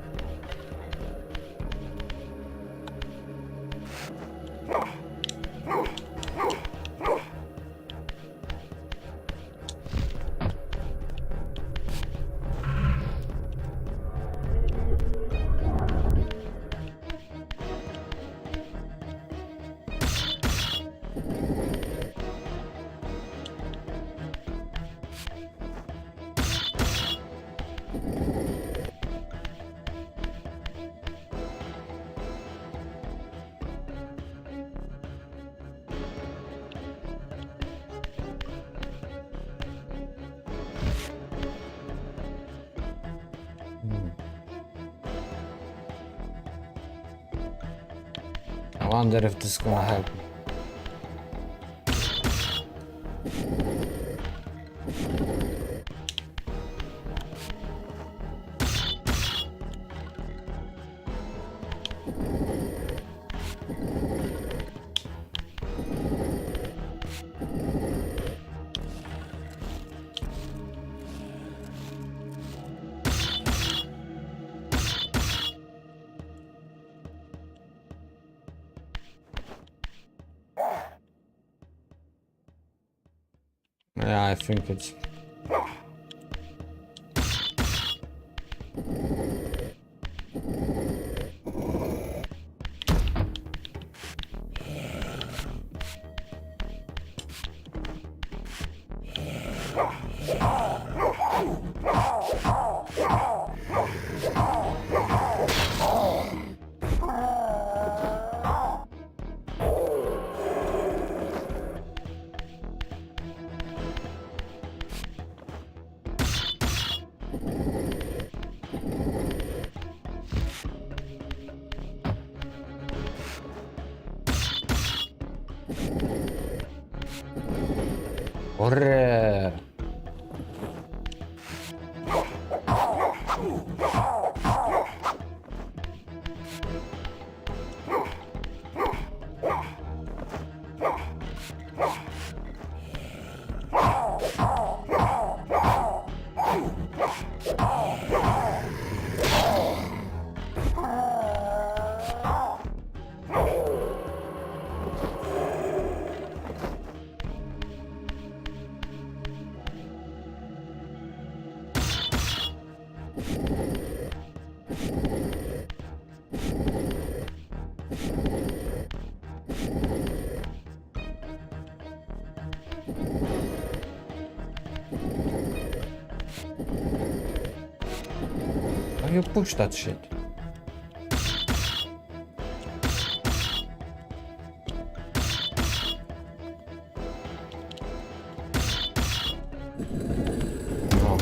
I wonder if this is gonna help me. Yeah, I think it's... Horror. How you push that shit? No.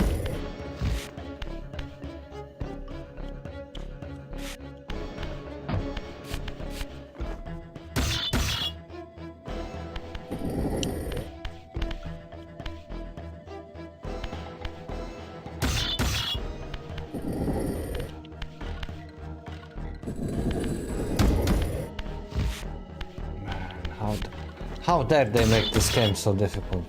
How dare they make this game so difficult?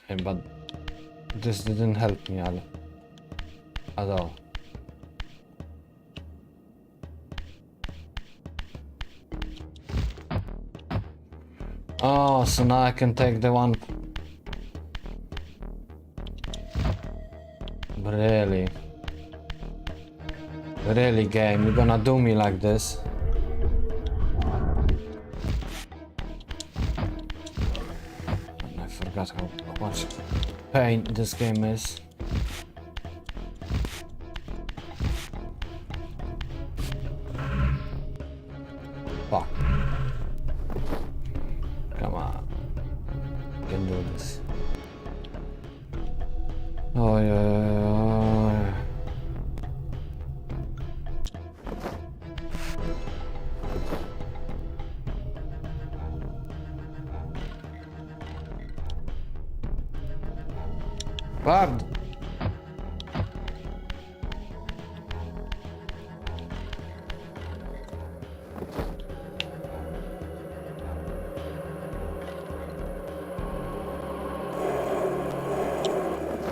Hey, but this didn't help me at all. Oh, so now I can take the one. Really? Really, game? You're gonna do me like this? I forgot how much pain this game is. Fuck. Come on. You can do this. Oh, yeah. Guard.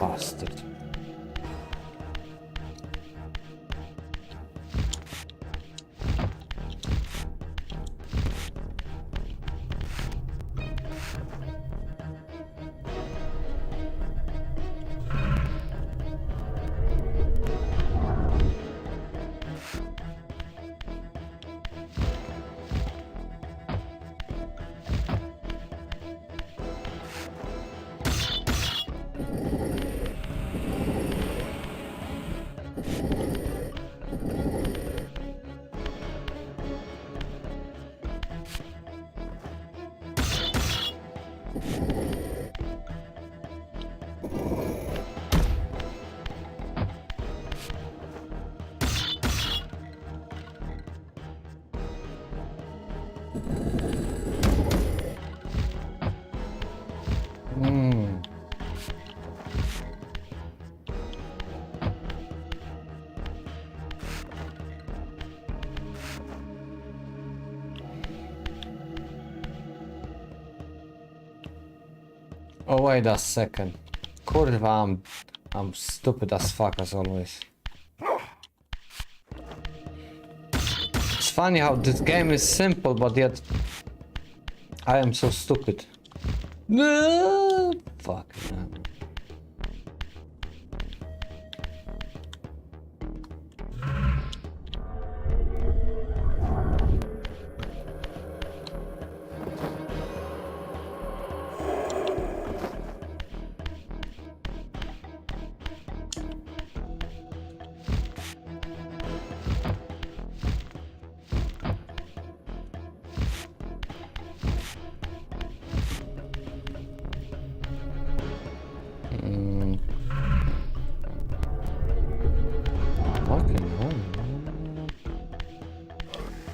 Bastard. Oh, wait a second. Kurwa, I'm stupid as fuck as always. It's funny how this game is simple, but yet I am so stupid. No, fuck. No.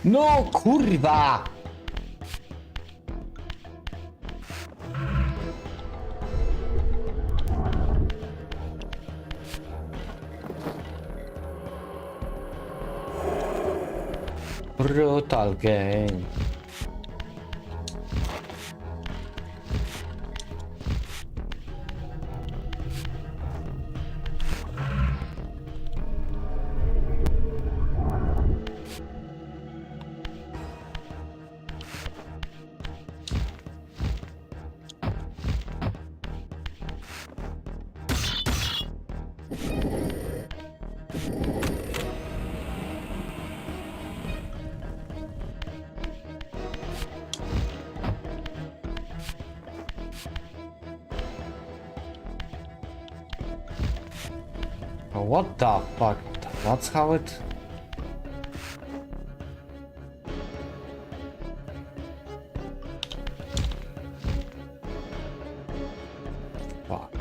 No, kurwa! Brutal game. Oh, what the fuck? That's how it... Fuck.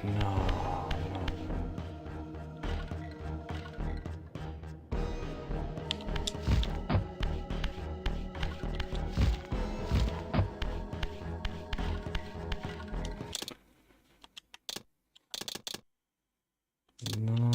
No. No.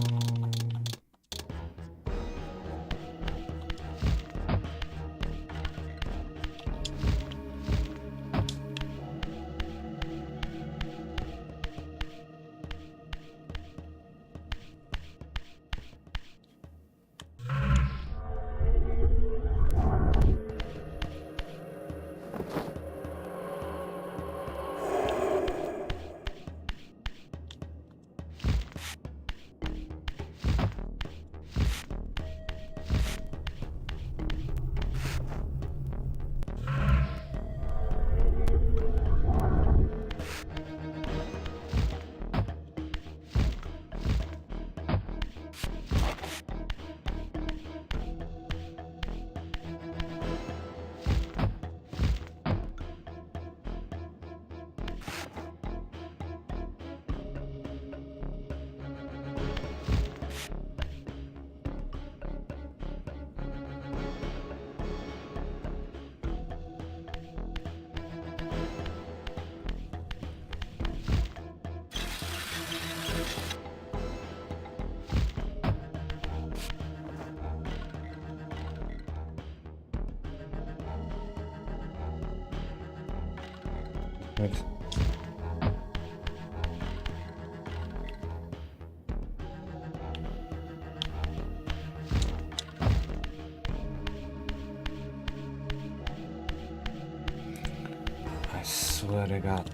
Thanks. I swear to God.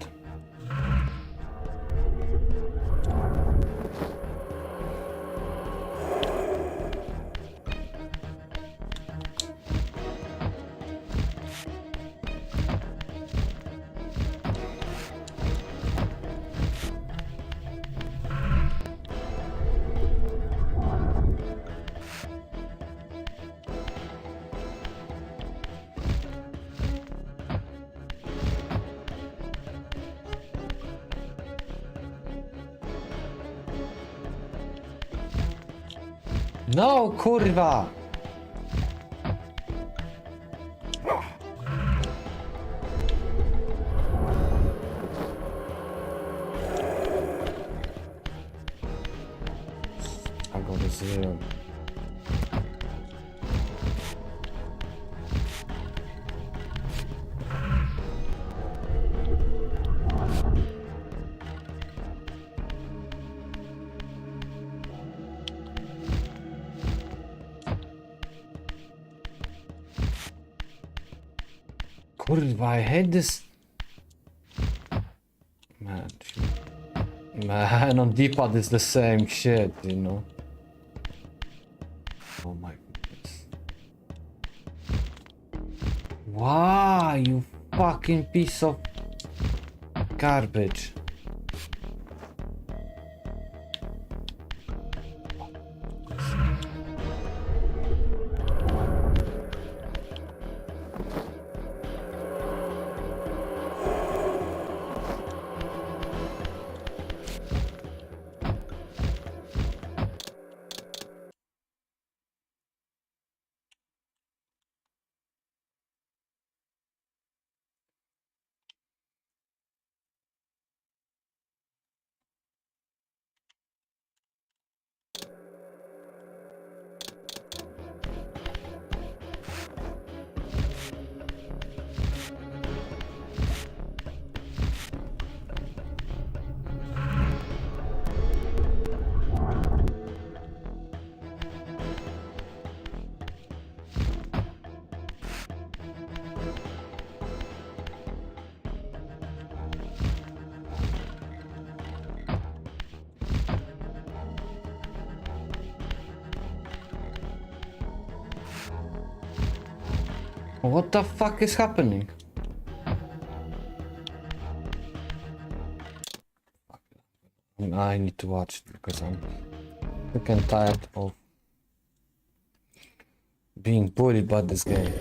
No, kurwa! I go to zero. Kurwa, I hate this. Man, on D-pad it's the same shit, you know. Oh my goodness. Why, you fucking piece of garbage. What the fuck is happening? I need to watch it because I'm sick and tired of being bullied by this game.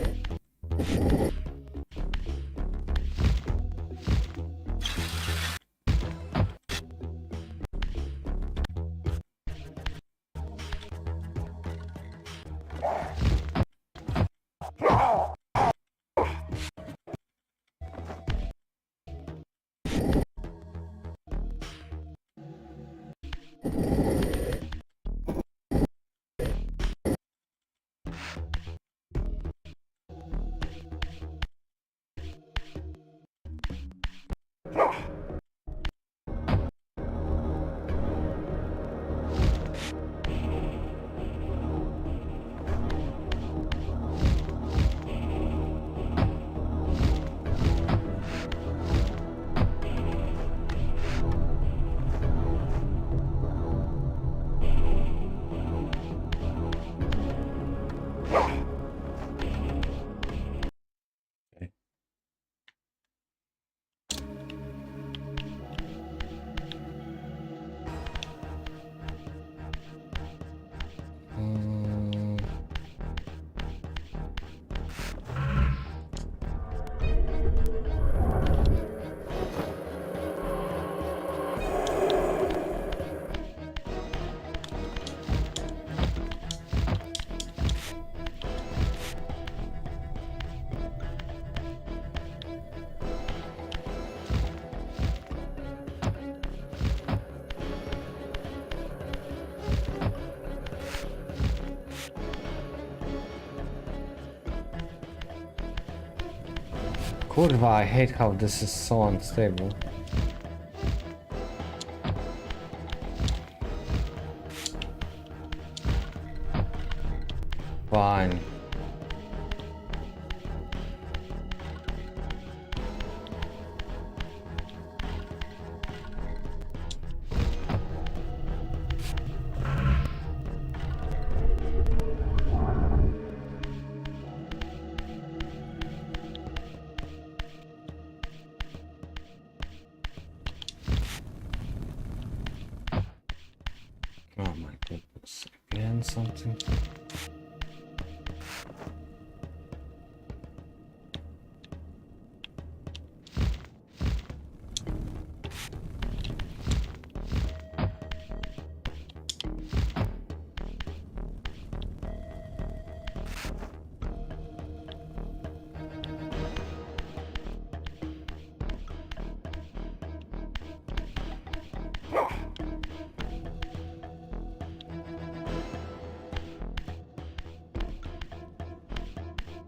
Kurwa, I hate how this is so unstable. Fine. Oh my goodness, again something.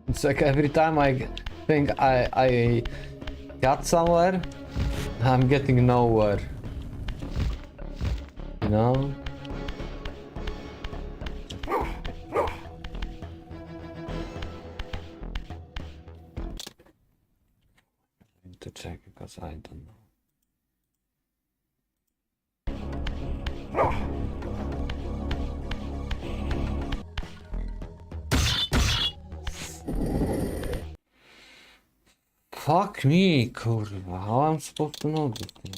It's like every time I think I got somewhere, I'm getting nowhere. You know? I need to check because I don't know. Fuck me, kurwa, how am I supposed to know this thing?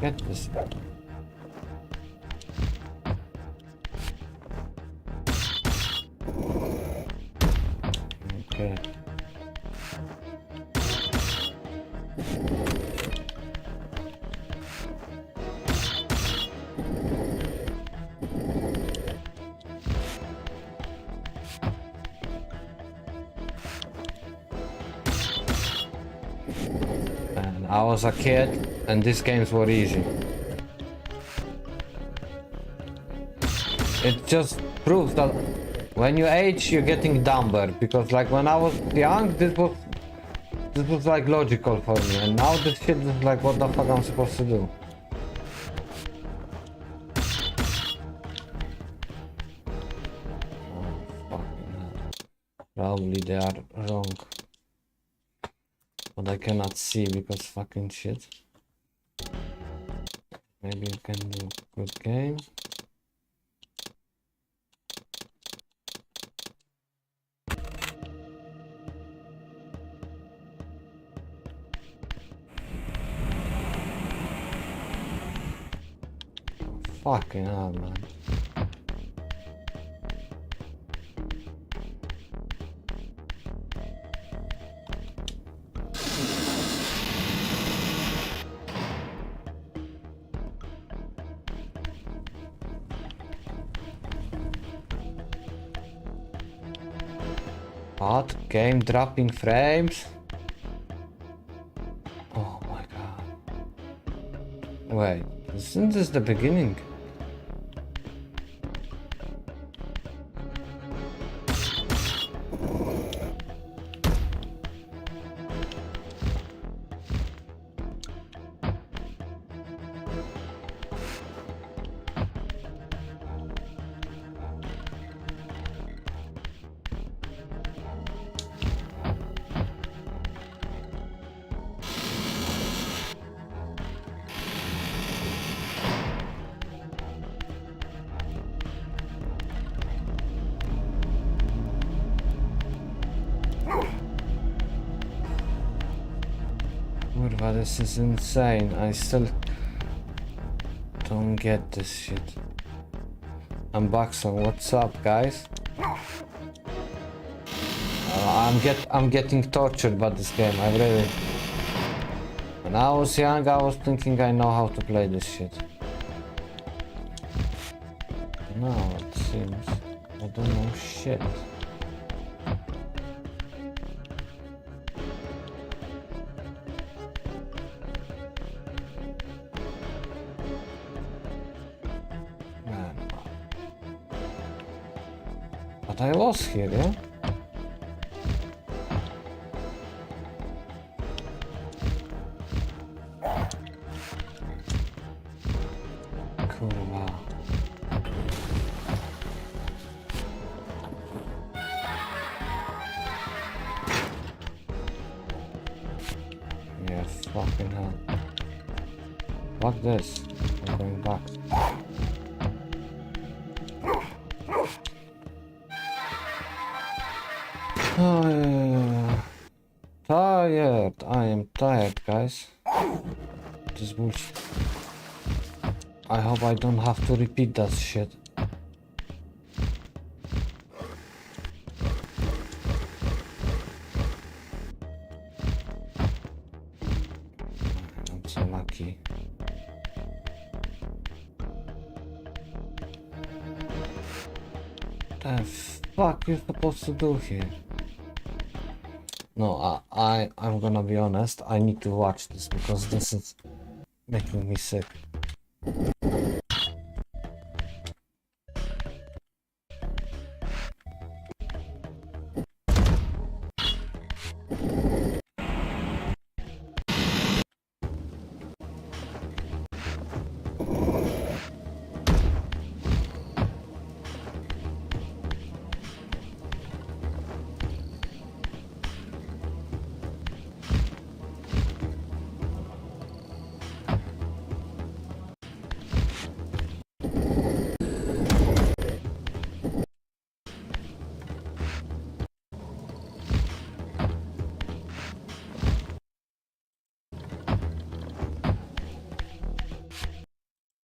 Get this. Okay. And I was a kid and these games were easy. It just proves that when you age you're getting dumber, because like when I was young this was this was like logical for me, and now this shit is like, what the fuck I'm supposed to do? Oh, fucking hell. Probably they are wrong. But I cannot see because fucking shit. Maybe you can do good game. Fucking hell, man. What? Game dropping frames? Oh my god. Wait, isn't this the beginning? Kurwa, this is insane. I still don't get this shit. I'm Baxon. What's up, guys? I'm getting tortured by this game. I really. When I was young, I was thinking I know how to play this shit. Now it seems I don't know shit. Man. But I was here, yeah? Kurwa. Yeah, fucking hell. Fuck this. I'm going back. Oh, yeah. Tired. I am tired, guys. This bullshit. I hope I don't have to repeat that shit. I'm so lucky. What the fuck you supposed to do here? No, I'm gonna be honest. I need to watch this because this is making me sick.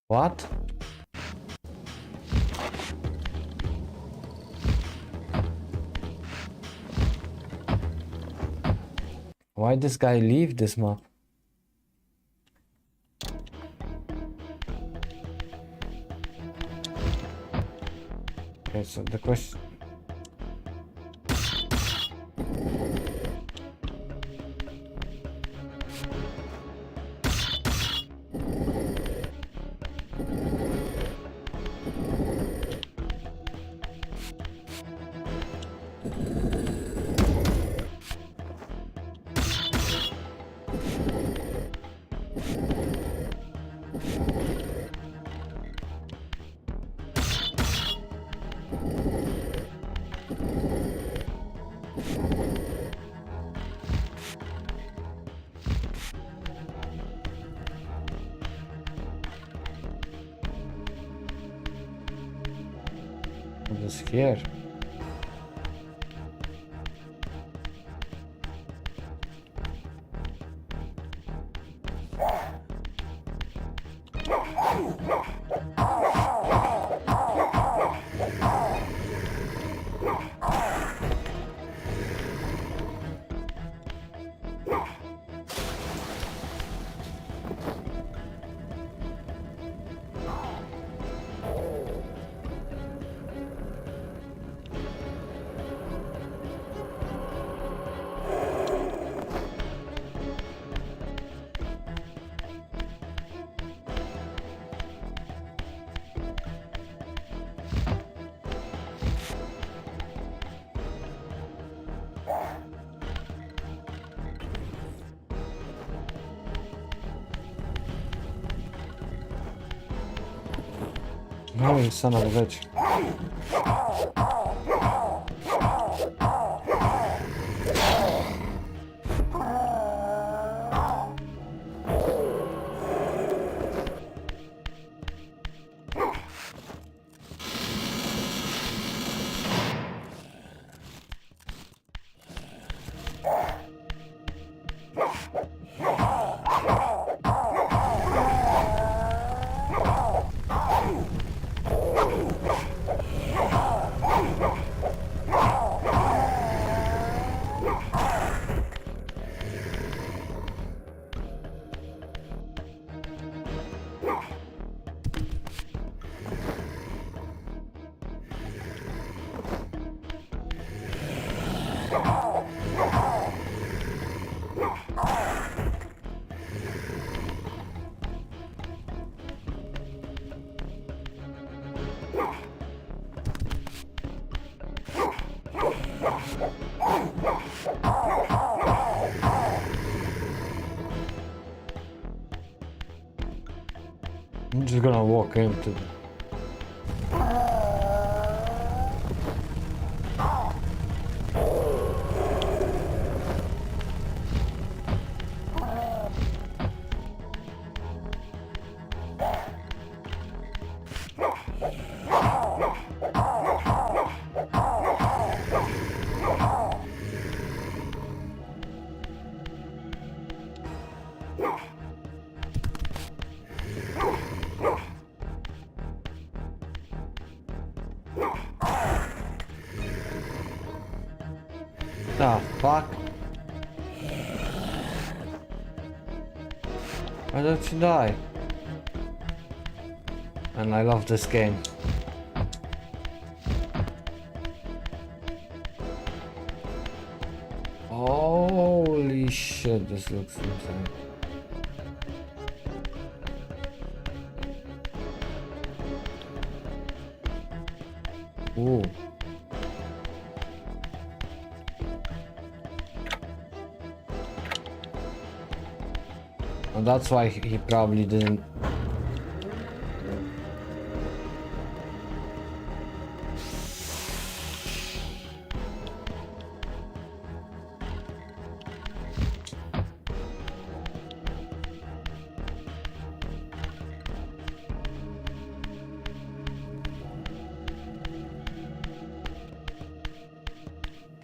What? Why this guy leave this map? Okay, so the question. What is here? Oh, you son of a bitch. I'm just gonna walk into the... The fuck? Why don't you die? And I love this game. Holy shit, this looks insane. Ooh. And that's why he probably didn't.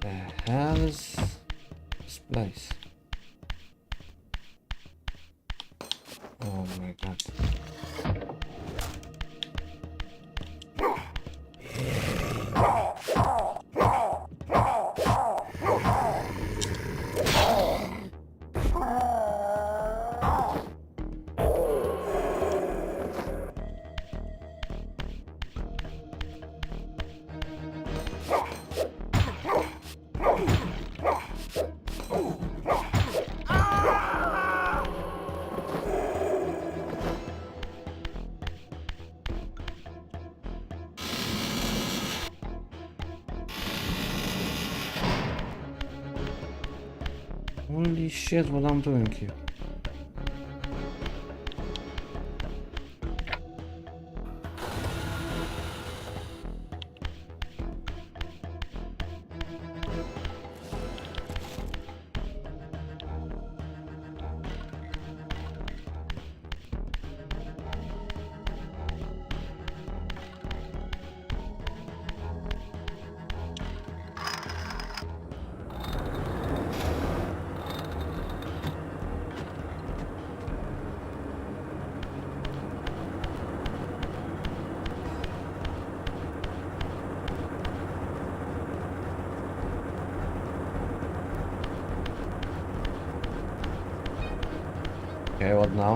The hell is this place? Oh my god. Holy shit, what I'm doing here. Okay, what now?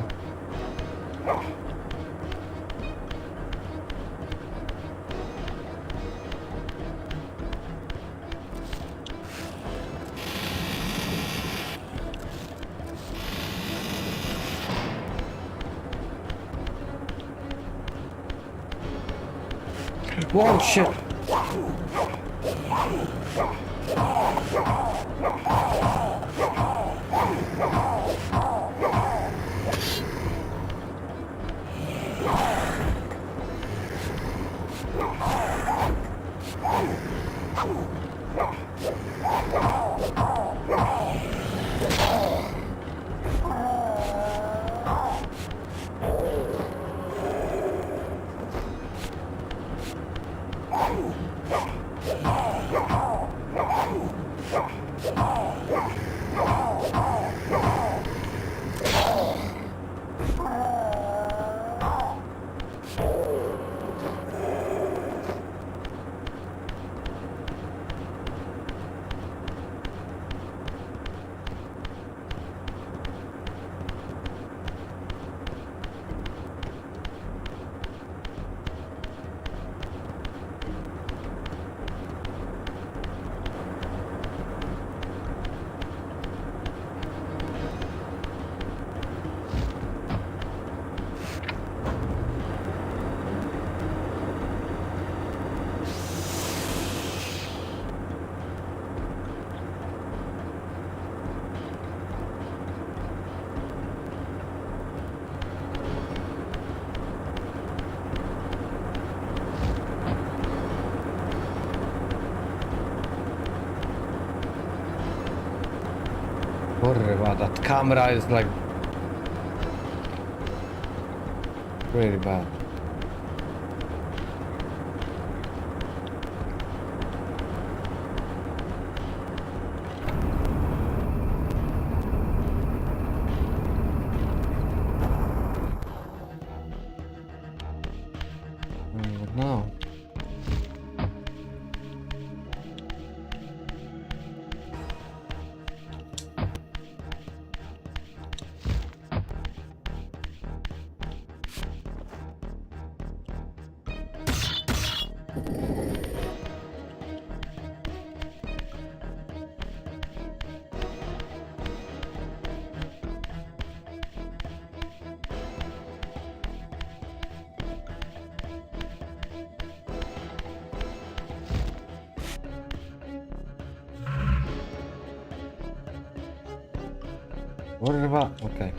Whoa, shit! Kurwa, that camera is like really bad. No. What about? Okay.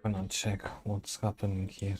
I'm gonna check what's happening here.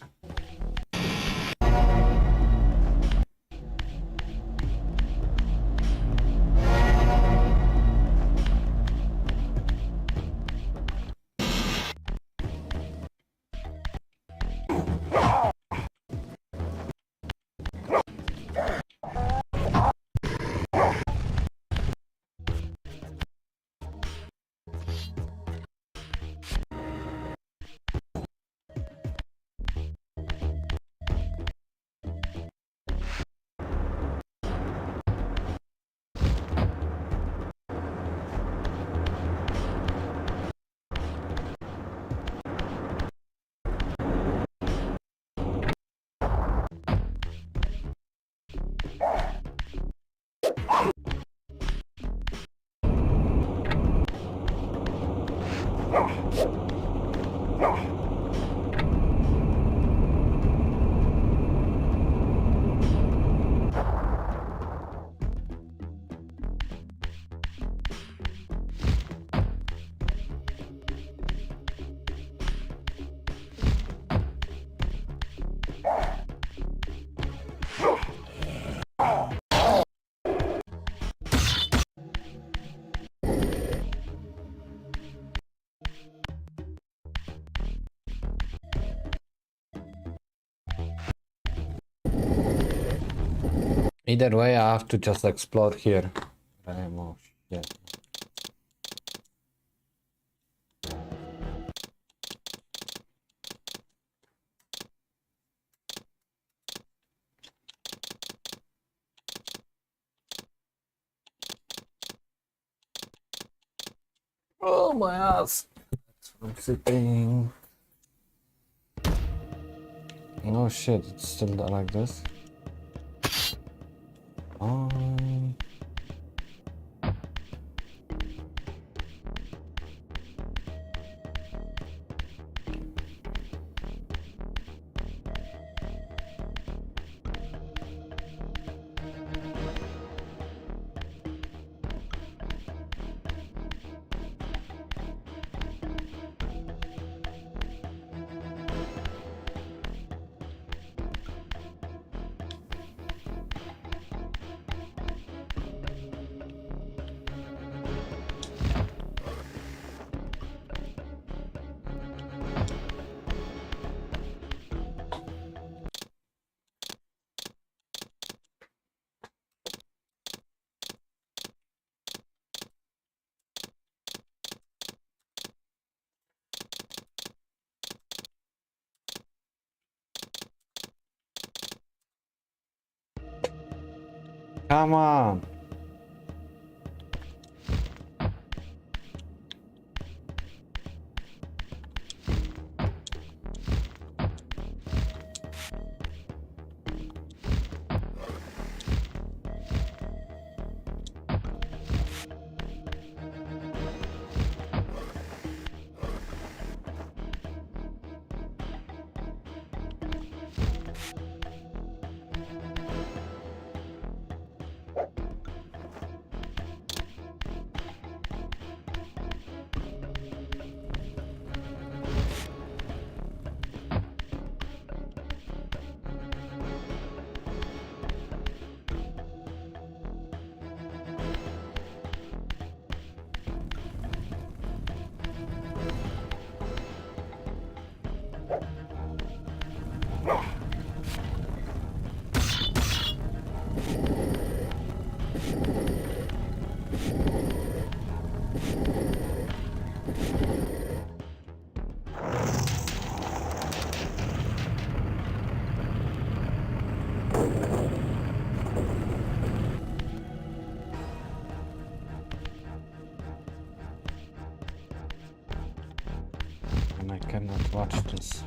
Either way, I have to just explode here. Oh shit. Oh my ass. I'm sitting. Oh shit, it's still like this. Come on. And I cannot watch this.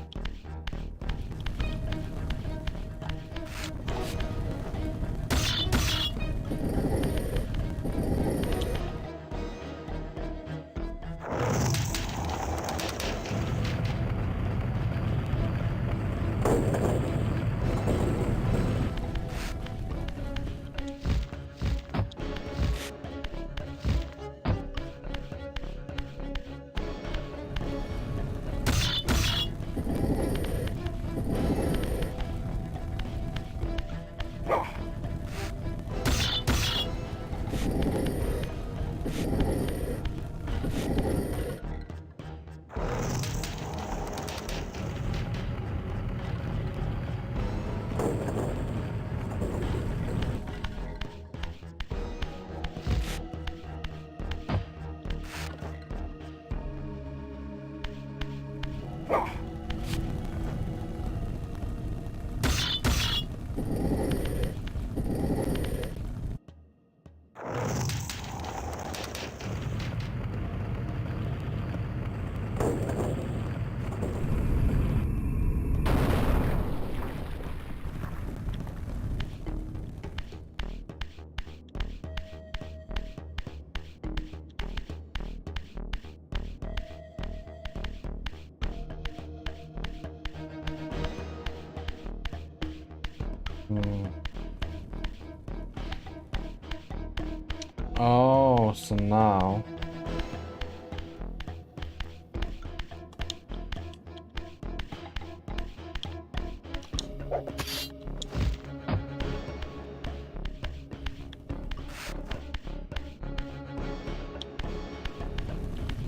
Oh, so now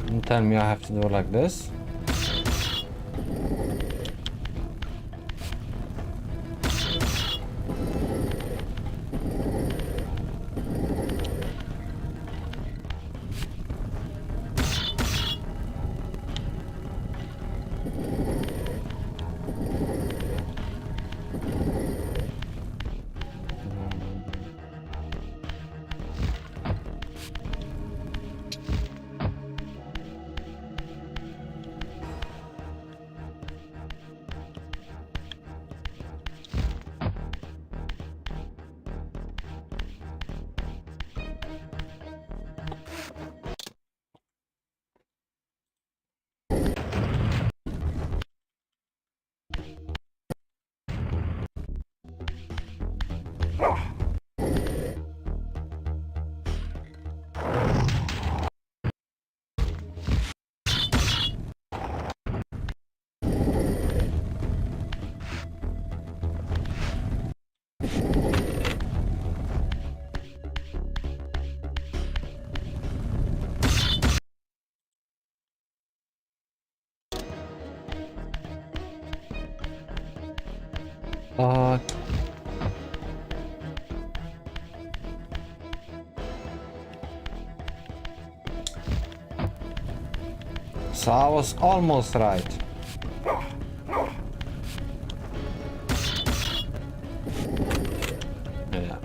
you tell me I have to do it like this. So I was almost right. Yeah.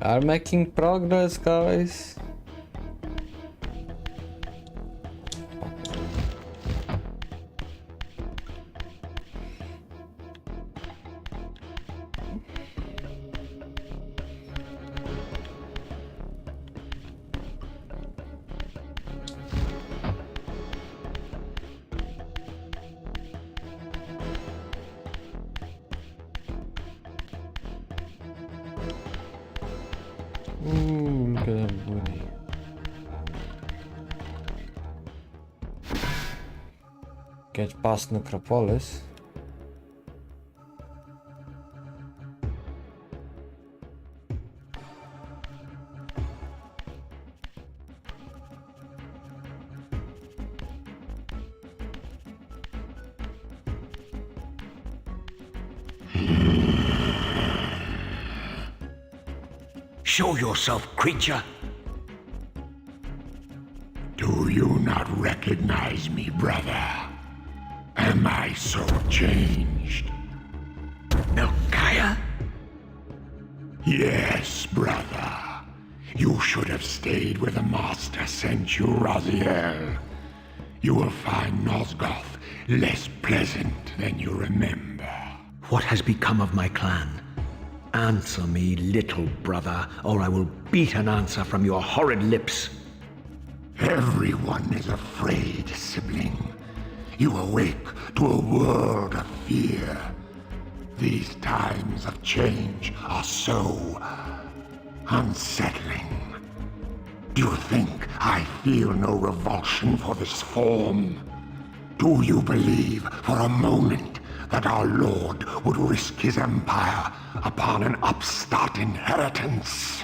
Are making progress, guys. Ooh, look at that booty. Get past Necropolis. Show yourself, creature. Do you not recognize me, brother? Am I so changed? Melchiah? Yes, brother. You should have stayed where the Master sent you, Raziel. You will find Nosgoth less pleasant than you remember. What has become of my clan? Answer me, little brother, or I will beat an answer from your horrid lips. Everyone is afraid, sibling. You awake to a world of fear. These times of change are so unsettling. Do you think I feel no revulsion for this form? Do you believe for a moment that our Lord would risk his empire upon an upstart inheritance?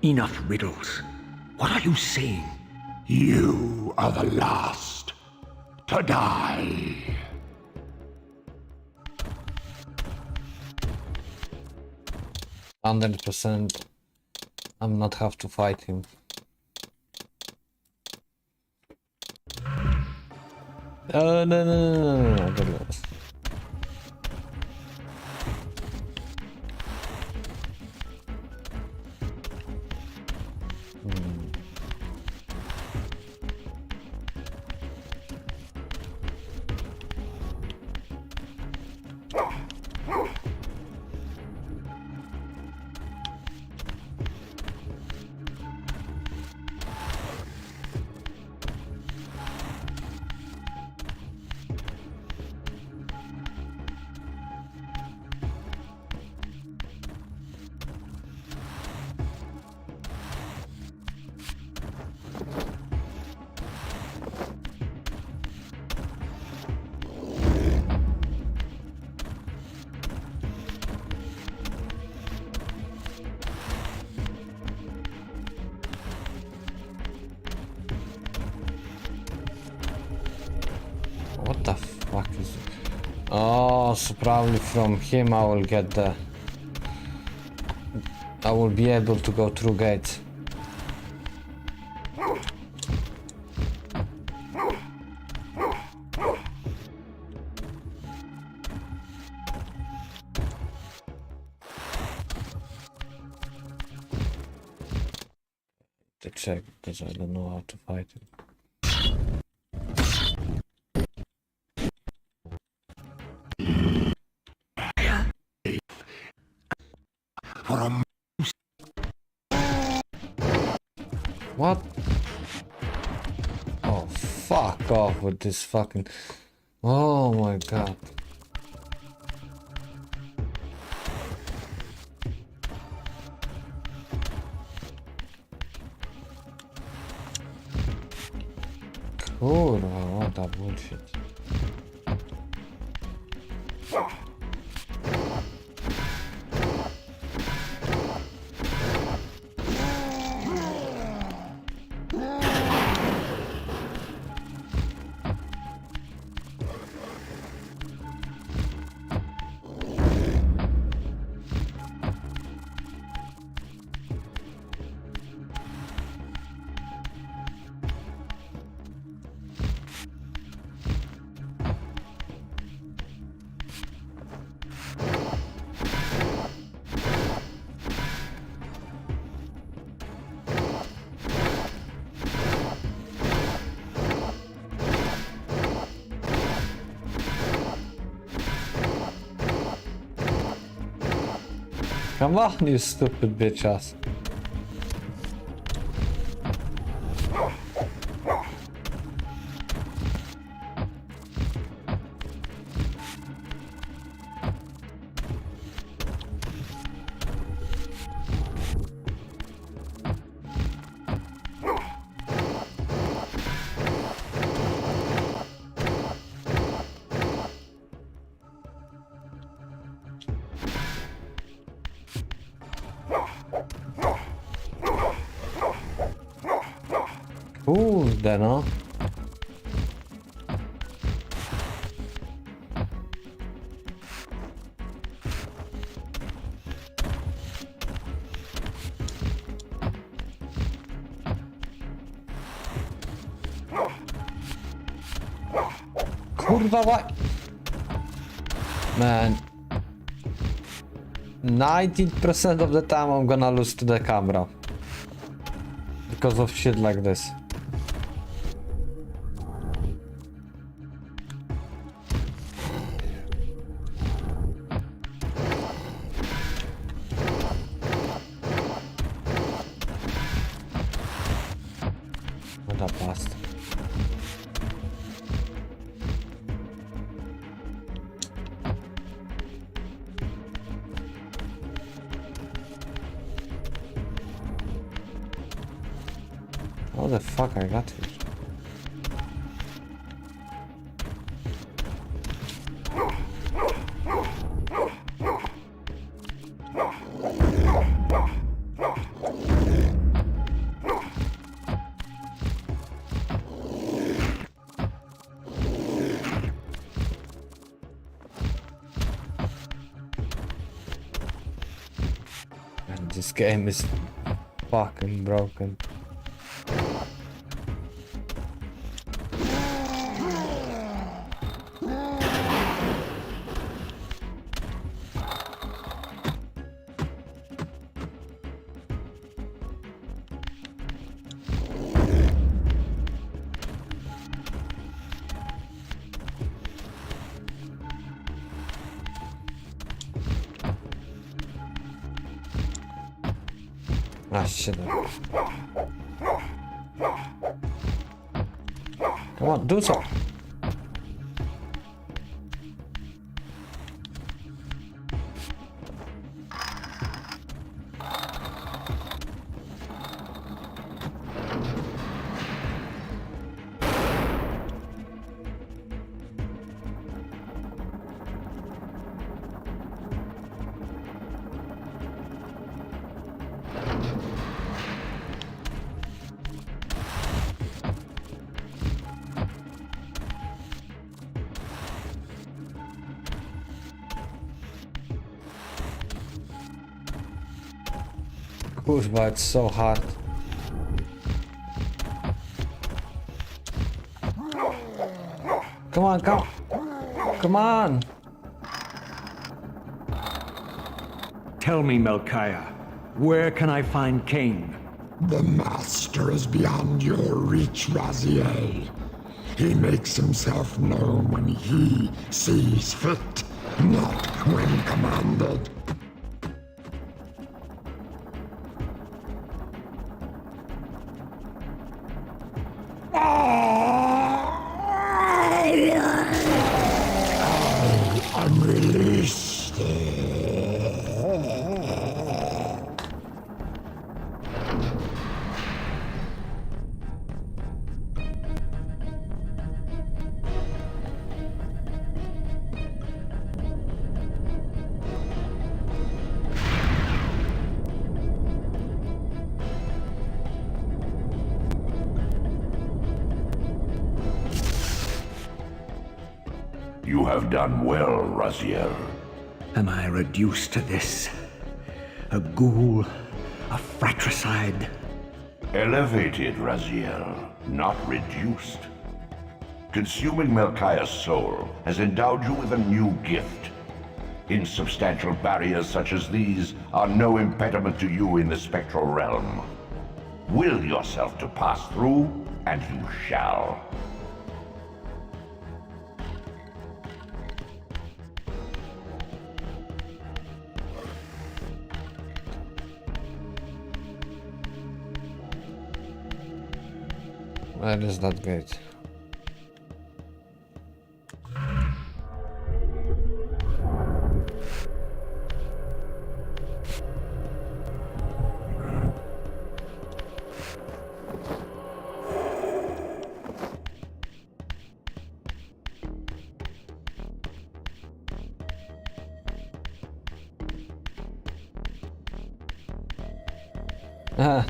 Enough riddles. What are you saying? You are the last to die. 100%. I'm not have to fight him. No, get lost. Oh, so probably from him I will get the... I will be able to go through gates. To check because I don't know how to fight him. What? Oh, fuck off with this fucking... Oh my god. Kurwa, what that bullshit. Come on, you stupid bitch ass. Kurde no. Kurwa, what? Man. 90% of the time I'm gonna lose to the camera. Because of shit like this. What a bastard. How the fuck I got here? And this game is fucking broken. Ah, shit. Come on, do so. Kurwa, it's so hot. Come on, come. Come on. Tell me, Melchiah, where can I find Cain? The master is beyond your reach, Raziel. He makes himself known when he sees fit, not when commanded. I'm released. You have done well, Raziel. Am I reduced to this? A ghoul? A fratricide? Elevated, Raziel, not reduced. Consuming Melchiah's soul has endowed you with a new gift. Insubstantial barriers such as these are no impediment to you in the spectral realm. Will yourself to pass through, and you shall. That is not great.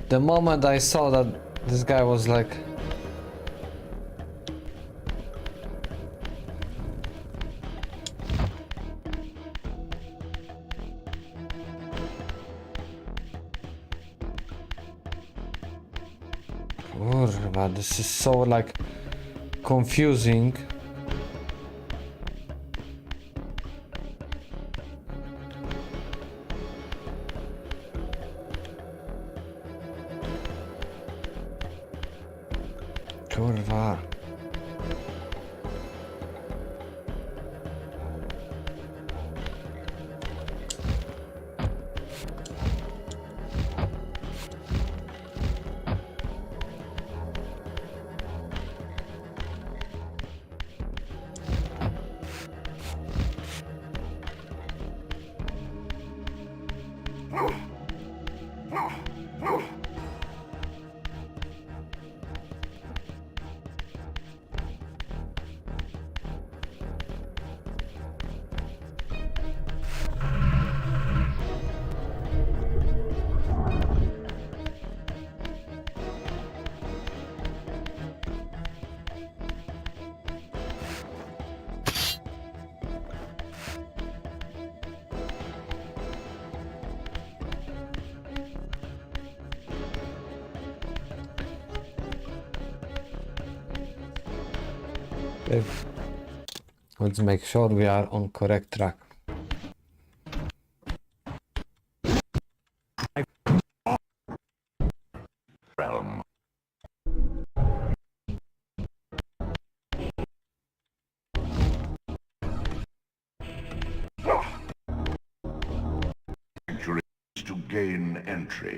The moment I saw that this guy was like... Kurwa, this is so like confusing. Kurwa. Let's make sure we are on correct track. Realm. To gain entry.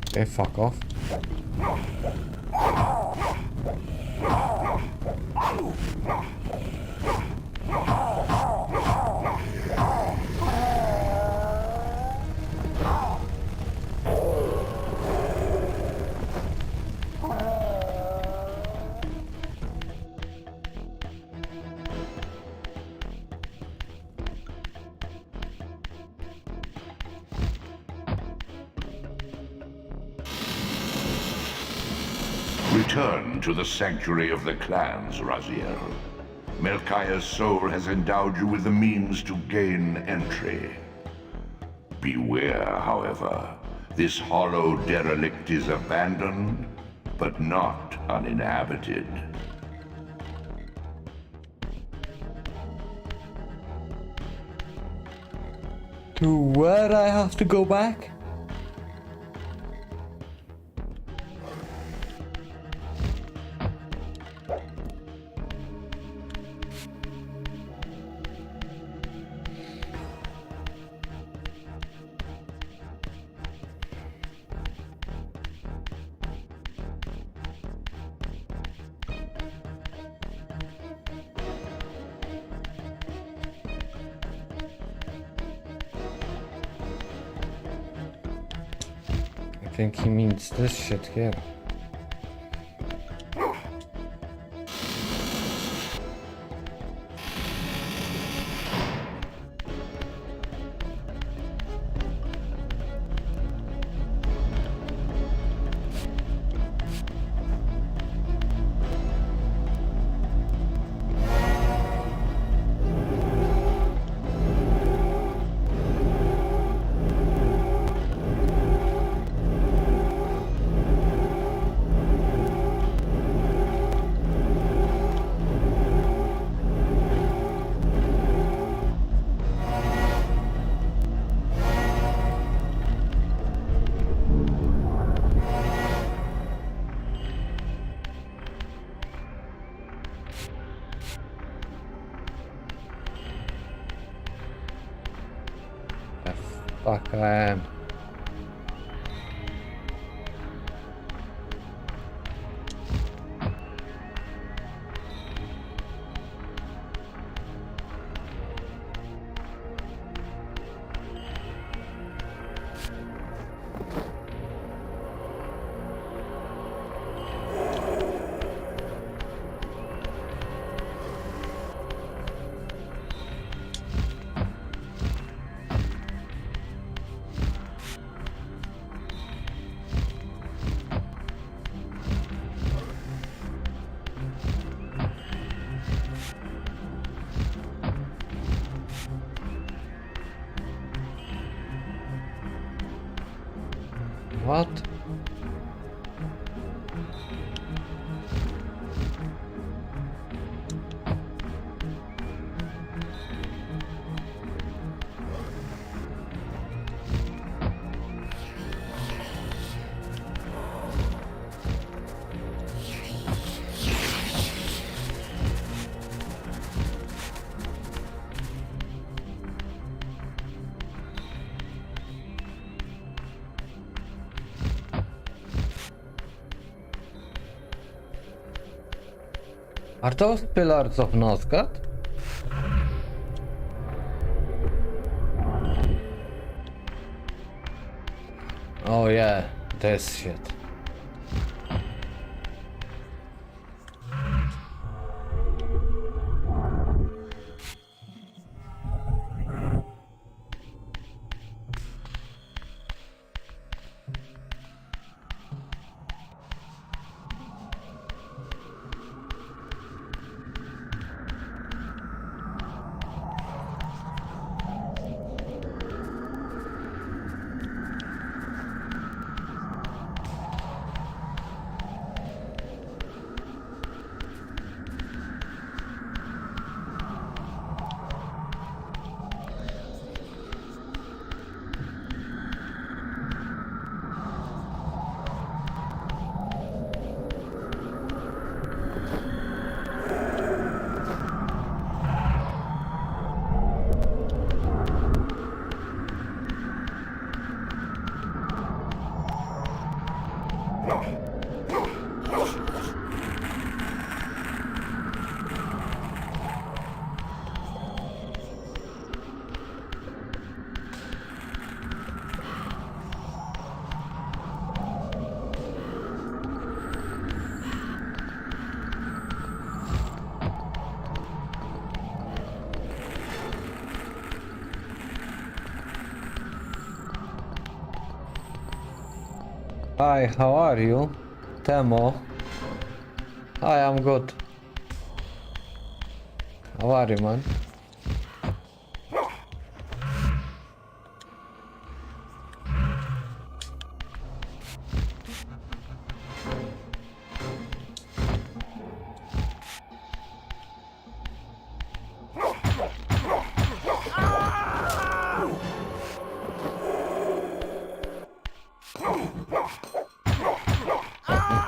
Okay, fuck off. Return to the sanctuary of the clans, Raziel. Melchiah's soul has endowed you with the means to gain entry. Beware, however. This hollow derelict is abandoned, but not uninhabited. To where I have to go back? I think he means this shit here. Fuck I am. What? Are those pillars of Nosgoth? Oh yeah, this shit. Hi, how are you? Temo. Hi, I'm good. How are you, man?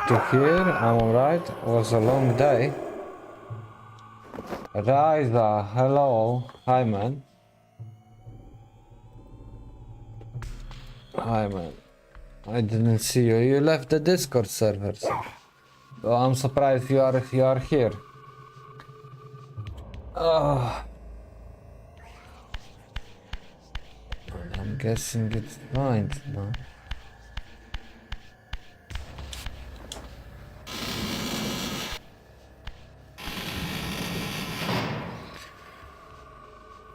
To here, I'm alright. It was a long day. Riza, hello. Hi, man. Hi, man. I didn't see you. You left the Discord servers. So I'm surprised you are here. I'm guessing it's fine now.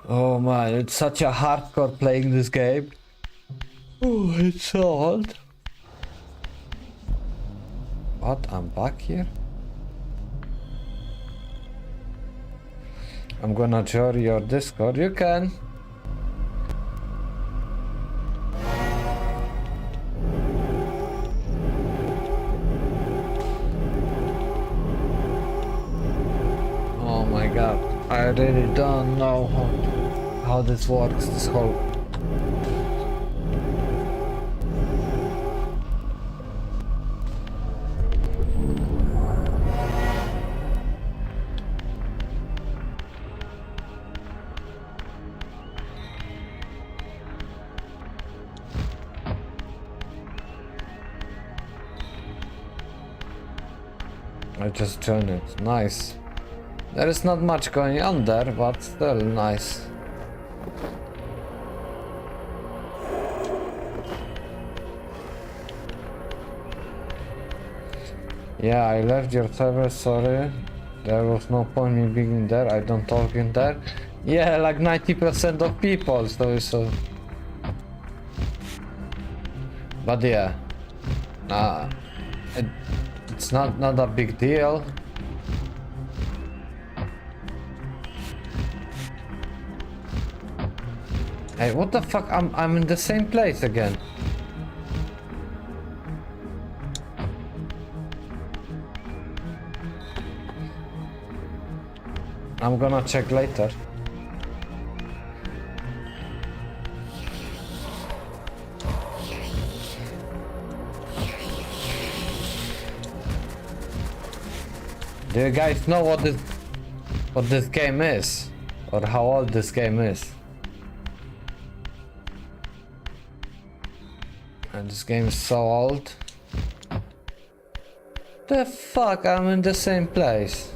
Oh man, it's such a hardcore playing this game. Oh, it's so hard. What? I'm back here? I'm gonna join your Discord. You can. Oh my god. I really don't know how this works, this whole... I just joined it. Nice. There is not much going on there, but still nice. Yeah, I left your server, sorry. There was no point me being there, I don't talk in there. Yeah, like 90% of people, so... But yeah. It's not a big deal. Hey, what the fuck? I'm in the same place again. I'm gonna check later. Do you guys know what this game is? Or how old this game is? And this game is so old. The fuck, I'm in the same place.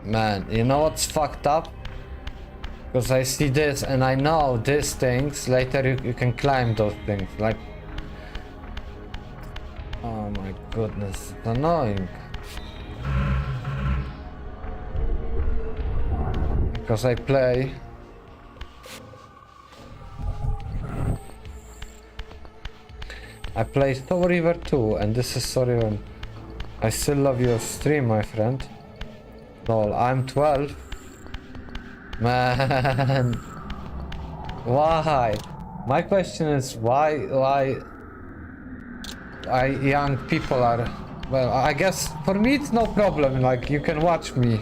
Man, you know what's fucked up? Because I see this and I know these things, later you can climb those things, like... Oh my goodness, it's annoying. Because I play... I play Soul River 2 and this is Soul River. I still love your stream, my friend. Lol, I'm 12. Man, why? My question is why young people are... Well, I guess for me it's no problem, like you can watch me.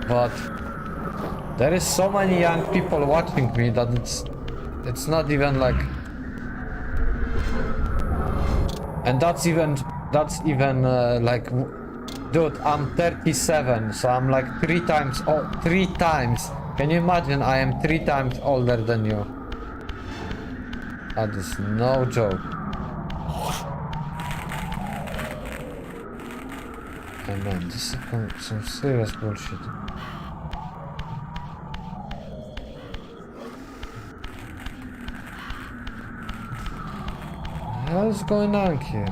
But there is so many young people watching me that it's not even like... And that's even like... Dude, I'm 37, so I'm like three times Can you imagine I am 3 times older than you? That is no joke. Oh man, this is some serious bullshit. What the hell is going on here?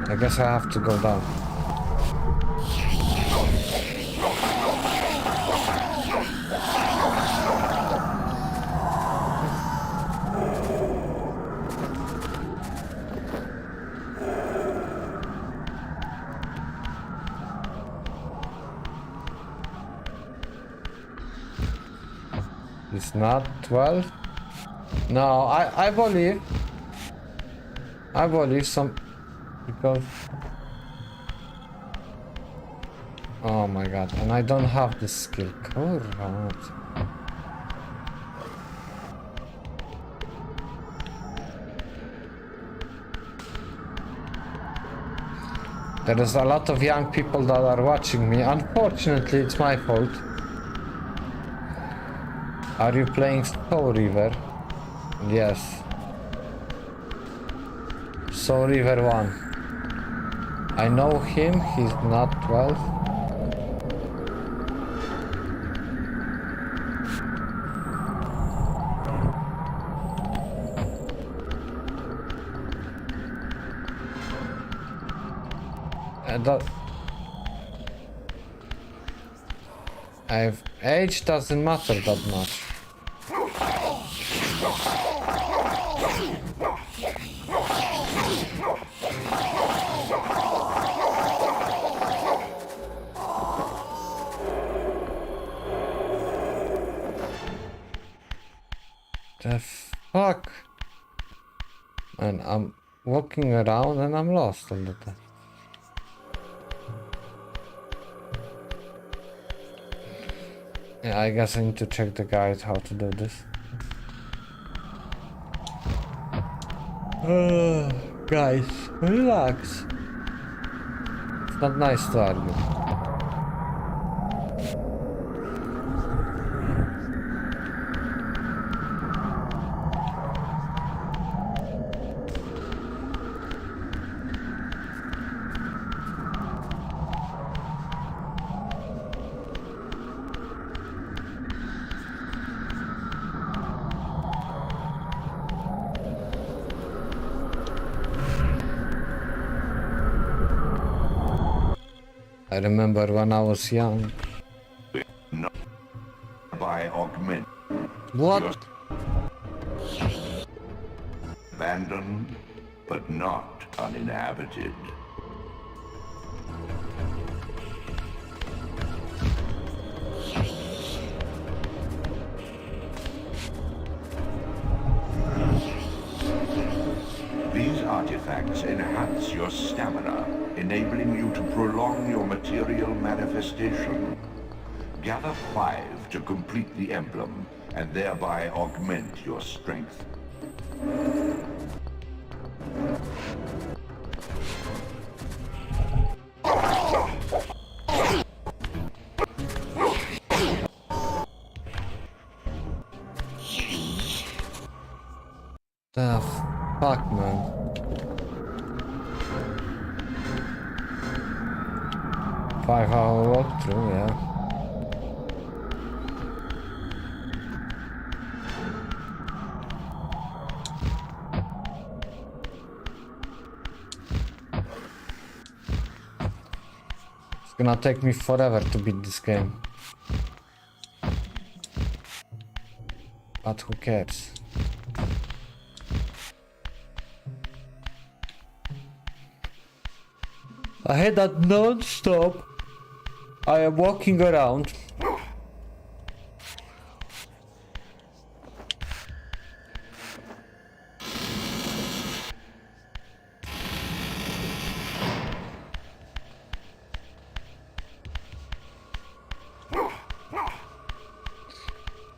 I guess I have to go down. It's not 12? No, I believe. I believe some... Because... Oh my god, and I don't have the skill. Kurwa. There is a lot of young people that are watching me. Unfortunately, it's my fault. Are you playing Soul River? Yes. Soul River 1. I know him, he's not 12. Age doesn't matter that much. The fuck? And I'm walking around and I'm lost all the time. Yeah, I guess I need to check the guide how to do this. Guys, relax. It's not nice to argue. I remember when I was young. By augment. What? Abandoned, but not uninhabited. These artifacts enhance your stamina, enabling you to prolong your material manifestation. Gather 5 to complete the emblem, and thereby augment your strength. The fuck, man. Five-hour walkthrough, yeah. It's gonna take me forever to beat this game. But who cares? I had that non-stop. I am walking around.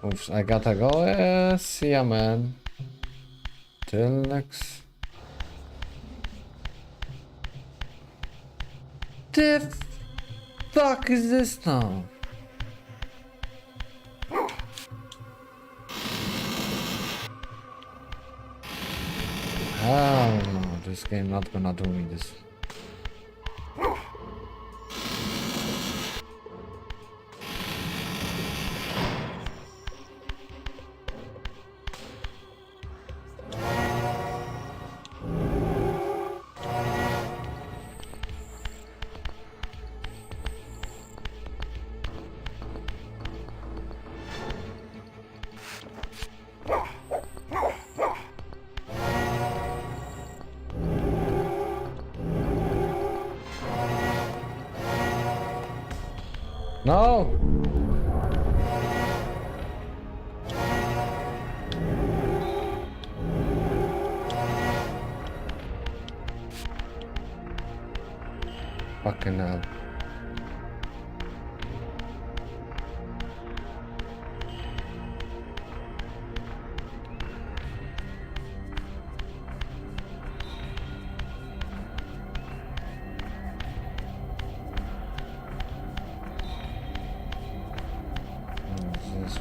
Oops, I gotta go. See ya, man. Till next. fuck is this now? Oh no, this game not gonna do me this. No! Fucking hell.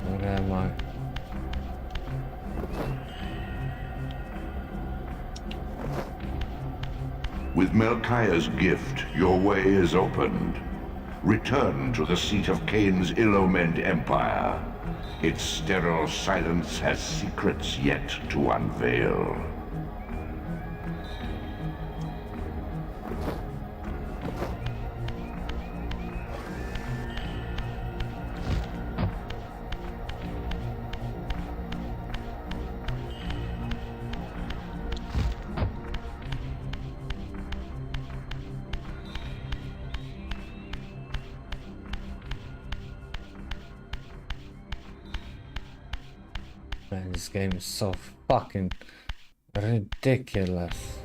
Where am I? With Melchiah's gift, your way is opened. Return to the seat of Cain's ill-omened empire. Its sterile silence has secrets yet to unveil. Man, this game is so fucking ridiculous.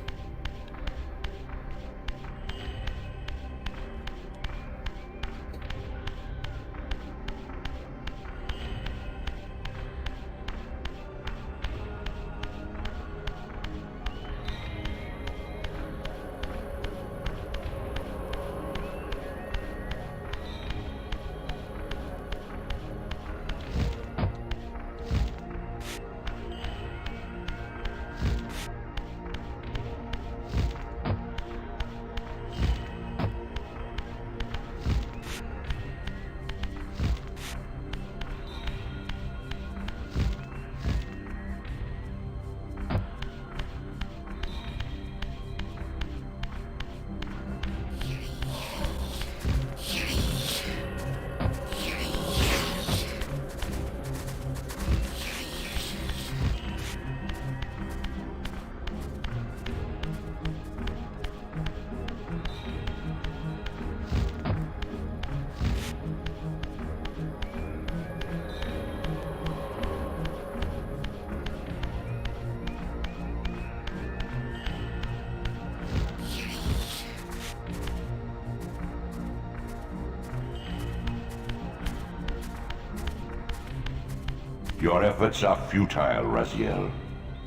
Your efforts are futile, Raziel.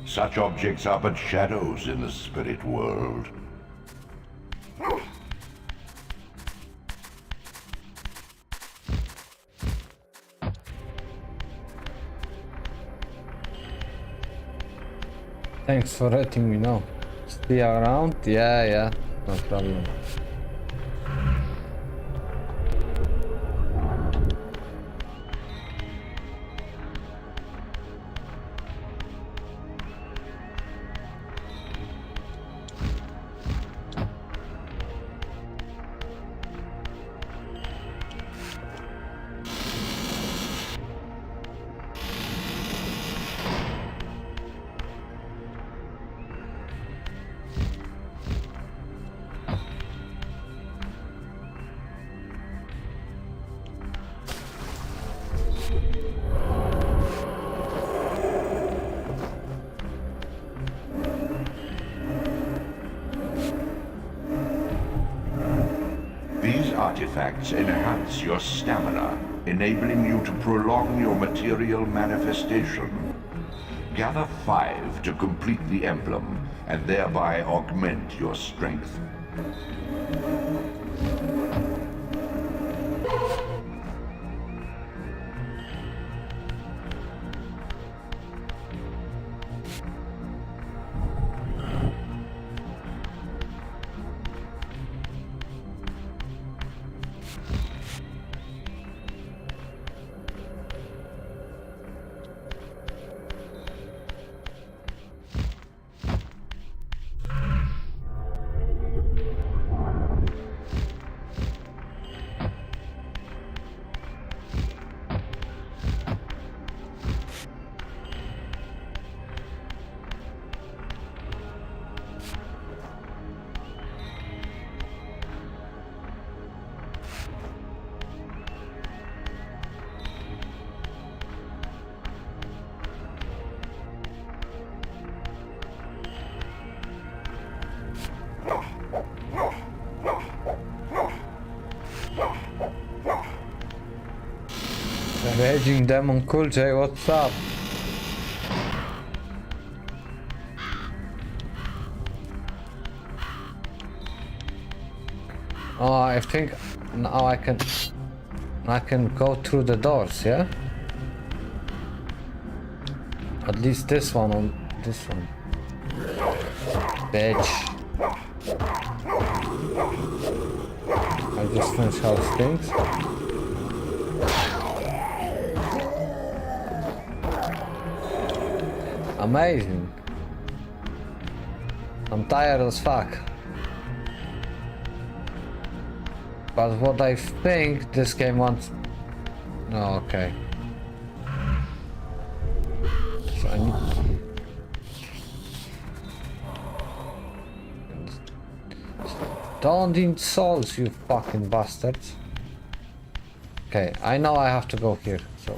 Such objects are but shadows in the spirit world. Thanks for letting me know. Stay around? Yeah, no problem. These artifacts enhance your stamina, enabling you to prolong your material manifestation. Gather 5 to complete the emblem, and thereby augment your strength. Raging Demon Cool J, what's up? Oh, I think now I can go through the doors, yeah? At least this one on this one. Bitch. I just finished how it stinks. Amazing. I'm tired as fuck. But what I think this game wants... No, okay. So I need... Don't insult, you fucking bastards. Okay, I know I have to go here, so...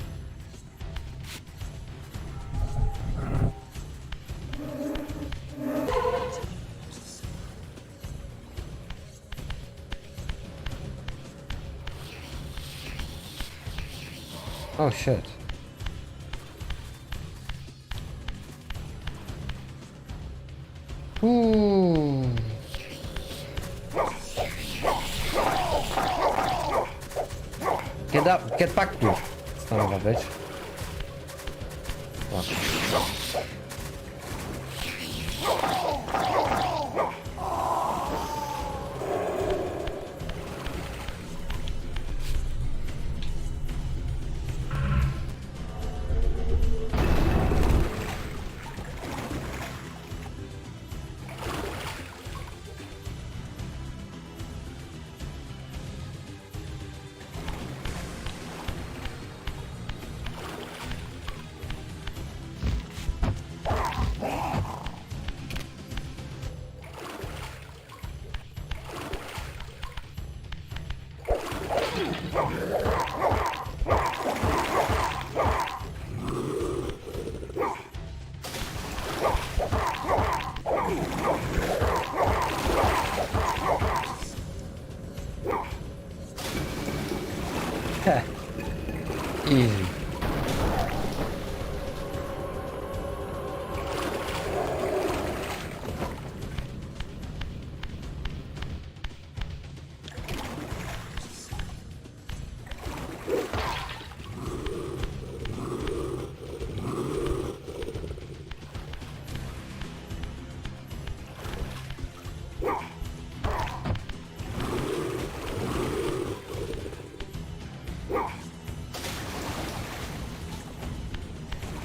Oh shit. Ooh. Get up, get back, you son of a bitch. Fuck. Easy.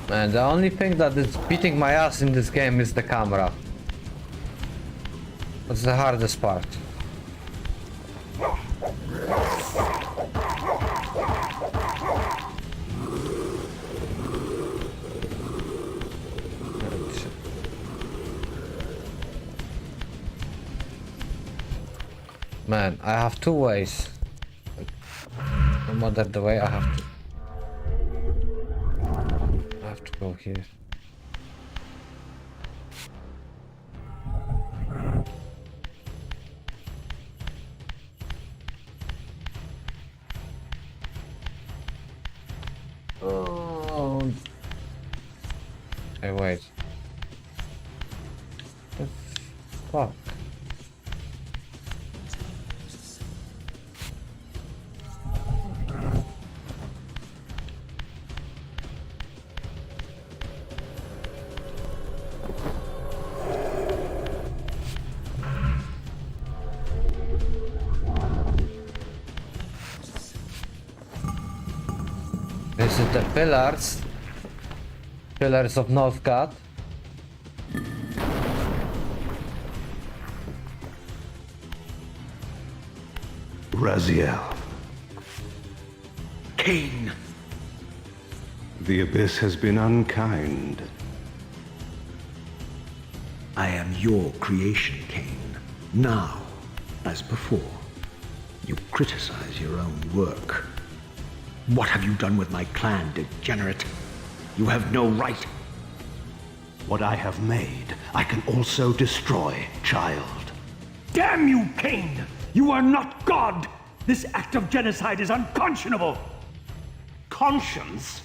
Man, the only thing that is beating my ass in this game is the camera. That's the hardest part. Man, I have two ways. No matter the way, I have to go here. Oh. Hey, wait. What the fuck? This is the pillars of Northgard. Raziel. Cain. The Abyss has been unkind. I am your creation, Cain. Now, as before, you criticize your own work. What have you done with my clan, degenerate? You have no right. What I have made, I can also destroy, child. Damn you, Cain! You are not God! This act of genocide is unconscionable! conscience?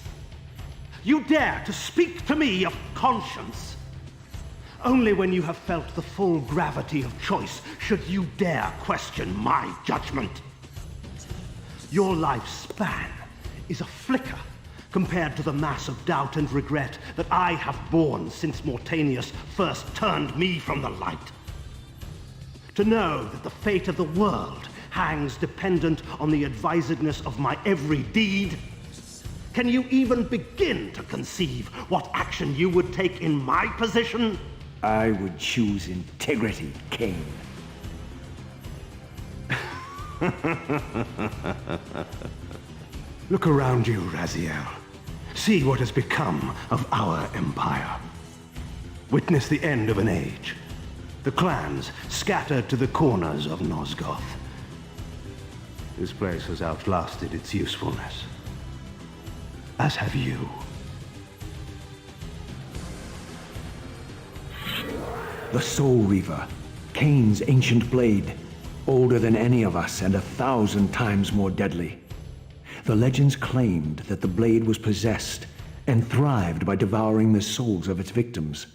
You dare to speak to me of conscience? Only when you have felt the full gravity of choice should you dare question my judgment. Your lifespan is a flicker compared to the mass of doubt and regret that I have borne since Mortanius first turned me from the light. To know that the fate of the world hangs dependent on the advisedness of my every deed? Can you even begin to conceive what action you would take in my position? I would choose integrity, Cain. Look around you, Raziel. See what has become of our empire. Witness the end of an age. The clans scattered to the corners of Nosgoth. This place has outlasted its usefulness. As have you. The Soul Reaver, Cain's ancient blade, older than any of us and 1,000 times more deadly. The legends claimed that the blade was possessed and thrived by devouring the souls of its victims.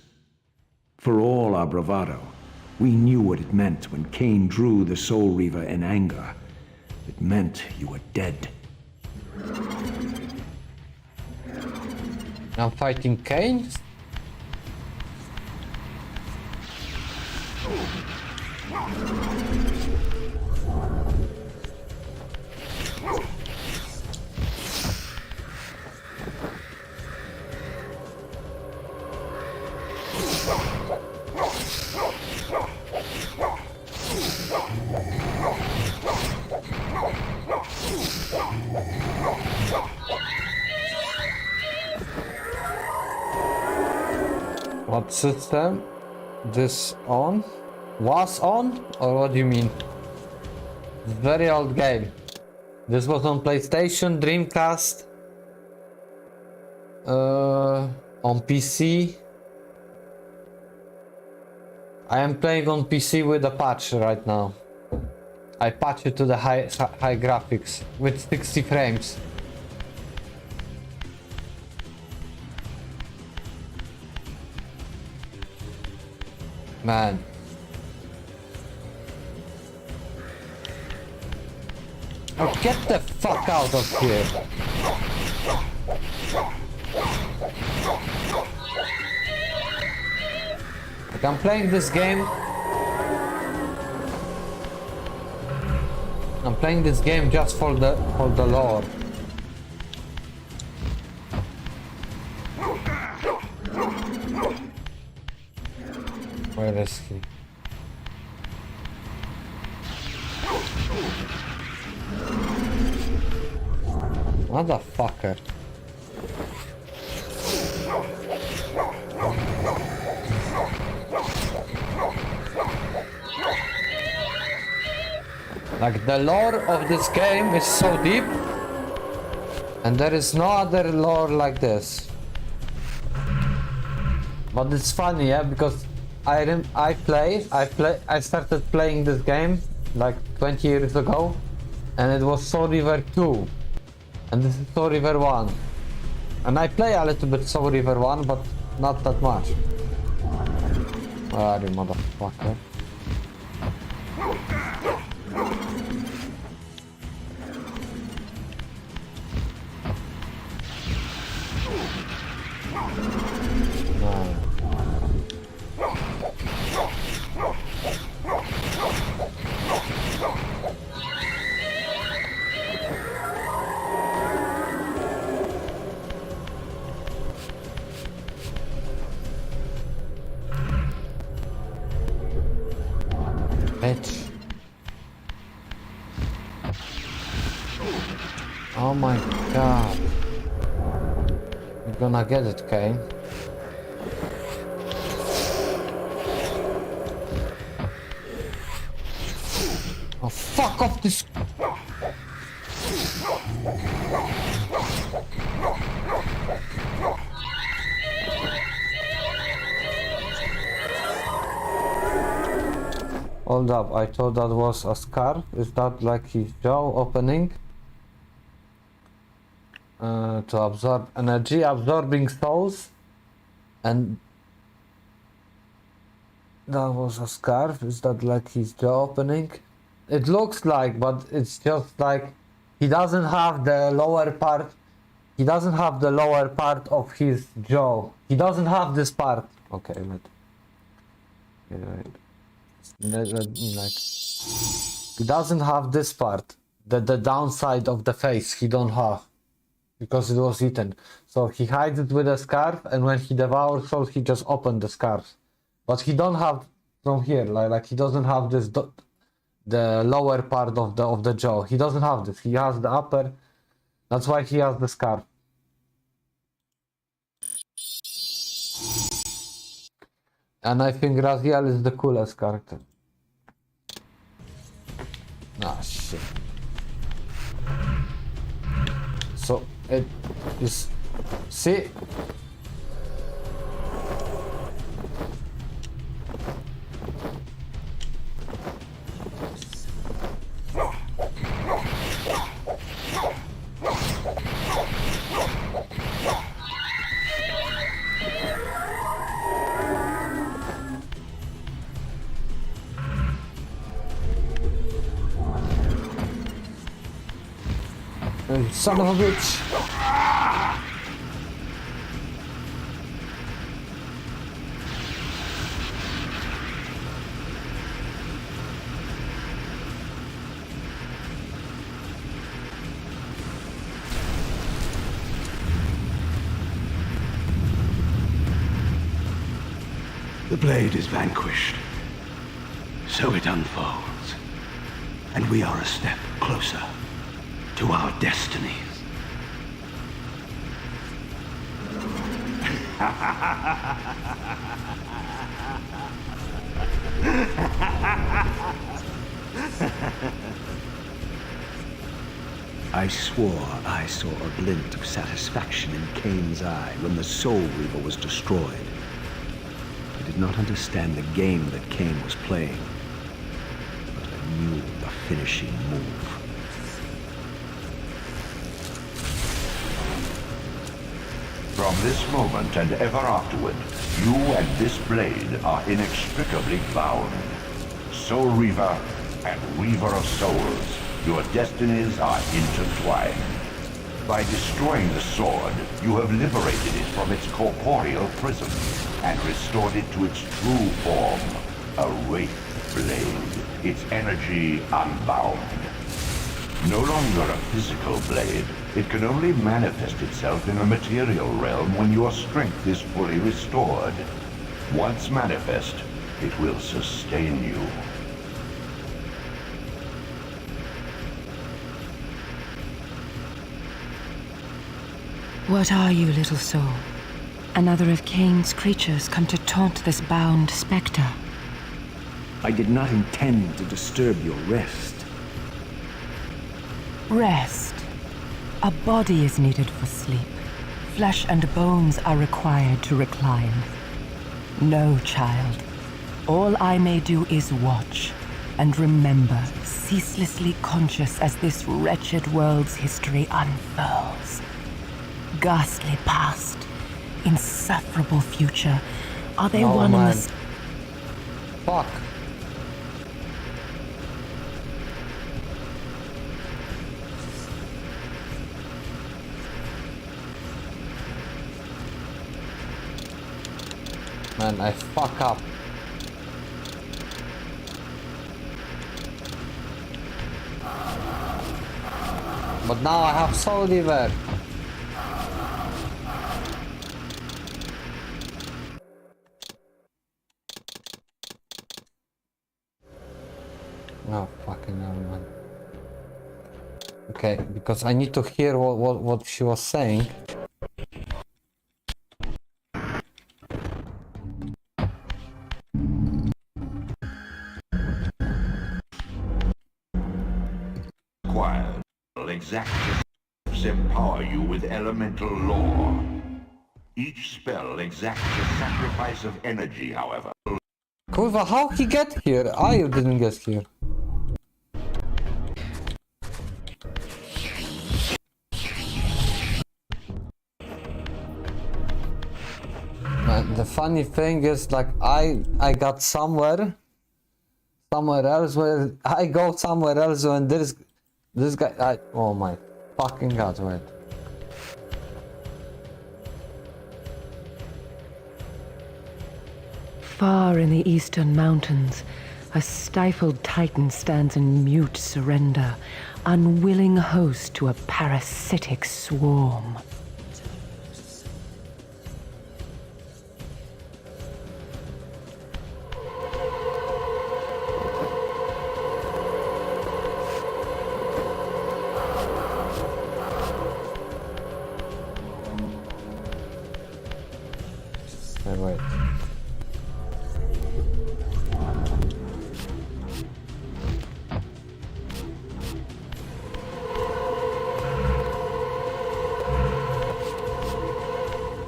For all our bravado, we knew what it meant when Cain drew the Soul Reaver in anger. It meant you were dead. I'm fighting Cain? What system? This on? Was on? Or what do you mean? Very old game. This was on PlayStation, Dreamcast, on PC. I am playing on PC with a patch right now. I patch it to the high graphics with 60 frames. Man. Oh, get the fuck out of here. Like, I'm playing this game. I'm playing this game just for the lore. Where is he? Motherfucker. Like, the lore of this game is so deep, and there is no other lore like this. But it's funny, yeah, because I started playing this game like 20 years ago, and it was Soul River 2, and this is Soul River 1, and I play a little bit Soul River 1, but not that much. Where are you, motherfucker? Bitch. Oh my god. You're gonna get it, Cain. Oh, fuck off this. Hold up, I thought that was a scarf. Is that like his jaw opening? to absorb energy, absorbing souls, and that was a scarf. Is that like his jaw opening? It looks like, but it's just like he doesn't have the lower part. He doesn't have the lower part of his jaw. He doesn't have this part. Okay, like he doesn't have this part. The downside of the face he don't have because it was eaten. So he hides it with a scarf, and when he devours souls, he just opened the scarf. But he don't have from here, like he doesn't have this the lower part of the jaw. He doesn't have this. He has the upper. That's why he has the scarf. And I think Raziel is the coolest character. Ah, shit. So it is. See? Son of a bitch! The blade is vanquished. So it unfolds. And we are a step closer to our destinies. I swore I saw a glint of satisfaction in Cain's eye when the Soul Reaver was destroyed. I did not understand the game that Cain was playing, but I knew the finishing move. From this moment and ever afterward, you and this blade are inextricably bound. Soul Reaver and Reaver of Souls, your destinies are intertwined. By destroying the sword, you have liberated it from its corporeal prison and restored it to its true form, a wraith blade, its energy unbound. No longer a physical blade, it can only manifest itself in a material realm when your strength is fully restored. Once manifest, it will sustain you. What are you, little soul? Another of Cain's creatures come to taunt this bound spectre. I did not intend to disturb your rest. Rest. A body is needed for sleep. Flesh and bones are required to recline. No, child. All I may do is watch and remember, ceaselessly conscious as this wretched world's history unfurls. Ghastly past, insufferable future. Are they one and the Fuck. Man, I fuck up. But now I have Soul Reaver. No fucking hell, man. Okay, because I need to hear what she was saying. Required. Exact spells empower you with elemental lore. Each spell exacts a sacrifice of energy, however. Kurwa, how he get here? I didn't get here. The funny thing is, like, I got somewhere else where I go somewhere else when this guy. Oh my fucking god! Wait. Far in the eastern mountains, a stifled titan stands in mute surrender, unwilling host to a parasitic swarm. Okay, wait.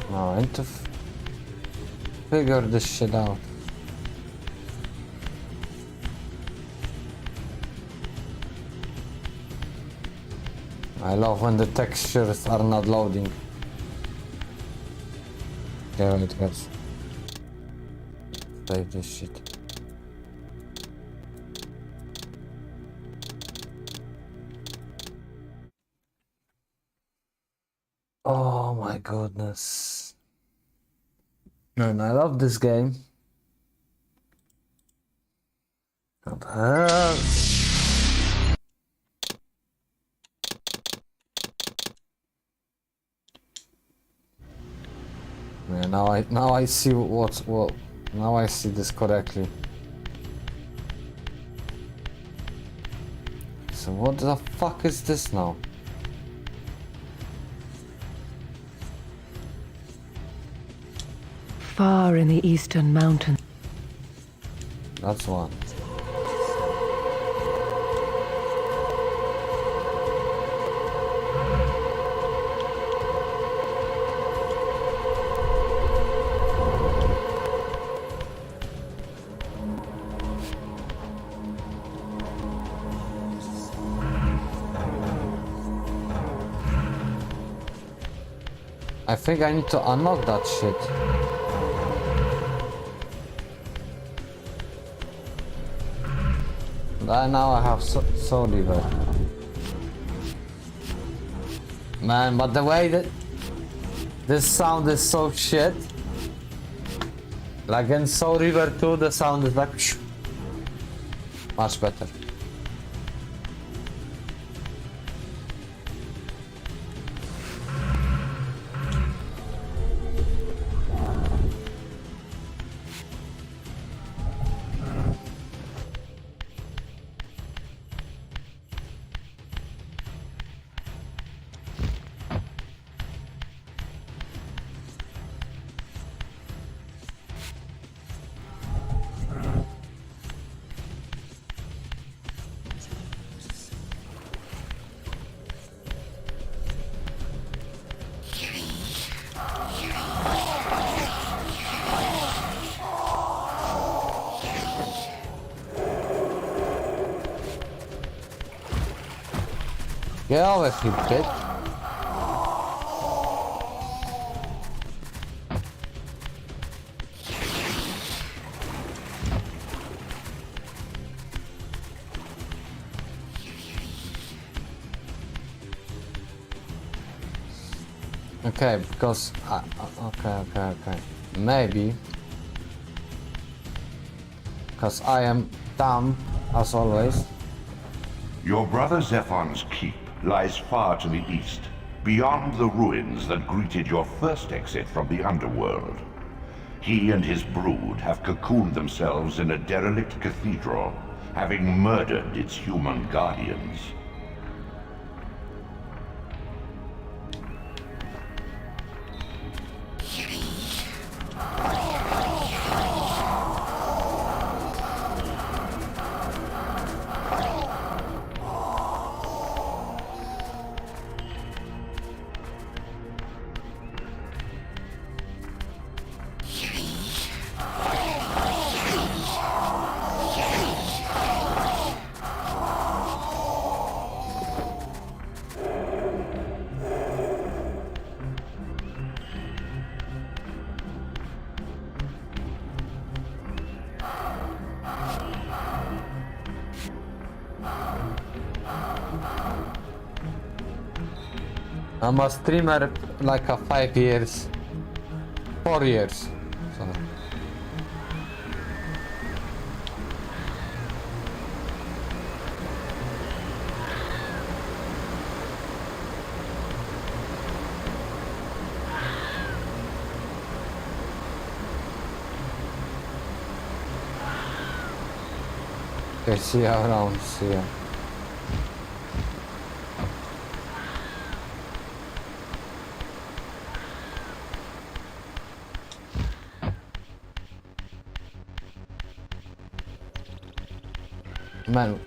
Now I need to figure this shit out. I love when the textures are not loading. Okay, wait, guys. Save this shit. Oh my goodness. Man, I love this game. What the hell? Yeah, now I see what now I see this correctly. So what the fuck is this now? Far in the eastern mountains. That's one. I think I need to unlock that shit. Now I have soul lever. Man, but the way that this sound is so shit. Like in Soul River 2, the sound is like much better. Get over here, bitch. Okay, because okay. Maybe because I am dumb as always. Your brother Zephon's keep lies far to the east, beyond the ruins that greeted your first exit from the underworld. He and his brood have cocooned themselves in a derelict cathedral, having murdered its human guardians. I'm a streamer like a 5 years. 4 years. Sorry. Okay, see you around, see you. Man.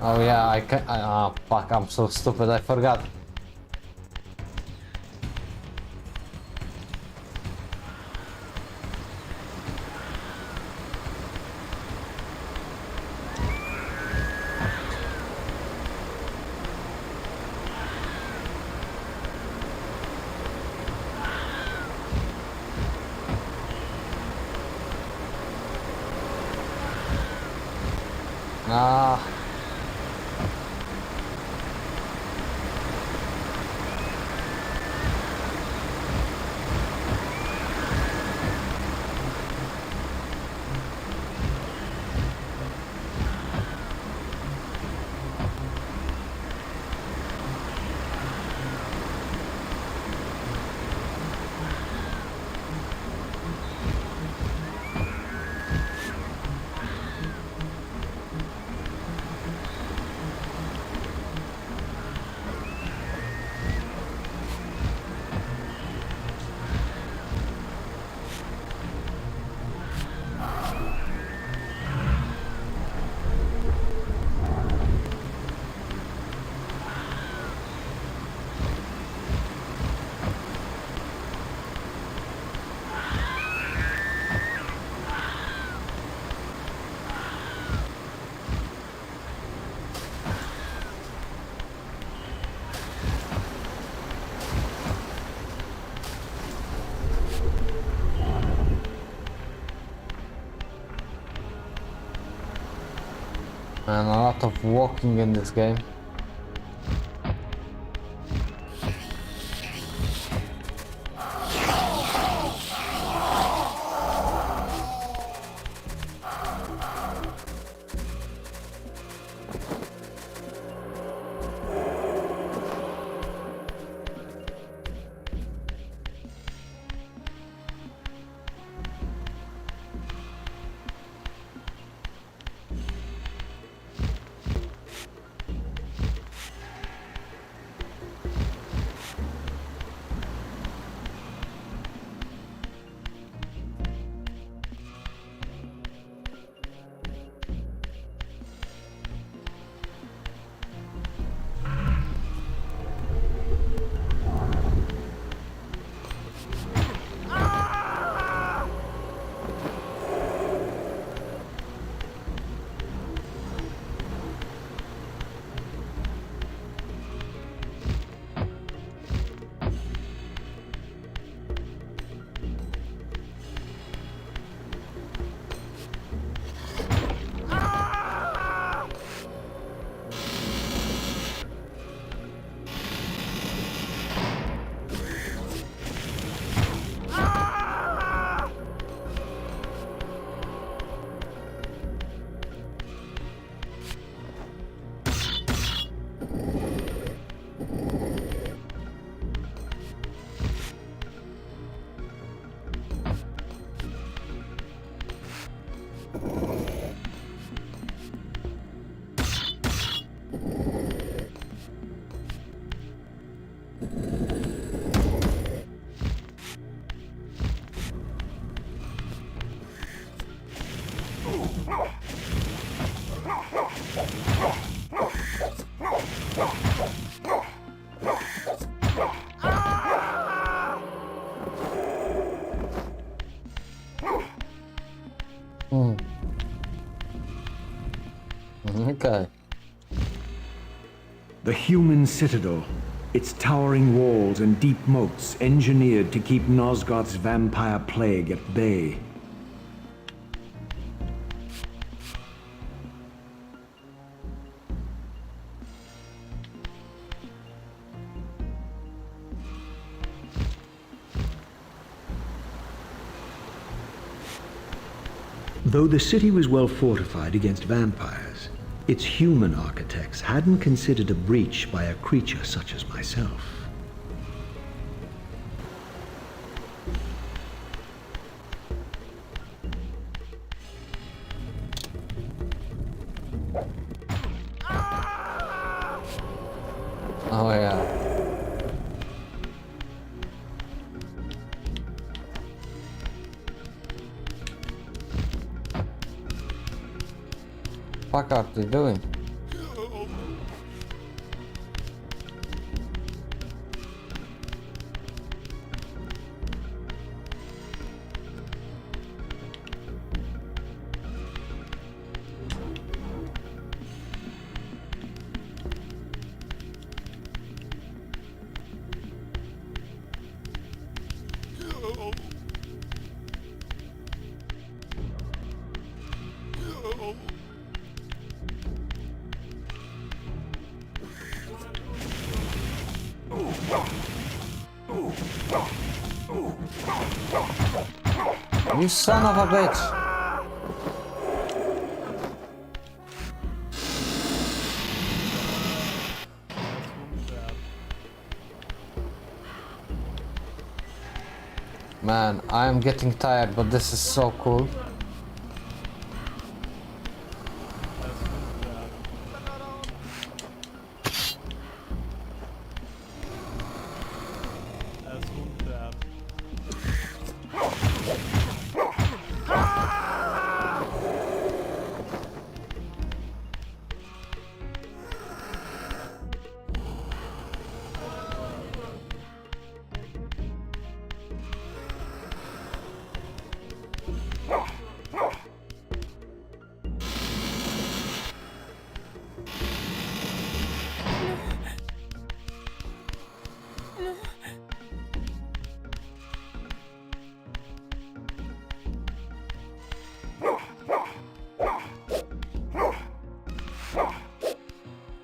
Oh yeah, I can. Ah, fuck! I'm so stupid. I forgot. Ah. And a lot of walking in this game. Okay. The human citadel, its towering walls and deep moats engineered to keep Nosgoth's vampire plague at bay. Though the city was well fortified against vampires, its human architects hadn't considered a breach by a creature such as myself. Oh yeah. What are they doing? You son of a bitch! Man, I am getting tired, but this is so cool.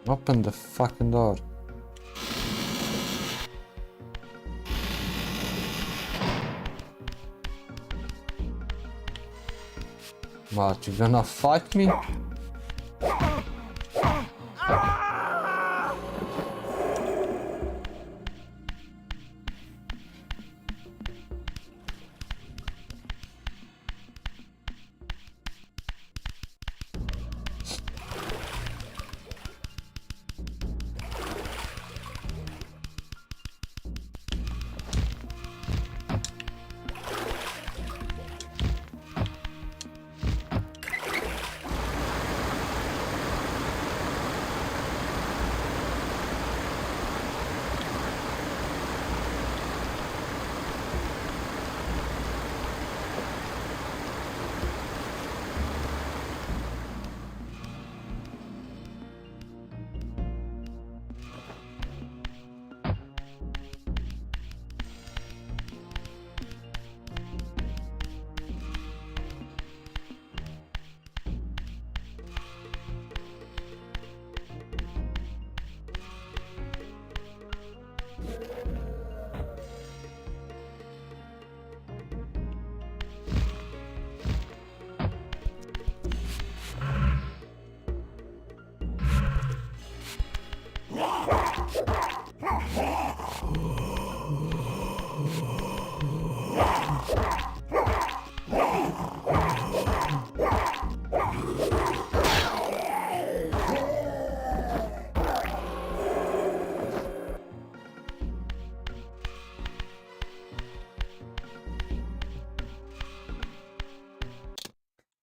Open the fucking door. What, you gonna fight me?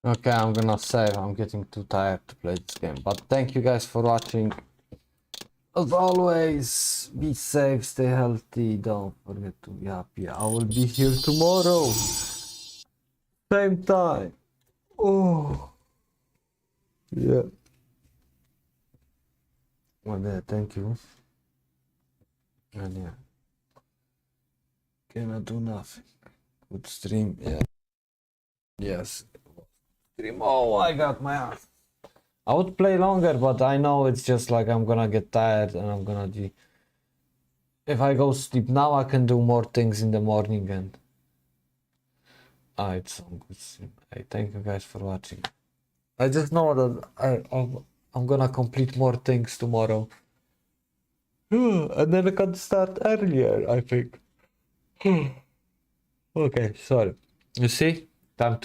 Okay, I'm gonna save. I'm getting too tired to play this game. But thank you guys for watching. As always, be safe, stay healthy, don't forget to be happy. I will be here tomorrow. Same time. Oh. Yeah. Well, yeah, thank you. And yeah. Gonna do nothing. Good stream, yeah. Yes. Stream. Oh, I got my ass. I would play longer, but I know it's just like I'm gonna get tired and I'm gonna be... If I go sleep now, I can do more things in the morning and... it's some good stream. I thank you guys for watching. I just know that I'm gonna complete more things tomorrow. And then I can start earlier, I think. Okay, sorry. You see? Time to